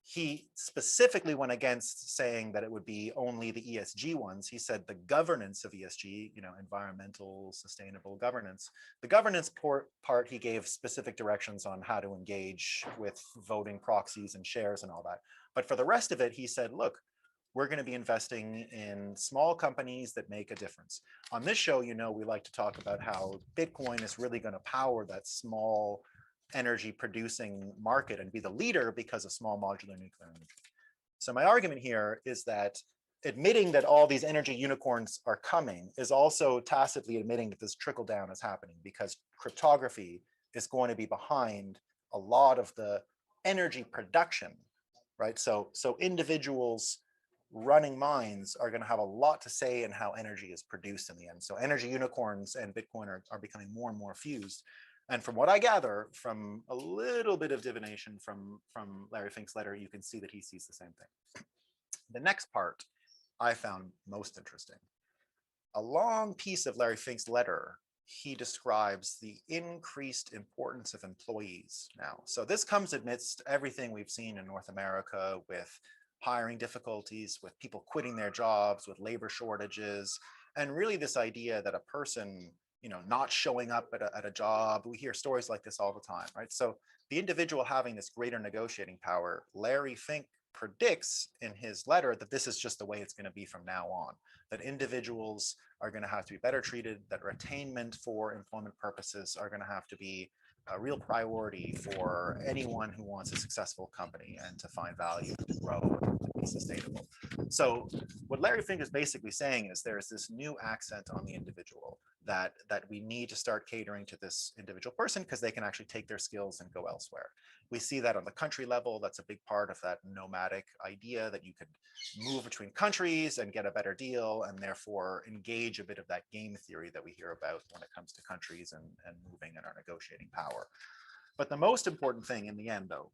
He specifically went against saying that it would be only the ESG ones. He said the governance of ESG, environmental, sustainable governance. The governance part, he gave specific directions on how to engage with voting proxies and shares and all that. But for the rest of it, he said, look, we're going to be investing in small companies that make a difference. On this show, you know, we like to talk about how Bitcoin is really going to power that small energy producing market and be the leader because of small modular nuclear energy. So my argument here is that admitting that all these energy unicorns are coming is also tacitly admitting that this trickle down is happening, because cryptography is going to be behind a lot of the energy production, right? So individuals running mines are going to have a lot to say in how energy is produced in the end. So energy unicorns and Bitcoin are becoming more and more fused. And from what I gather from a little bit of divination from Larry Fink's letter, you can see that he sees the same thing. The next part I found most interesting. A long piece of Larry Fink's letter, he describes the increased importance of employees now. So this comes amidst everything we've seen in North America with hiring difficulties, with people quitting their jobs, with labor shortages, and really this idea that a person, you know, not showing up at a job. We hear stories like this all the time, right? So the individual having this greater negotiating power, Larry Fink predicts in his letter that this is just the way it's going to be from now on, that individuals are going to have to be better treated, that retainment for employment purposes are going to have to be a real priority for anyone who wants a successful company and to find value, to grow, and to be sustainable. So what Larry Fink is basically saying is there's this new accent on the individual, that we need to start catering to this individual person because they can actually take their skills and go elsewhere. We see that on the country level. That's a big part of that nomadic idea, that you could move between countries and get a better deal, and therefore engage a bit of that game theory that we hear about when it comes to countries and moving in our negotiating power. But the most important thing in the end, though,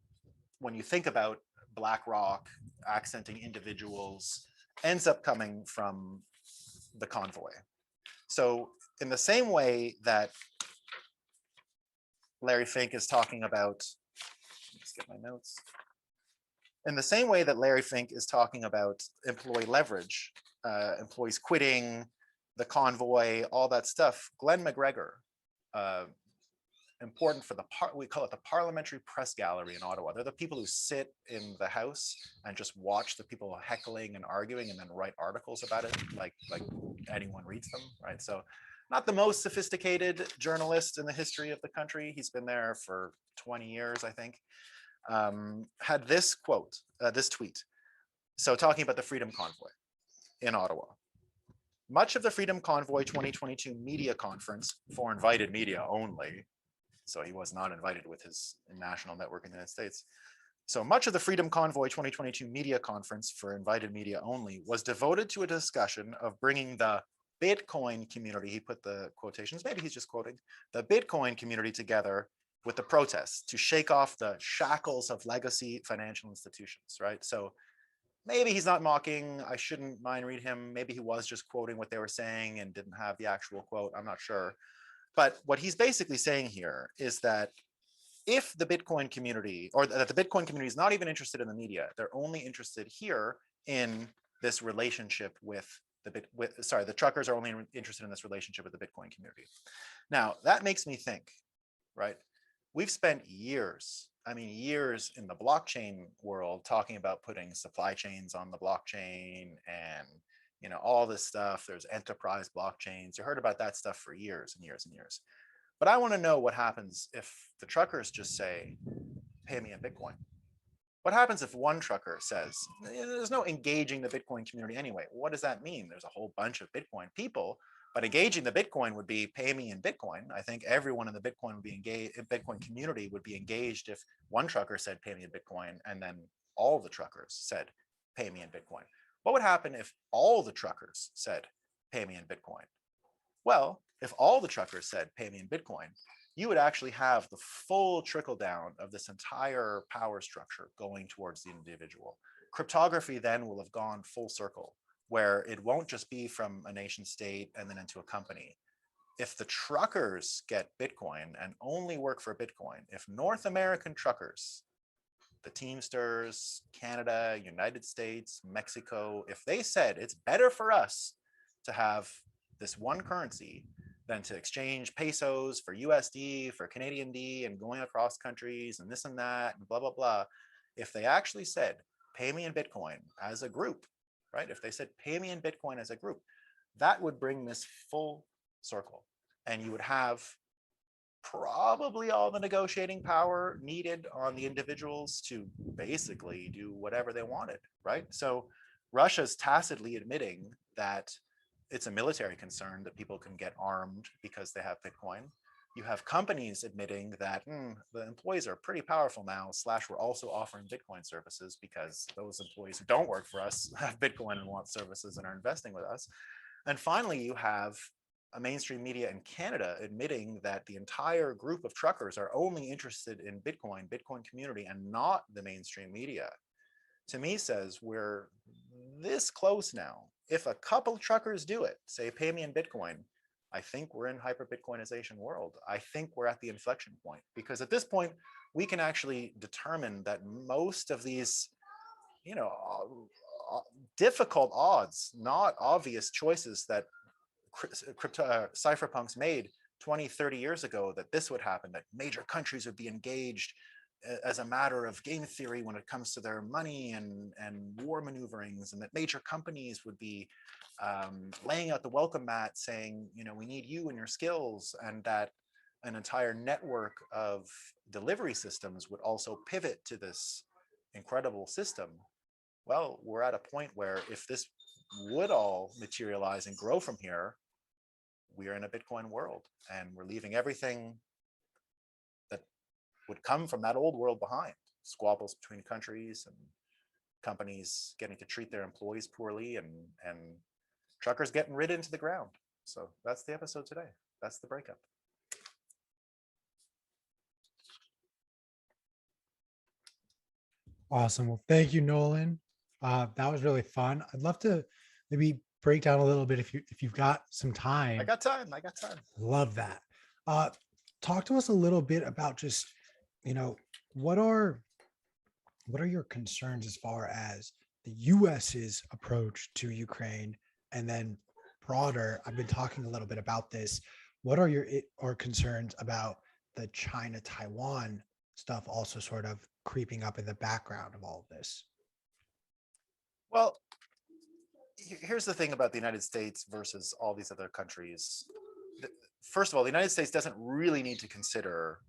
when you think about BlackRock accenting individuals, ends up coming from the convoy. So in the same way that Larry Fink is talking about, let's get my notes. In the same way that Larry Fink is talking about employee leverage, employees quitting, the convoy, all that stuff, Glenn McGregor, important for we call it the Parliamentary Press Gallery in Ottawa. They're the people who sit in the House and just watch the people heckling and arguing and then write articles about it, like anyone reads them, right? So not the most sophisticated journalist in the history of the country. He's been there for 20 years, I think. Had this quote, this tweet. So talking about the Freedom Convoy in Ottawa. Much of the Freedom Convoy 2022 media conference, for invited media only, so he was not invited with his national network in the United States. So much of the Freedom Convoy 2022 media conference, for invited media only, was devoted to a discussion of bringing the Bitcoin community, he put the quotations, maybe he's just quoting, the Bitcoin community together with the protests to shake off the shackles of legacy financial institutions, right? So maybe he's not mocking, I shouldn't mind read him. Maybe he was just quoting what they were saying and didn't have the actual quote, I'm not sure. But what he's basically saying here is that if the Bitcoin community, or that the Bitcoin community is not even interested in the media, they're only interested here in this relationship with the truckers are only interested in this relationship with the Bitcoin community. Now, that makes me think, right? We've spent years, I mean, years in the blockchain world talking about putting supply chains on the blockchain and, you know, all this stuff. There's enterprise blockchains. You heard about that stuff for years and years and years. But I want to know what happens if the truckers just say, pay me in Bitcoin. What happens if one trucker says, there's no engaging the Bitcoin community anyway? What does that mean? There's a whole bunch of Bitcoin people, but engaging the Bitcoin would be pay me in Bitcoin. I think everyone in the Bitcoin would be engaged, Bitcoin community would be engaged if one trucker said pay me in Bitcoin and then all the truckers said pay me in Bitcoin. What would happen if all the truckers said pay me in Bitcoin? Well, if all the truckers said pay me in Bitcoin, you would actually have the full trickle down of this entire power structure going towards the individual. Cryptography then will have gone full circle, where it won't just be from a nation state and then into a company. If the truckers get Bitcoin and only work for Bitcoin, if North American truckers, the Teamsters, Canada, United States, Mexico, if they said it's better for us to have this one currency than to exchange pesos for USD, for Canadian D, and going across countries and this and that and blah, blah, blah. If they actually said, pay me in Bitcoin as a group, right? If they said, pay me in Bitcoin as a group, that would bring this full circle. And you would have probably all the negotiating power needed on the individuals to basically do whatever they wanted, right? So Russia's tacitly admitting that it's a military concern that people can get armed because they have Bitcoin. You have companies admitting that the employees are pretty powerful now, / we're also offering Bitcoin services because those employees who don't work for us have Bitcoin and want services and are investing with us. And finally, you have a mainstream media in Canada admitting that the entire group of truckers are only interested in Bitcoin community, and not the mainstream media. To me says we're this close now. If a couple truckers do it, say, pay me in Bitcoin, I think we're in hyper Bitcoinization world. I think we're at the inflection point, because at this point, we can actually determine that most of these, difficult odds, not obvious choices that cypherpunks made 20, 30 years ago, that this would happen, that major countries would be engaged as a matter of game theory when it comes to their money and war maneuverings, and that major companies would be laying out the welcome mat saying, we need you and your skills, and that an entire network of delivery systems would also pivot to this incredible system. Well, we're at a point where if this would all materialize and grow from here, we are in a Bitcoin world, and we're leaving everything that would come from that old world behind. Squabbles between countries and companies getting to treat their employees poorly, and truckers getting rid into the ground. So that's the episode today. That's the breakup. Awesome. Well, thank you, Nolan. That was really fun. I'd love to maybe break down a little bit if you've got some time. I got time. Love that. Talk to us a little bit about just, what are your concerns as far as the US's approach to Ukraine, and then broader, I've been talking a little bit about this. What are your concerns about the China-Taiwan stuff also sort of creeping up in the background of all of this? Well, here's the thing about the United States versus all these other countries. First of all, the United States doesn't really need to consider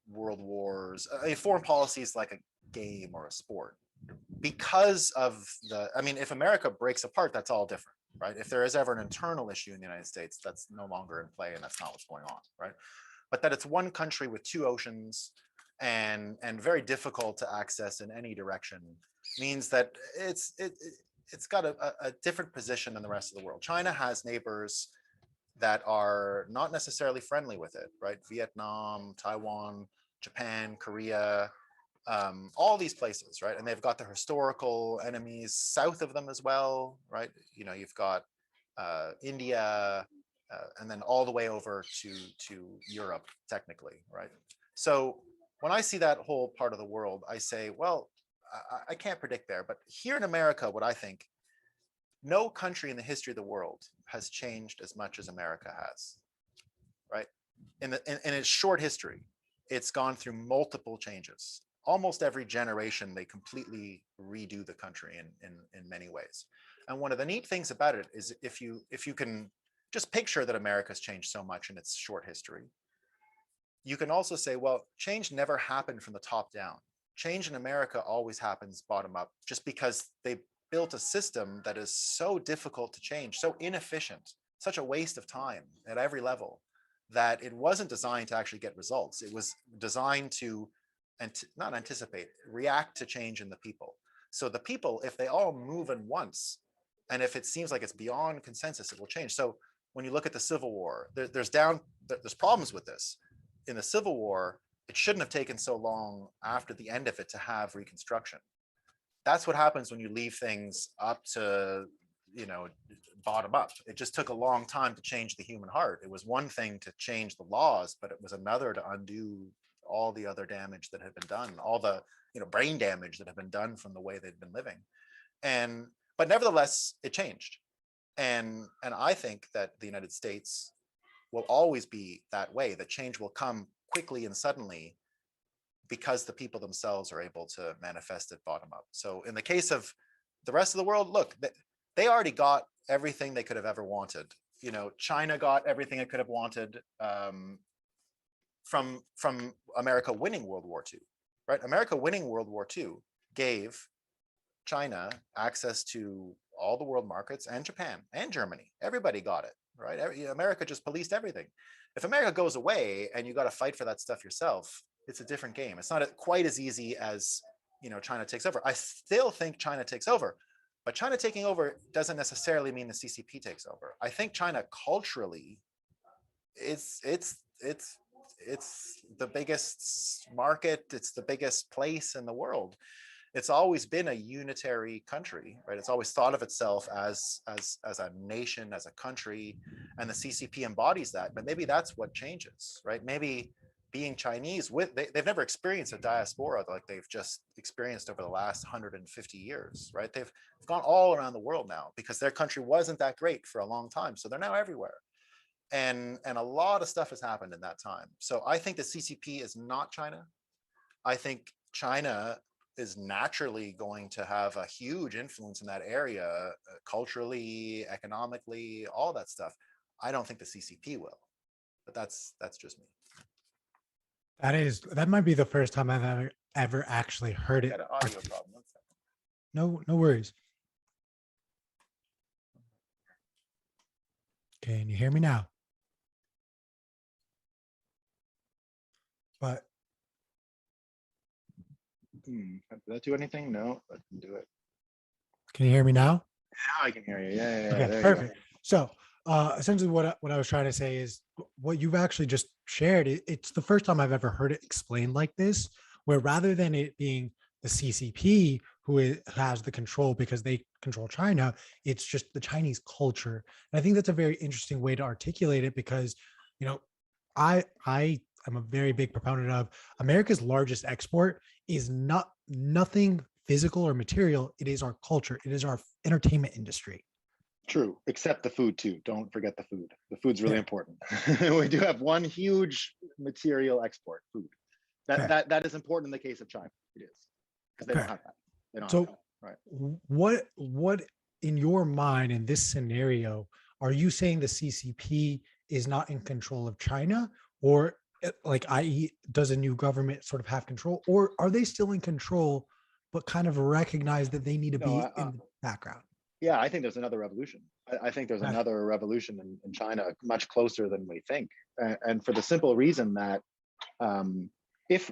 world wars. Foreign policy is like a game or a sport, because of if America breaks apart, that's all different, right? If there is ever an internal issue in the United States, that's no longer in play, and that's not what's going on, right? But that it's one country with two oceans and very difficult to access in any direction means that it's got a different position than the rest of the world. China has neighbors that are not necessarily friendly with it, right? Vietnam, Taiwan, Japan, Korea, all these places, right? And they've got their historical enemies south of them as well, right? You've got India, and then all the way over to Europe, technically, right? So when I see that whole part of the world, I say, well, I can't predict there, but here in America, what I think, no country in the history of the world has changed as much as America has, right? In its short history, it's gone through multiple changes. Almost every generation, they completely redo the country in many ways. And one of the neat things about it is if you can just picture that America's changed so much in its short history, you can also say, well, change never happened from the top down. Change in America always happens bottom up, just because they built a system that is so difficult to change, so inefficient, such a waste of time at every level, that it wasn't designed to actually get results. It was designed to not anticipate, react to change in the people. So the people, if they all move in once, and if it seems like it's beyond consensus, it will change. So when you look at the Civil War, there's problems with this. In the Civil War, it shouldn't have taken so long after the end of it to have Reconstruction. That's what happens when you leave things up to, bottom up. It just took a long time to change the human heart. It was one thing to change the laws, but it was another to undo all the other damage that had been done, all the brain damage that had been done from the way they'd been living. But nevertheless, it changed. And I think that the United States will always be that way. The change will come quickly and suddenly because the people themselves are able to manifest it bottom up. So in the case of the rest of the world, look, they already got everything they could have ever wanted. China got everything it could have wanted from America winning World War II, right? America winning World War II gave China access to all the world markets, and Japan and Germany. Everybody got it, right? America just policed everything. If America goes away and you got to fight for that stuff yourself, it's a different game. It's not quite as easy as, China takes over. I still think China takes over, but China taking over doesn't necessarily mean the CCP takes over. I think China culturally, it's the biggest market. It's the biggest place in the world. It's always been a unitary country, right? It's always thought of itself as a nation, as a country, and the CCP embodies that. But maybe that's what changes, right? Maybe being Chinese, they've never experienced a diaspora like they've just experienced over the last 150 years, right? They've gone all around the world now because their country wasn't that great for a long time, so they're now everywhere. And a lot of stuff has happened in that time. So I think the CCP is not China. I think China is naturally going to have a huge influence in that area, culturally, economically, all that stuff. I don't think the CCP will, but that's just me. That might be the first time I've ever actually heard it. Got an audio problem. One second. No worries. Can you hear me now? But Did that do anything? No, that didn't do it. can you hear me now? Now I can hear you. Yeah. Okay, there perfect. You go. So essentially what I was trying to say is what you've actually just shared. It's the first time I've ever heard it explained like this, where rather than it being the CCP who has the control because they control China, it's just the Chinese culture. And I think that's a very interesting way to articulate it because, I am a very big proponent of America's largest export is nothing physical or material. It is our culture. It is our entertainment industry. True, except the food too. Don't forget the food. The food's really important. We do have one huge material export, food. That is important in the case of China. It is because they don't have that. They don't have that, right? What in your mind in this scenario are you saying the CCP is not in control of China, or like, i.e., does a new government sort of have control, or are they still in control but kind of recognize that they need to be in the background? Yeah, I think there's another revolution. I think there's another revolution in China much closer than we think. And for the simple reason that if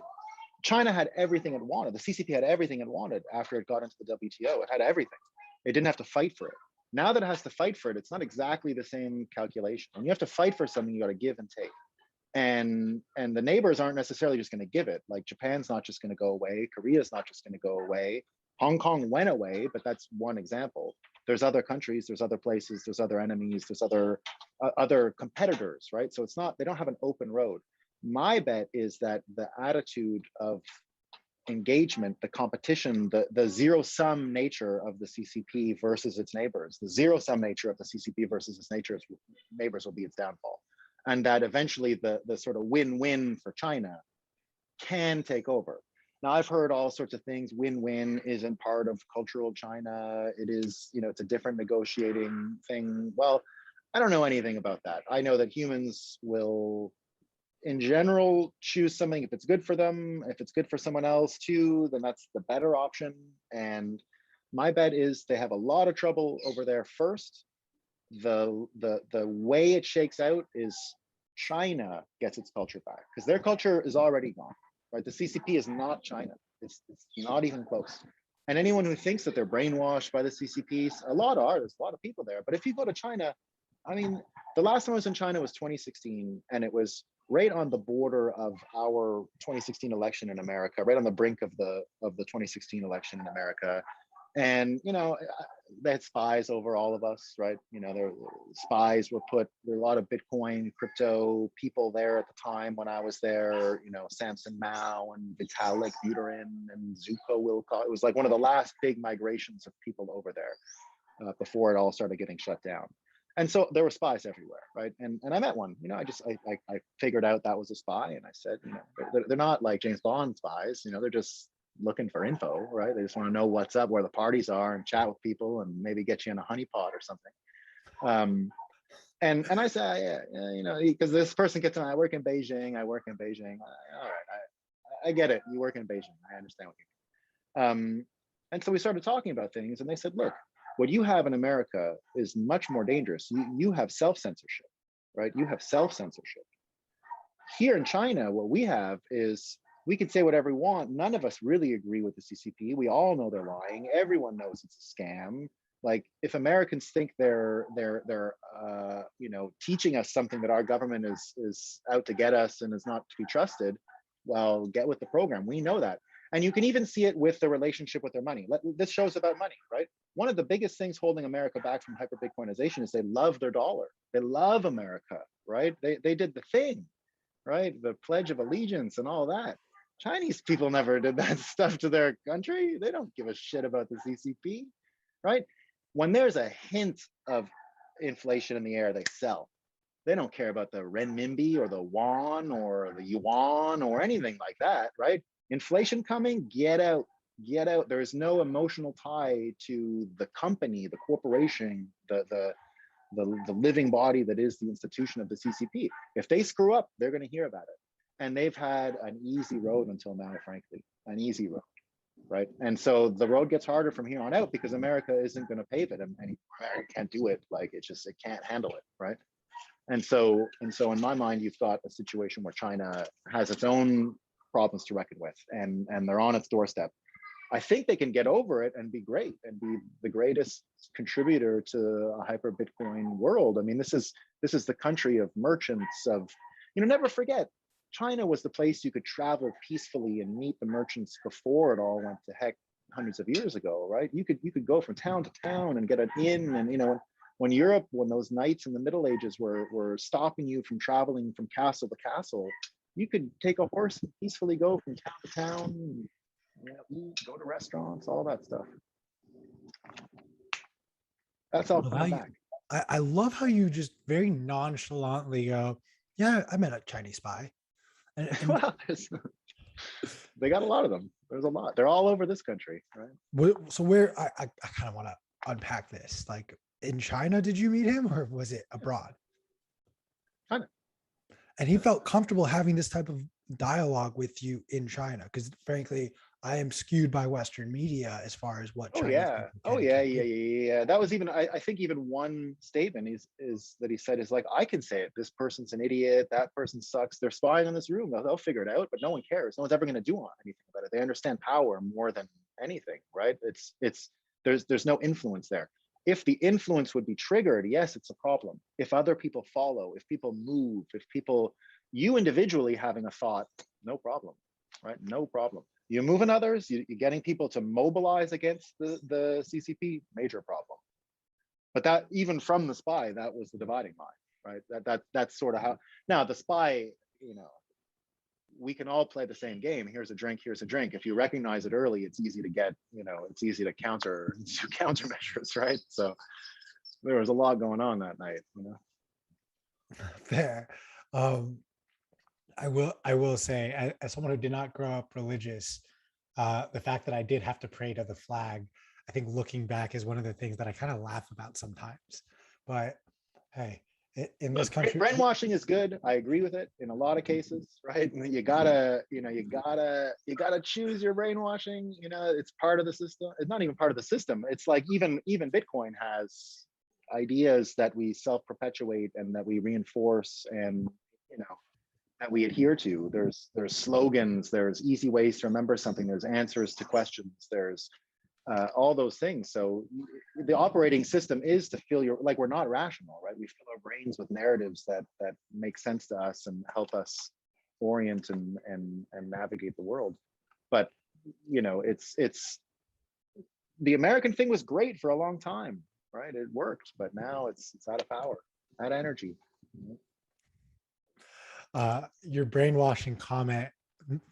China had everything it wanted, the CCP had everything it wanted after it got into the WTO, it had everything. It didn't have to fight for it. Now that it has to fight for it, it's not exactly the same calculation. When you have to fight for something, you got to give and take. And the neighbors aren't necessarily just going to give it. Like Japan's not just going to go away. Korea's not just going to go away. Hong Kong went away, but that's one example. There's other countries, there's other places, there's other enemies, there's other competitors, right? So it's not, they don't have an open road. My bet is that the attitude of engagement, the competition, the zero-sum nature of the CCP versus its neighbors, the zero-sum nature of the CCP versus its neighbors will be its downfall. And that eventually the sort of win-win for China can take over. Now, I've heard all sorts of things. Win-win isn't part of cultural China. It is, it's a different negotiating thing. Well, I don't know anything about that. I know that humans will, in general, choose something if it's good for them. If it's good for someone else too, then that's the better option. And my bet is they have a lot of trouble over there first. The way it shakes out is China gets its culture back because their culture is already gone. Right, the CCP is not China. It's not even close. And anyone who thinks that they're brainwashed by the CCP, there's a lot of people there. But if you go to China, I mean, the last time I was in China was 2016, and it was right on the border of our 2016 election in America, right on the brink of the 2016 election in America. And they had spies over all of us, right? There spies were put. There were a lot of Bitcoin, crypto people there at the time when I was there. Samson Mao and Vitalik Buterin and Zuko Wilcox. It was like one of the last big migrations of people over there before it all started getting shut down. And so there were spies everywhere, right? And I met one. I figured out that was a spy, and I said, they're not like James Bond spies. They're just looking for info, right? They just want to know what's up, where the parties are, and chat with people, and maybe get you in a honeypot or something. And I say, yeah, you know, because this person gets on, I work in Beijing. All right, I get it. You work in Beijing. I understand what you mean. And so we started talking about things, and they said, look, what you have in America is much more dangerous. You have self-censorship, right? You have self-censorship. Here in China, what we have is we can say whatever we want. None of us really agree with the CCP. We all know they're lying. Everyone knows it's a scam. Like, if Americans think they're you know, teaching us something that our government is out to get us and is not to be trusted, well, get with the program. We know that. And you can even see it with the relationship with their money. This show's about money, right? One of the biggest things holding America back from hyper Bitcoinization is they love their dollar. They love America, right? They did the thing, right? The Pledge of Allegiance and all that. Chinese people never did that stuff to their country. They don't give a shit about the CCP, right? When there's a hint of inflation in the air, they sell. They don't care about the renminbi or the won or the yuan or anything like that, right? Inflation coming, get out, get out. There is no emotional tie to the company, the corporation, the living body that is the institution of the CCP. If they screw up, they're going to hear about it. And they've had an easy road until now, frankly, an easy road, right? And so the road gets harder from here on out because America isn't going to pave it anymore. America can't do it. Like, it can't handle it, right? And so in my mind, you've got a situation where China has its own problems to reckon with, and they're on its doorstep. I think they can get over it and be great and be the greatest contributor to a hyper Bitcoin world. I mean, this is the country of merchants, of, you know, never forget, China was the place you could travel peacefully and meet the merchants before it all went to heck hundreds of years ago, right? You could go from town to town and get an inn, and, you know, when those knights in the Middle Ages were stopping you from traveling from castle to castle, you could take a horse and peacefully go from town to town, you know, go to restaurants, all that stuff. That's all coming back. I love how you just very nonchalantly go, yeah, I met a Chinese spy. And Well, they got a lot of them. There's a lot. They're all over this country, right? So where I kind of want to unpack this. Like, in China, did you meet him, or was it abroad? China. And he felt comfortable having this type of dialogue with you in China, because frankly, I am skewed by Western media as far as what Chinese people yeah. That was even, I think even one statement is that he said is like, I can say it. This person's an idiot. That person sucks. They're spying on this room. They'll figure it out, but no one cares. No one's ever going to do anything about it. They understand power more than anything, right? There's no influence there. If the influence would be triggered, yes, it's a problem. If other people follow, if people move, you individually having a thought, no problem, right? No problem. You're moving others, you're getting people to mobilize against the CCP, major problem. But that, even from the spy, that was the dividing line, right? That's sort of how, now the spy, you know, we can all play the same game. Here's a drink, here's a drink. If you recognize it early, it's easy to get, you know, it's easy to countermeasures, right? So there was a lot going on that night, you know. Fair. I will say, as someone who did not grow up religious, the fact that I did have to pray to the flag, I think looking back is one of the things that I kind of laugh about sometimes. But hey, in this country, brainwashing is good. I agree with it in a lot of cases, right? And you gotta choose your brainwashing. You know, it's part of the system. It's not even part of the system. It's like even Bitcoin has ideas that we self-perpetuate and that we reinforce, and, you know, that we adhere to. There's slogans. There's easy ways to remember something. There's answers to questions. There's all those things. So the operating system is to fill like, we're not rational, right? We fill our brains with narratives that make sense to us and help us orient and navigate the world. But, you know, it's the American thing was great for a long time, right? It worked, but now it's out of power, out of energy. Your brainwashing comment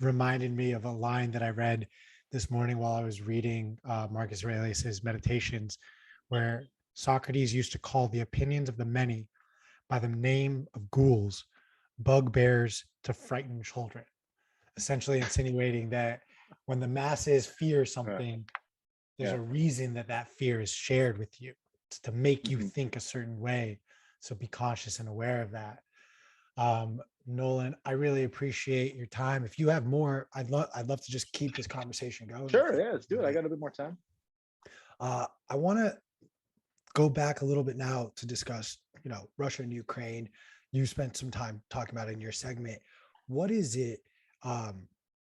reminded me of a line that I read this morning while I was reading Marcus Aurelius's Meditations, where Socrates used to call the opinions of the many by the name of ghouls, bugbears to frighten children, essentially insinuating that when the masses fear something, there's Yeah. a reason that that fear is shared with you. It's to make you Mhm. think a certain way. So be cautious and aware of that. Nolan, I really appreciate your time. If you have more, I'd love to just keep this conversation going. Sure, yeah, let's do it. I got a bit more time. I want to go back a little bit now to discuss, Russia and Ukraine. You spent some time talking about it in your segment. What is it?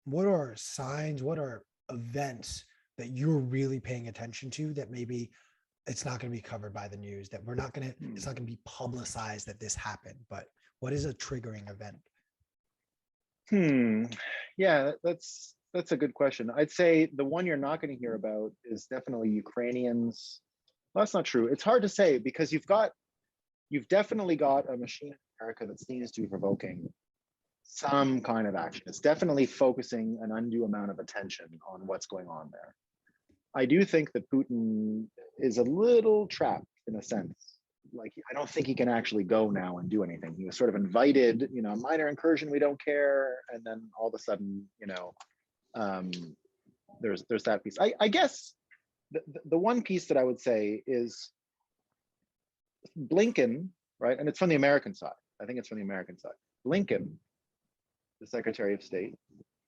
What are signs? What are events that you're really paying attention to that maybe it's not going to be covered by the news, that it's not going to be publicized that this happened, but what is a triggering event? Yeah, that's a good question. I'd say the one you're not going to hear about is definitely Ukrainians. Well, that's not true. It's hard to say because you've definitely got a machine in America that seems to be provoking some kind of action. It's definitely focusing an undue amount of attention on what's going on there. I do think that Putin is a little trapped in a sense. Like, I don't think he can actually go now and do anything. He was sort of invited, minor incursion, we don't care. And then all of a sudden, there's that piece. I guess the one piece that I would say is Blinken, right? And it's from the American side. I think it's from the American side. Blinken, the Secretary of State,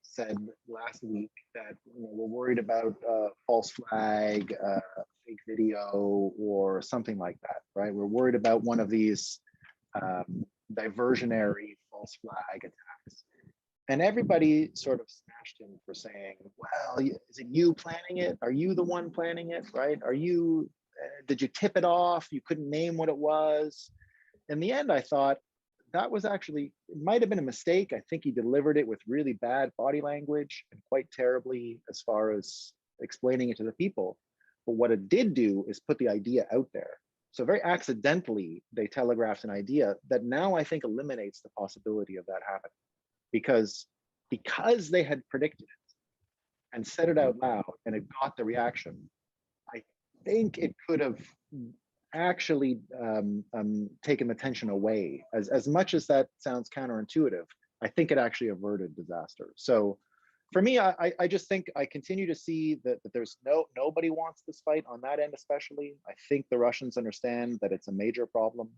said last week that we're worried about false flag, fake video, or something like that, right? We're worried about one of these diversionary false flag attacks. And everybody sort of smashed him for saying, well, is it you planning it? Are you the one planning it, right? Did you tip it off? You couldn't name what it was. In the end, I thought, that was actually, it might have been a mistake. I think he delivered it with really bad body language and quite terribly as far as explaining it to the people. But what it did do is put the idea out there. So very accidentally, they telegraphed an idea that now I think eliminates the possibility of that happening. Because they had predicted it and said it out loud and it got the reaction, I think it could have actually taken the tension away. As much as that sounds counterintuitive, I think it actually averted disaster. So for me, I just think I continue to see that there's nobody wants this fight on that end, especially. I think the Russians understand that it's a major problem.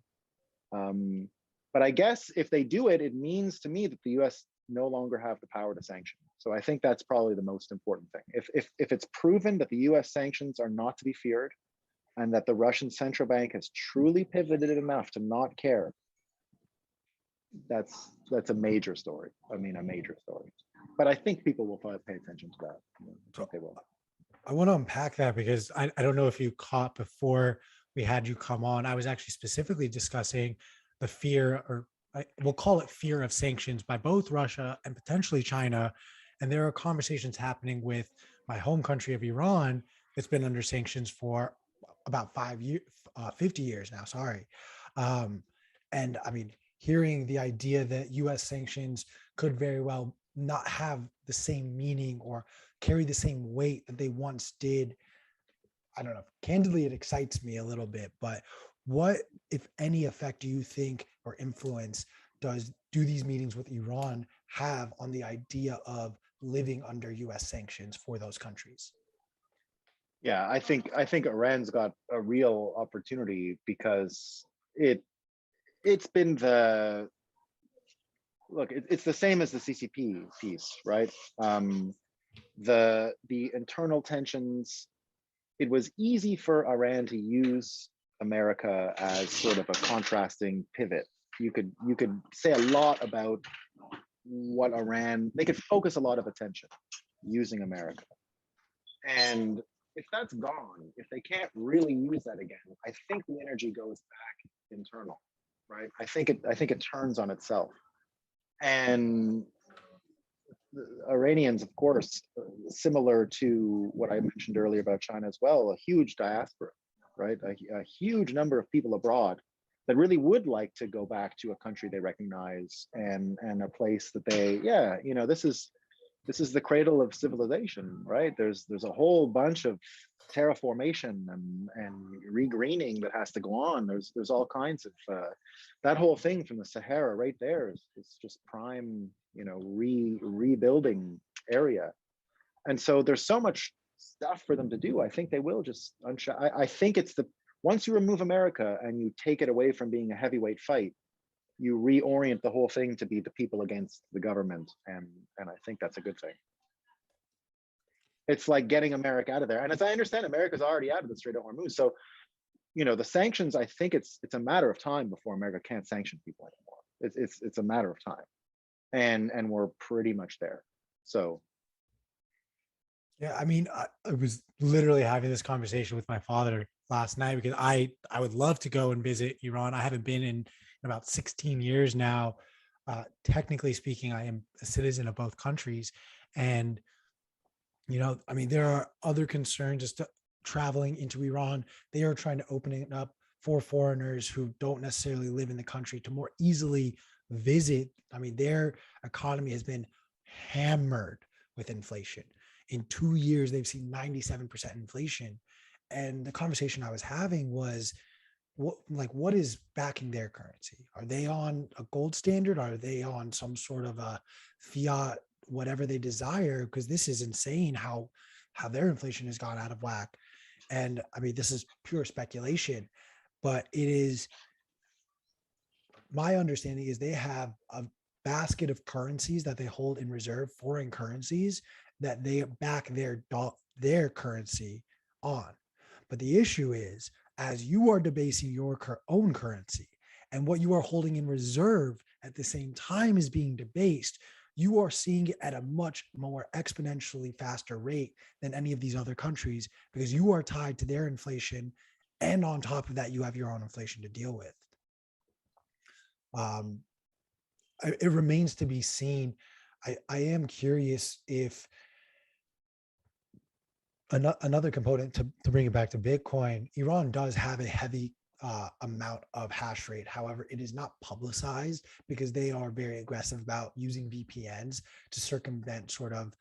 But I guess if they do it, it means to me that the US no longer have the power to sanction. So I think that's probably the most important thing. If it's proven that the US sanctions are not to be feared, and that the Russian central bank has truly pivoted enough to not care, that's a major story. I mean, a major story. But I think people will probably pay attention to that. I think they will. I want to unpack that because I don't know if you caught before we had you come on, I was actually specifically discussing the fear, or we'll call it fear of sanctions by both Russia and potentially China. And there are conversations happening with my home country of Iran that's been under sanctions for about 50 years now, sorry. And I mean, hearing the idea that US sanctions could very well not have the same meaning or carry the same weight that they once did, I don't know, candidly, it excites me a little bit, but what, if any, effect do you think or influence do these meetings with Iran have on the idea of living under US sanctions for those countries? Yeah, I think Iran's got a real opportunity because it's been it's the same as the CCP piece, right? The internal tensions. It was easy for Iran to use America as sort of a contrasting pivot. You could say a lot about what Iran. They could focus a lot of attention using America, and if that's gone, if they can't really use that again, I think the energy goes back internal, right? I think it turns on itself. And the Iranians, of course, similar to what I mentioned earlier about China as well, a huge diaspora, right? A huge number of people abroad that really would like to go back to a country they recognize and a place that they, this is the cradle of civilization, right? There's a whole bunch of terraformation and regreening that has to go on. There's all kinds of that whole thing from the Sahara right there is just prime, rebuilding area. And so there's so much stuff for them to do. I think they will just I think it's once you remove America and you take it away from being a heavyweight fight, you reorient the whole thing to be the people against the government. And I think that's a good thing. It's like getting America out of there. And as I understand, America's already out of the Strait of Hormuz. So, the sanctions, I think it's a matter of time before America can't sanction people anymore. It's a matter of time. And we're pretty much there. So. Yeah, I mean, I was literally having this conversation with my father last night because I would love to go and visit Iran. I haven't been in about 16 years now. Technically speaking, I am a citizen of both countries. And I mean, there are other concerns as to traveling into Iran. They are trying to open it up for foreigners who don't necessarily live in the country to more easily visit. I mean, their economy has been hammered with inflation. In 2 years, they've seen 97% inflation. And the conversation I was having was, what is backing their currency? Are they on a gold standard? Are they on some sort of a fiat, whatever they desire? Because this is insane how their inflation has gone out of whack. And I mean, this is pure speculation, but it is, my understanding is they have a basket of currencies that they hold in reserve, foreign currencies that they back their currency on. But the issue is, as you are debasing your own currency and what you are holding in reserve at the same time is being debased, you are seeing it at a much more exponentially faster rate than any of these other countries, because you are tied to their inflation. And on top of that, you have your own inflation to deal with. It remains to be seen. I am curious if another component to bring it back to Bitcoin, Iran does have a heavy amount of hash rate. However, it is not publicized because they are very aggressive about using VPNs to circumvent sort of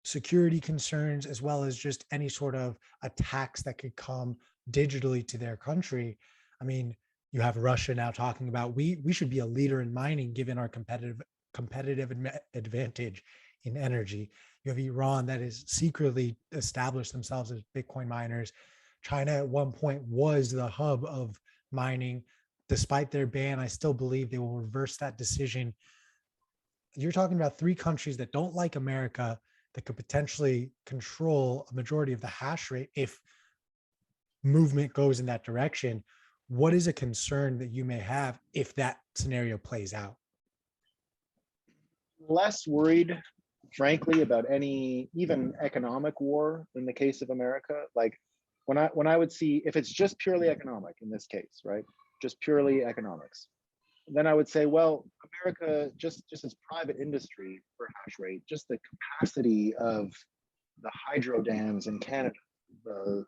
security concerns, as well as just any sort of attacks that could come digitally to their country. I mean, you have Russia now talking about we should be a leader in mining given our competitive advantage in energy. You have Iran that is secretly established themselves as Bitcoin miners. China at one point was the hub of mining. Despite their ban, I still believe they will reverse that decision. You're talking about 3 countries that don't like America that could potentially control a majority of the hash rate if movement goes in that direction. What is a concern that you may have if that scenario plays out? Less worried, frankly, about any even economic war in the case of America. Like when I would see, if it's just purely economic in this case, right? Just purely economics, then I would say, well, America, just as private industry for hash rate, just the capacity of the hydro dams in Canada, the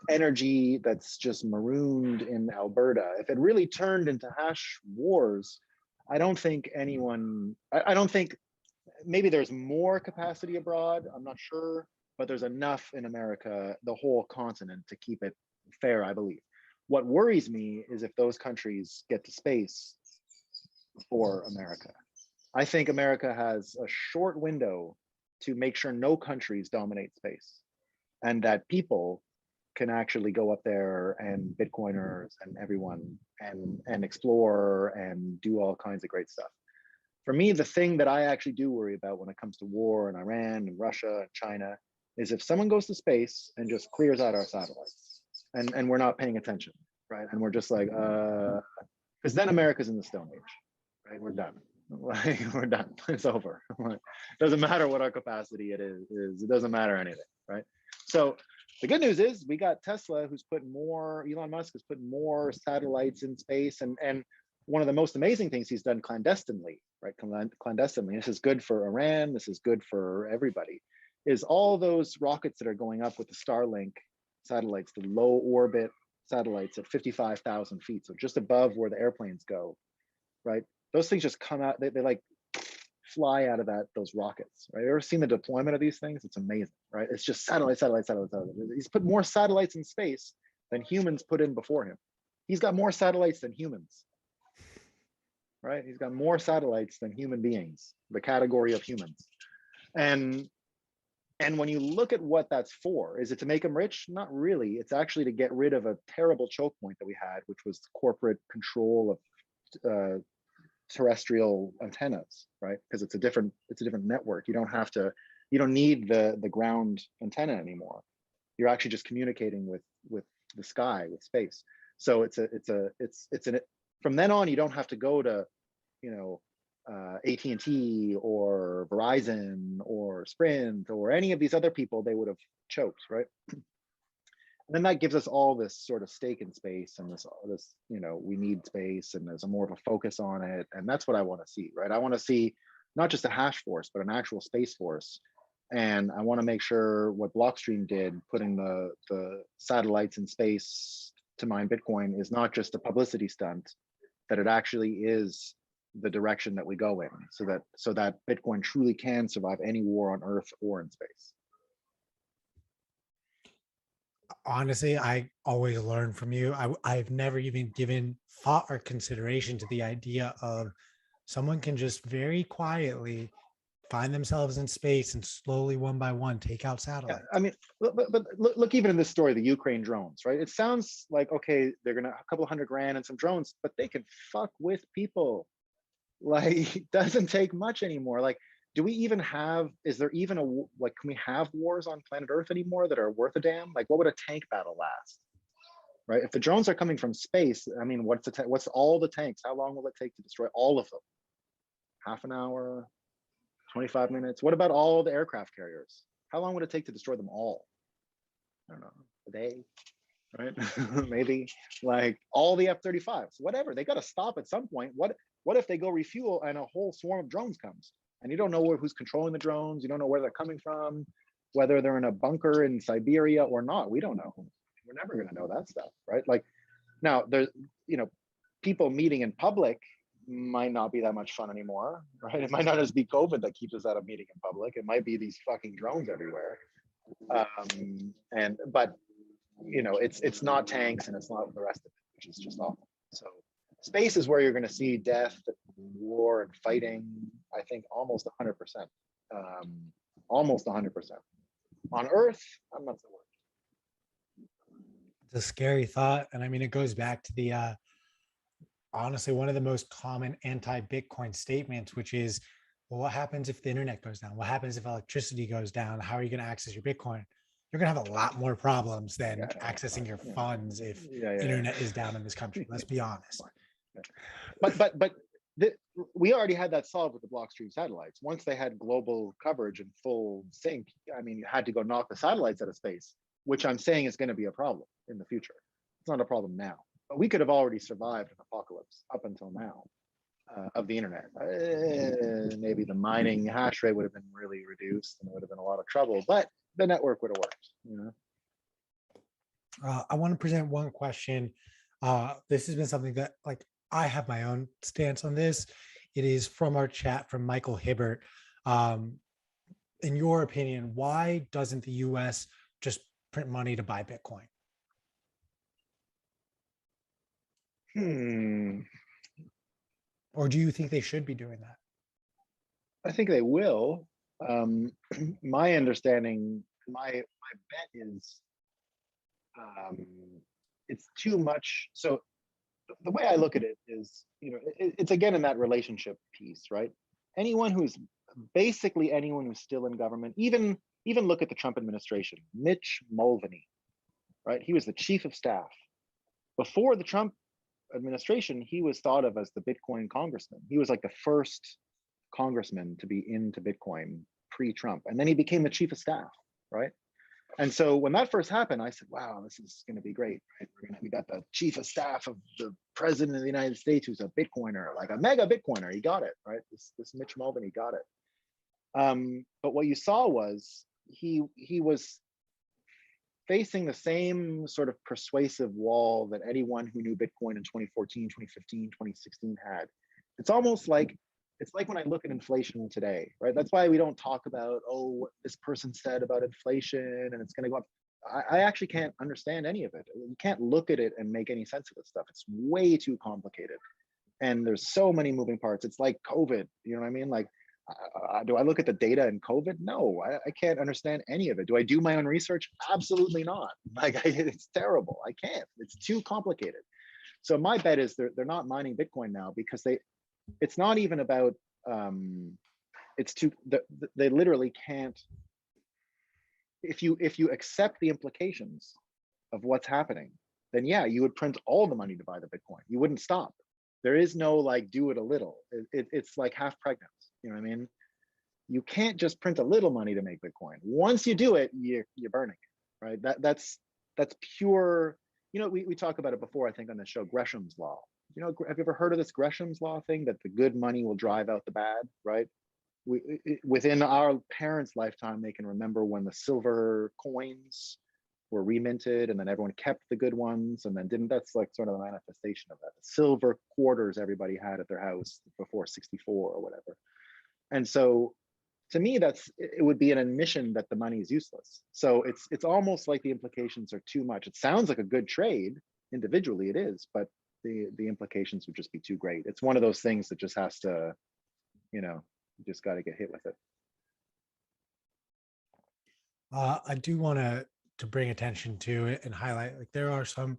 energy that's just marooned in Alberta, if it really turned into hash wars, I don't think anyone, I don't think, maybe there's more capacity abroad, I'm not sure, but there's enough in America, the whole continent, to keep it fair, I believe. What worries me is if those countries get to space before America. I think America has a short window to make sure no countries dominate space, and that people can actually go up there, and Bitcoiners and everyone, and explore and do all kinds of great stuff. For me, the thing that I actually do worry about when it comes to war in Iran and Russia and China is if someone goes to space and just clears out our satellites, and we're not paying attention, right? And we're just like, because then America's in the Stone Age, right? We're done. Like, we're done. It's over. Doesn't matter what our capacity it is. It doesn't matter anything, right? So the good news is we got Tesla, who's putting more, Elon Musk is putting more satellites in space. And one of the most amazing things he's done clandestinely, right? Clandestinely. This is good for Iran. This is good for everybody. Is all those rockets that are going up with the Starlink satellites, the low orbit satellites at 55,000 feet. So just above where the airplanes go, right? Those things just come out, they like fly out of those rockets, right? You ever seen the deployment of these things? It's amazing, right? It's just satellite. He's put more satellites in space than humans put in before him. He's got more satellites than humans, right? He's got more satellites than human beings, the category of humans. And And when you look at what that's for, is it to make them rich? Not really. It's actually to get rid of a terrible choke point that we had, which was corporate control of terrestrial antennas, right? Because it's a different network. You don't need the ground antenna anymore. You're actually just communicating with the sky, with space. So from then on, you don't have to go to, AT&T or Verizon or Sprint or any of these other people. They would have choked, right? And then that gives us all this sort of stake in space, and this, we need space, and there's a more of a focus on it. And that's what I want to see, right? I want to see not just a hash force, but an actual space force. And I want to make sure what Blockstream did, putting the satellites in space to mine Bitcoin, is not just a publicity stunt, that it actually is the direction that we go in, so that Bitcoin truly can survive any war on Earth or in space. Honestly, I always learn from you. I've never even given thought or consideration to the idea of someone can just very quietly find themselves in space and slowly, one by one, take out satellites. Yeah, I mean, but look, even in this story, the Ukraine drones, right? It sounds like, okay, they're gonna a couple $100,000 and some drones, but they can fuck with people. Like, it doesn't take much anymore. Like, do we even have, is there even can we have wars on planet Earth anymore that are worth a damn? Like, what would a tank battle last? Right? If the drones are coming from space, I mean, what's all the tanks? How long will it take to destroy all of them? Half an hour, 25 minutes? What about all the aircraft carriers? How long would it take to destroy them all? I don't know, a day, right? Maybe. Like all the F-35s, whatever. They got to stop at some point. What if they go refuel and a whole swarm of drones comes, and you don't know who's controlling the drones? You don't know where they're coming from, whether they're in a bunker in Siberia or not. We don't know. We're never going to know that stuff, right? Like, now there's, people meeting in public might not be that much fun anymore, right? It might not just be COVID that keeps us out of meeting in public. It might be these fucking drones everywhere. But it's not tanks, and it's not the rest of it, which is just awful. So space is where you're going to see death, war, and fighting. I think almost 100%. Almost 100%. On Earth, I'm not so worried. It's a scary thought, and I mean, it goes back to the honestly, one of the most common anti-Bitcoin statements, which is, well, what happens if the internet goes down? What happens if electricity goes down? How are you going to access your Bitcoin? You're going to have a lot more problems than accessing your funds if internet is down in this country. Let's be honest. But we already had that solved with the Blockstream satellites. Once they had global coverage and full sync, I mean, you had to go knock the satellites out of space, which I'm saying is going to be a problem in the future. It's not a problem now. But we could have already survived an apocalypse up until now of the internet. Maybe the mining hash rate would have been really reduced, and there would have been a lot of trouble, but the network would have worked. I want to present one question. This has been something that, like, I have my own stance on this. It is from our chat from Michael Hibbert. In your opinion, why doesn't the US just print money to buy Bitcoin? Or do you think they should be doing that? I think they will. My understanding, my bet is it's too much. So the way I look at it is, it's again in that relationship piece, right? Anyone who's still in government, even look at the Trump administration, Mitch Mulvaney, right? He was the chief of staff. Before the Trump administration, he was thought of as the Bitcoin congressman. He was like the first congressman to be into Bitcoin pre-Trump. And then he became the chief of staff, right? And so when that first happened, I said, wow, this is going to be great, right? We got the chief of staff of the president of the United States who's a Bitcoiner, like a mega Bitcoiner. He got it, right? This Mitch Mulvaney got it. But what you saw was he was facing the same sort of persuasive wall that anyone who knew Bitcoin in 2014, 2015, 2016 had. It's almost like, it's like when I look at inflation today, right? That's why we don't talk about, oh, what this person said about inflation and it's going to go up. I actually can't understand any of it. You can't look at it and make any sense of this stuff. It's way too complicated. And there's so many moving parts. It's like COVID, you know what I mean? Like Do I look at the data in COVID? No, I can't understand any of it. Do I do my own research? Absolutely not. Like it's terrible. I can't. It's too complicated. So my bet is they're not mining Bitcoin now because it's not even about it's too they literally can't. If you accept the implications of what's happening, then yeah, you would print all the money to buy the Bitcoin. You wouldn't stop. There is no like do it a little. It's like half pregnant. You know what I mean? You can't just print a little money to make Bitcoin. Once you do it, you're burning it, right? That's pure. You know, we talked about it before, I think, on the show, Gresham's law. You know, have you ever heard of this Gresham's law thing that the good money will drive out the bad, right? Within our parents' lifetime, they can remember when the silver coins were reminted and then everyone kept the good ones and then didn't. That's like sort of a manifestation of that. The silver quarters everybody had at their house before 64 or whatever. And so to me, it would be an admission that the money is useless. So it's almost like the implications are too much. It sounds like a good trade individually, it is, but the implications would just be too great. It's one of those things that just has to, you know, you just got to get hit with it. I do want to bring attention to it and highlight, like there are some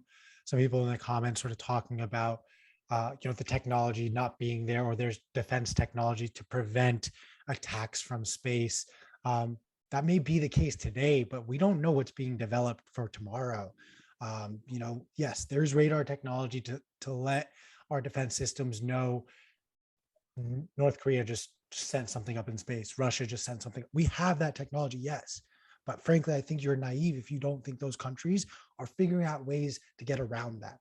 people in the comments sort of talking about you know, the technology not being there, or there's defense technology to prevent attacks from space. That may be the case today, but we don't know what's being developed for tomorrow. You know, yes, there's radar technology to let our defense systems know North Korea just sent something up in space. Russia just sent something. We have that technology, yes. But frankly, I think you're naive if you don't think those countries are figuring out ways to get around that.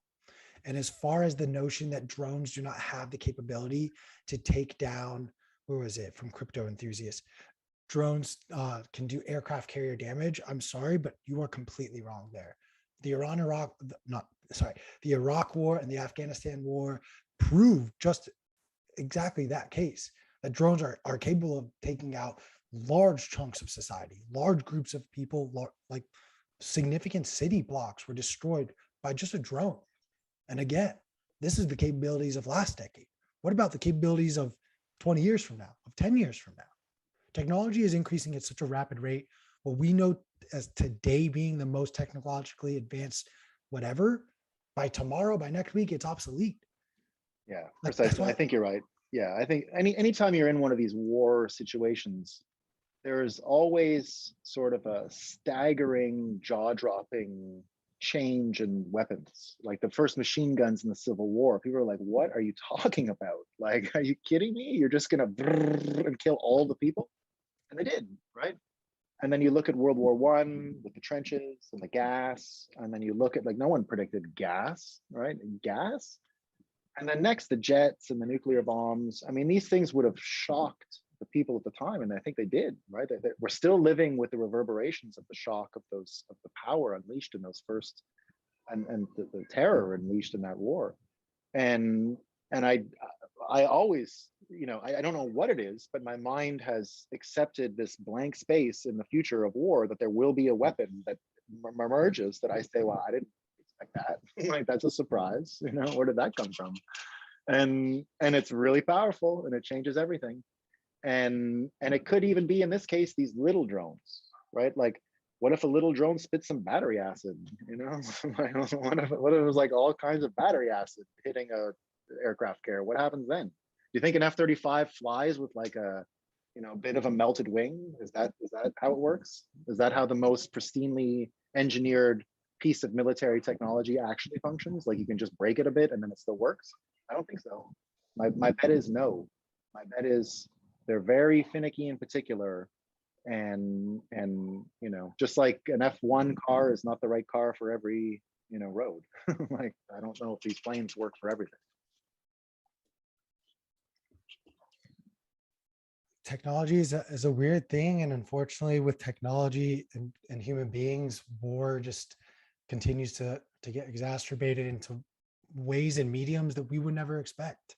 And as far as the notion that drones do not have the capability to take down, where was it from crypto enthusiasts, drones can do aircraft carrier damage. I'm sorry, but you are completely wrong there. The Iraq war and the Afghanistan war proved just exactly that case, that drones are capable of taking out large chunks of society, large groups of people, like significant city blocks were destroyed by just a drone. And again, this is the capabilities of last decade. What about the capabilities of 20 years from now, of 10 years from now? Technology is increasing at such a rapid rate. What we know as today being the most technologically advanced whatever, by tomorrow, by next week, it's obsolete. Yeah, precisely. I think you're right. Yeah, I think anytime you're in one of these war situations, there's always sort of a staggering, jaw-dropping change in weapons. Like the first machine guns in the Civil War, people are like, what are you talking about? Like, are you kidding me? You're just gonna and kill all the people? And they did, right? And then you look at World War I with the trenches and the gas, and then you look at, like, no one predicted gas, right? Gas. And then next, the jets and the nuclear bombs. I mean, these things would have shocked the people at the time, and I think they did, right? We're still living with the reverberations of the shock of the power unleashed in those first, and the terror unleashed in that war. And I always, you know, I don't know what it is, but my mind has accepted this blank space in the future of war, that there will be a weapon that emerges that I say, well, I didn't expect that. Like, that's a surprise, you know, where did that come from? And it's really powerful and it changes everything. And it could even be, in this case, these little drones, right? Like, what if a little drone spits some battery acid, you know? what if it was like all kinds of battery acid hitting a aircraft carrier? What happens then? Do you think an F-35 flies with like a, you know, bit of a melted wing? Is that how it works? Is that how the most pristinely engineered piece of military technology actually functions? Like, you can just break it a bit and then it still works? I don't think so. My bet is no. My bet is they're very finicky in particular. And you know, just like an F1 car is not the right car for every, you know, road. Like, I don't know if these planes work for everything. Technology is a weird thing, and unfortunately, with technology and human beings, war just continues to get exacerbated into ways and mediums that we would never expect.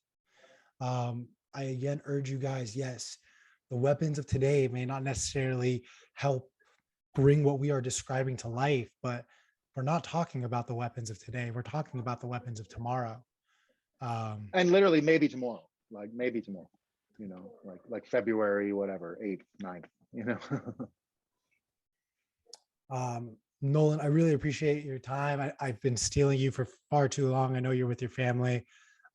I again urge you guys, yes, the weapons of today may not necessarily help bring what we are describing to life, but we're not talking about the weapons of today. We're talking about the weapons of tomorrow. And literally maybe tomorrow, like maybe tomorrow. like February, whatever, 8th, 9th, Nolan, I really appreciate your time. I've been stealing you for far too long. I know you're with your family.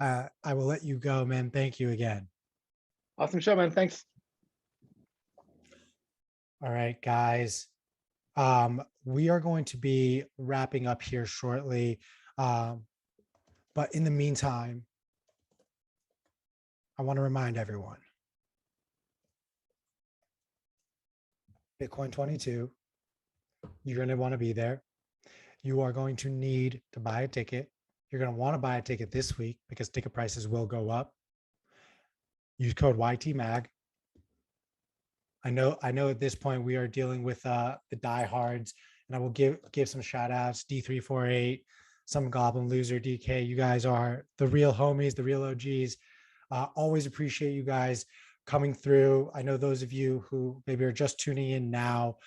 I will let you go, man. Thank you again. Awesome show, man. Thanks. All right, guys. We are going to be wrapping up here shortly. But in the meantime, I want to remind everyone, Bitcoin 22, you're going to want to be there. You are going to need to buy a ticket. You're going to want to buy a ticket this week because ticket prices will go up. Use code YTMAG. I know at this point we are dealing with the diehards, and I will give some shout outs. D348, some Goblin Loser, DK. You guys are the real homies, the real OGs. Always appreciate you guys coming through. I know those of you who maybe are just tuning in now,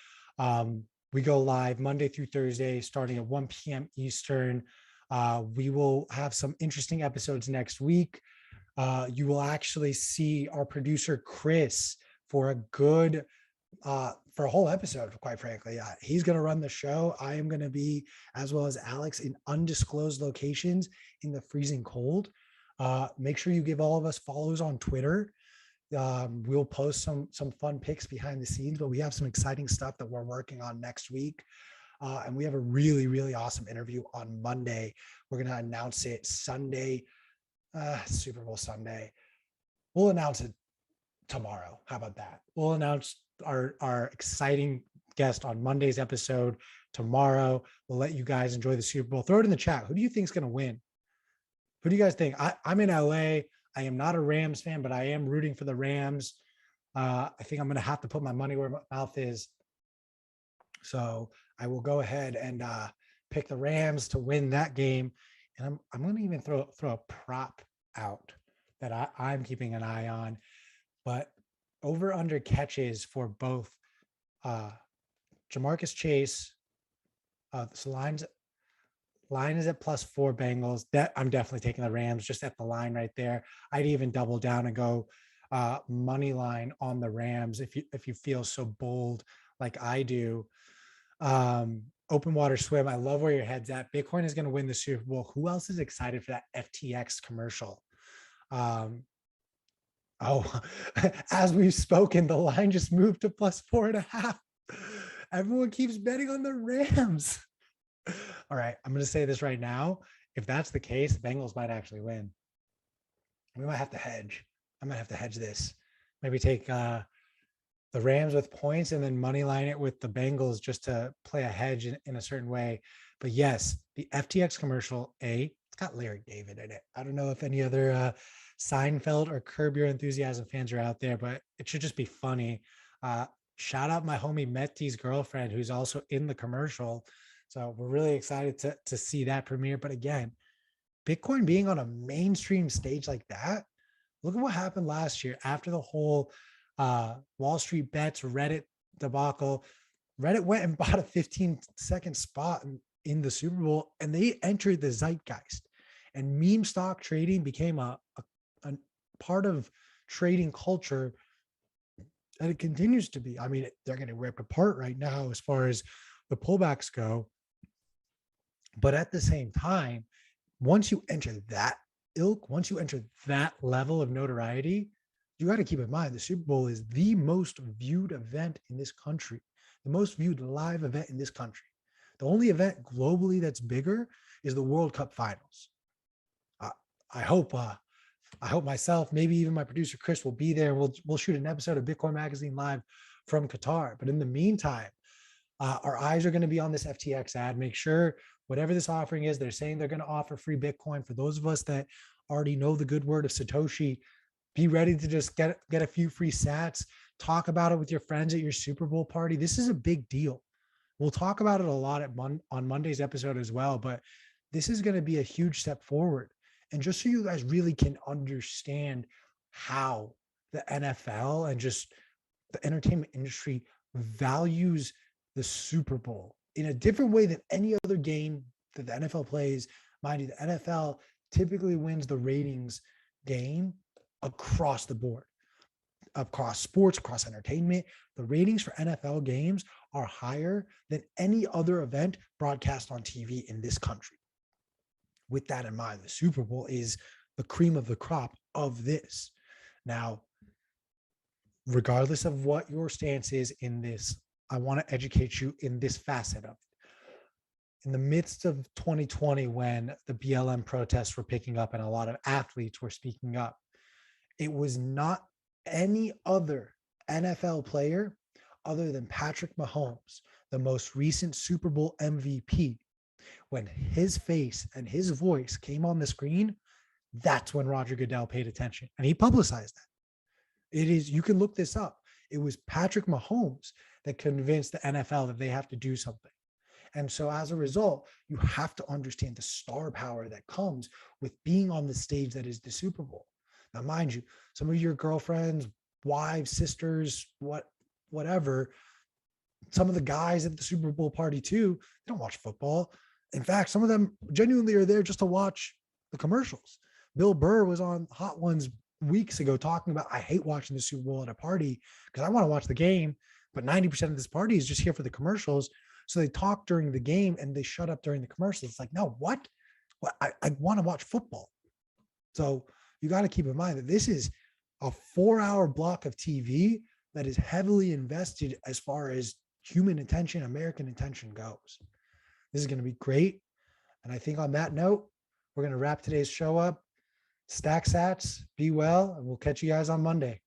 we go live Monday through Thursday, starting at 1 p.m. Eastern. We will have some interesting episodes next week. You will actually see our producer, Chris, for a whole episode, quite frankly. He's going to run the show. I am going to be, as well as Alex, in undisclosed locations in the freezing cold. Make sure you give all of us follows on Twitter. We'll post some fun pics behind the scenes, but we have some exciting stuff that we're working on next week. And we have a really, really awesome interview on Monday. We're going to announce it Sunday, Super Bowl Sunday. We'll announce it tomorrow. How about that? We'll announce our exciting guest on Monday's episode tomorrow. We'll let you guys enjoy the Super Bowl. Throw it in the chat. Who do you think is going to win? Who do you guys think? I'm in LA. I am not a Rams fan, but I am rooting for the Rams. I think I'm going to have to put my money where my mouth is. So I will go ahead and pick the Rams to win that game. And I'm going to even throw a prop out that I'm keeping an eye on. But over under catches for both Jamarcus Chase. So line is at +4 Bengals. That I'm definitely taking the Rams just at the line right there. I'd even double down and go money line on the Rams if you feel so bold like I do. Open water swim. I love where your head's at. Bitcoin is going to win the Super Bowl. Who else is excited for that FTX commercial? As we've spoken, the line just moved to +4.5. Everyone keeps betting on the Rams. All right, I'm going to say this right now. If that's the case, the Bengals might actually win. We might have to hedge. I might have to hedge this. Maybe take the Rams with points and then money line it with the Bengals just to play a hedge in a certain way. But yes, the FTX commercial, it's got Larry David in it. I don't know if any other Seinfeld or Curb Your Enthusiasm fans are out there, but it should just be funny. Shout out my homie Meti's girlfriend, who's also in the commercial. So we're really excited to see that premiere. But again, Bitcoin being on a mainstream stage like that, look at what happened last year after the whole Wall Street Bets Reddit debacle. Reddit went and bought a 15-second spot in the Super Bowl, and they entered the zeitgeist. And meme stock trading became a part of trading culture, and it continues to be. I mean, they're getting ripped apart right now as far as the pullbacks go. But at the same time, once you enter that ilk, once you enter that level of notoriety, you got to keep in mind the Super Bowl is the most viewed event in this country, the most viewed live event in this country. The only event globally that's bigger is the World Cup finals. I hope myself, maybe even my producer Chris, will be there. We'll shoot an episode of Bitcoin Magazine live from Qatar. But in the meantime, our eyes are going to be on this FTX ad. Make sure whatever this offering is, they're saying they're going to offer free Bitcoin. For those of us that already know the good word of Satoshi, be ready to just get a few free sats. Talk about it with your friends at your Super Bowl party. This is a big deal. We'll talk about it a lot on Monday's episode as well, but this is going to be a huge step forward. And just so you guys really can understand how the NFL and just the entertainment industry values the Super Bowl in a different way than any other game that the NFL plays. Mind you, the NFL typically wins the ratings game across the board. across sports, across entertainment. The ratings for NFL games are higher than any other event broadcast on TV in this country. With that in mind, the Super Bowl is the cream of the crop of this. Now, regardless of what your stance is in this, I want to educate you in this facet of it. In the midst of 2020, when the BLM protests were picking up and a lot of athletes were speaking up, it was not any other NFL player other than Patrick Mahomes, the most recent Super Bowl MVP. When his face and his voice came on the screen, that's when Roger Goodell paid attention, and he publicized that. It is, you can look this up. It was Patrick Mahomes that convinced the NFL that they have to do something. And so as a result, you have to understand the star power that comes with being on the stage that is the Super Bowl. Now, mind you, some of your girlfriends, wives, sisters, whatever, some of the guys at the Super Bowl party too, they don't watch football. In fact, some of them genuinely are there just to watch the commercials. Bill Burr was on Hot Ones weeks ago talking about, I hate watching the Super Bowl at a party because I want to watch the game, but 90% of this party is just here for the commercials. So they talk during the game and they shut up during the commercials. It's like, no, what? Well, I want to watch football. So you got to keep in mind that this is a 4-hour block of TV that is heavily invested as far as human attention, American attention goes. This is going to be great. And I think on that note, we're going to wrap today's show up. Stack sats, be well, and we'll catch you guys on Monday.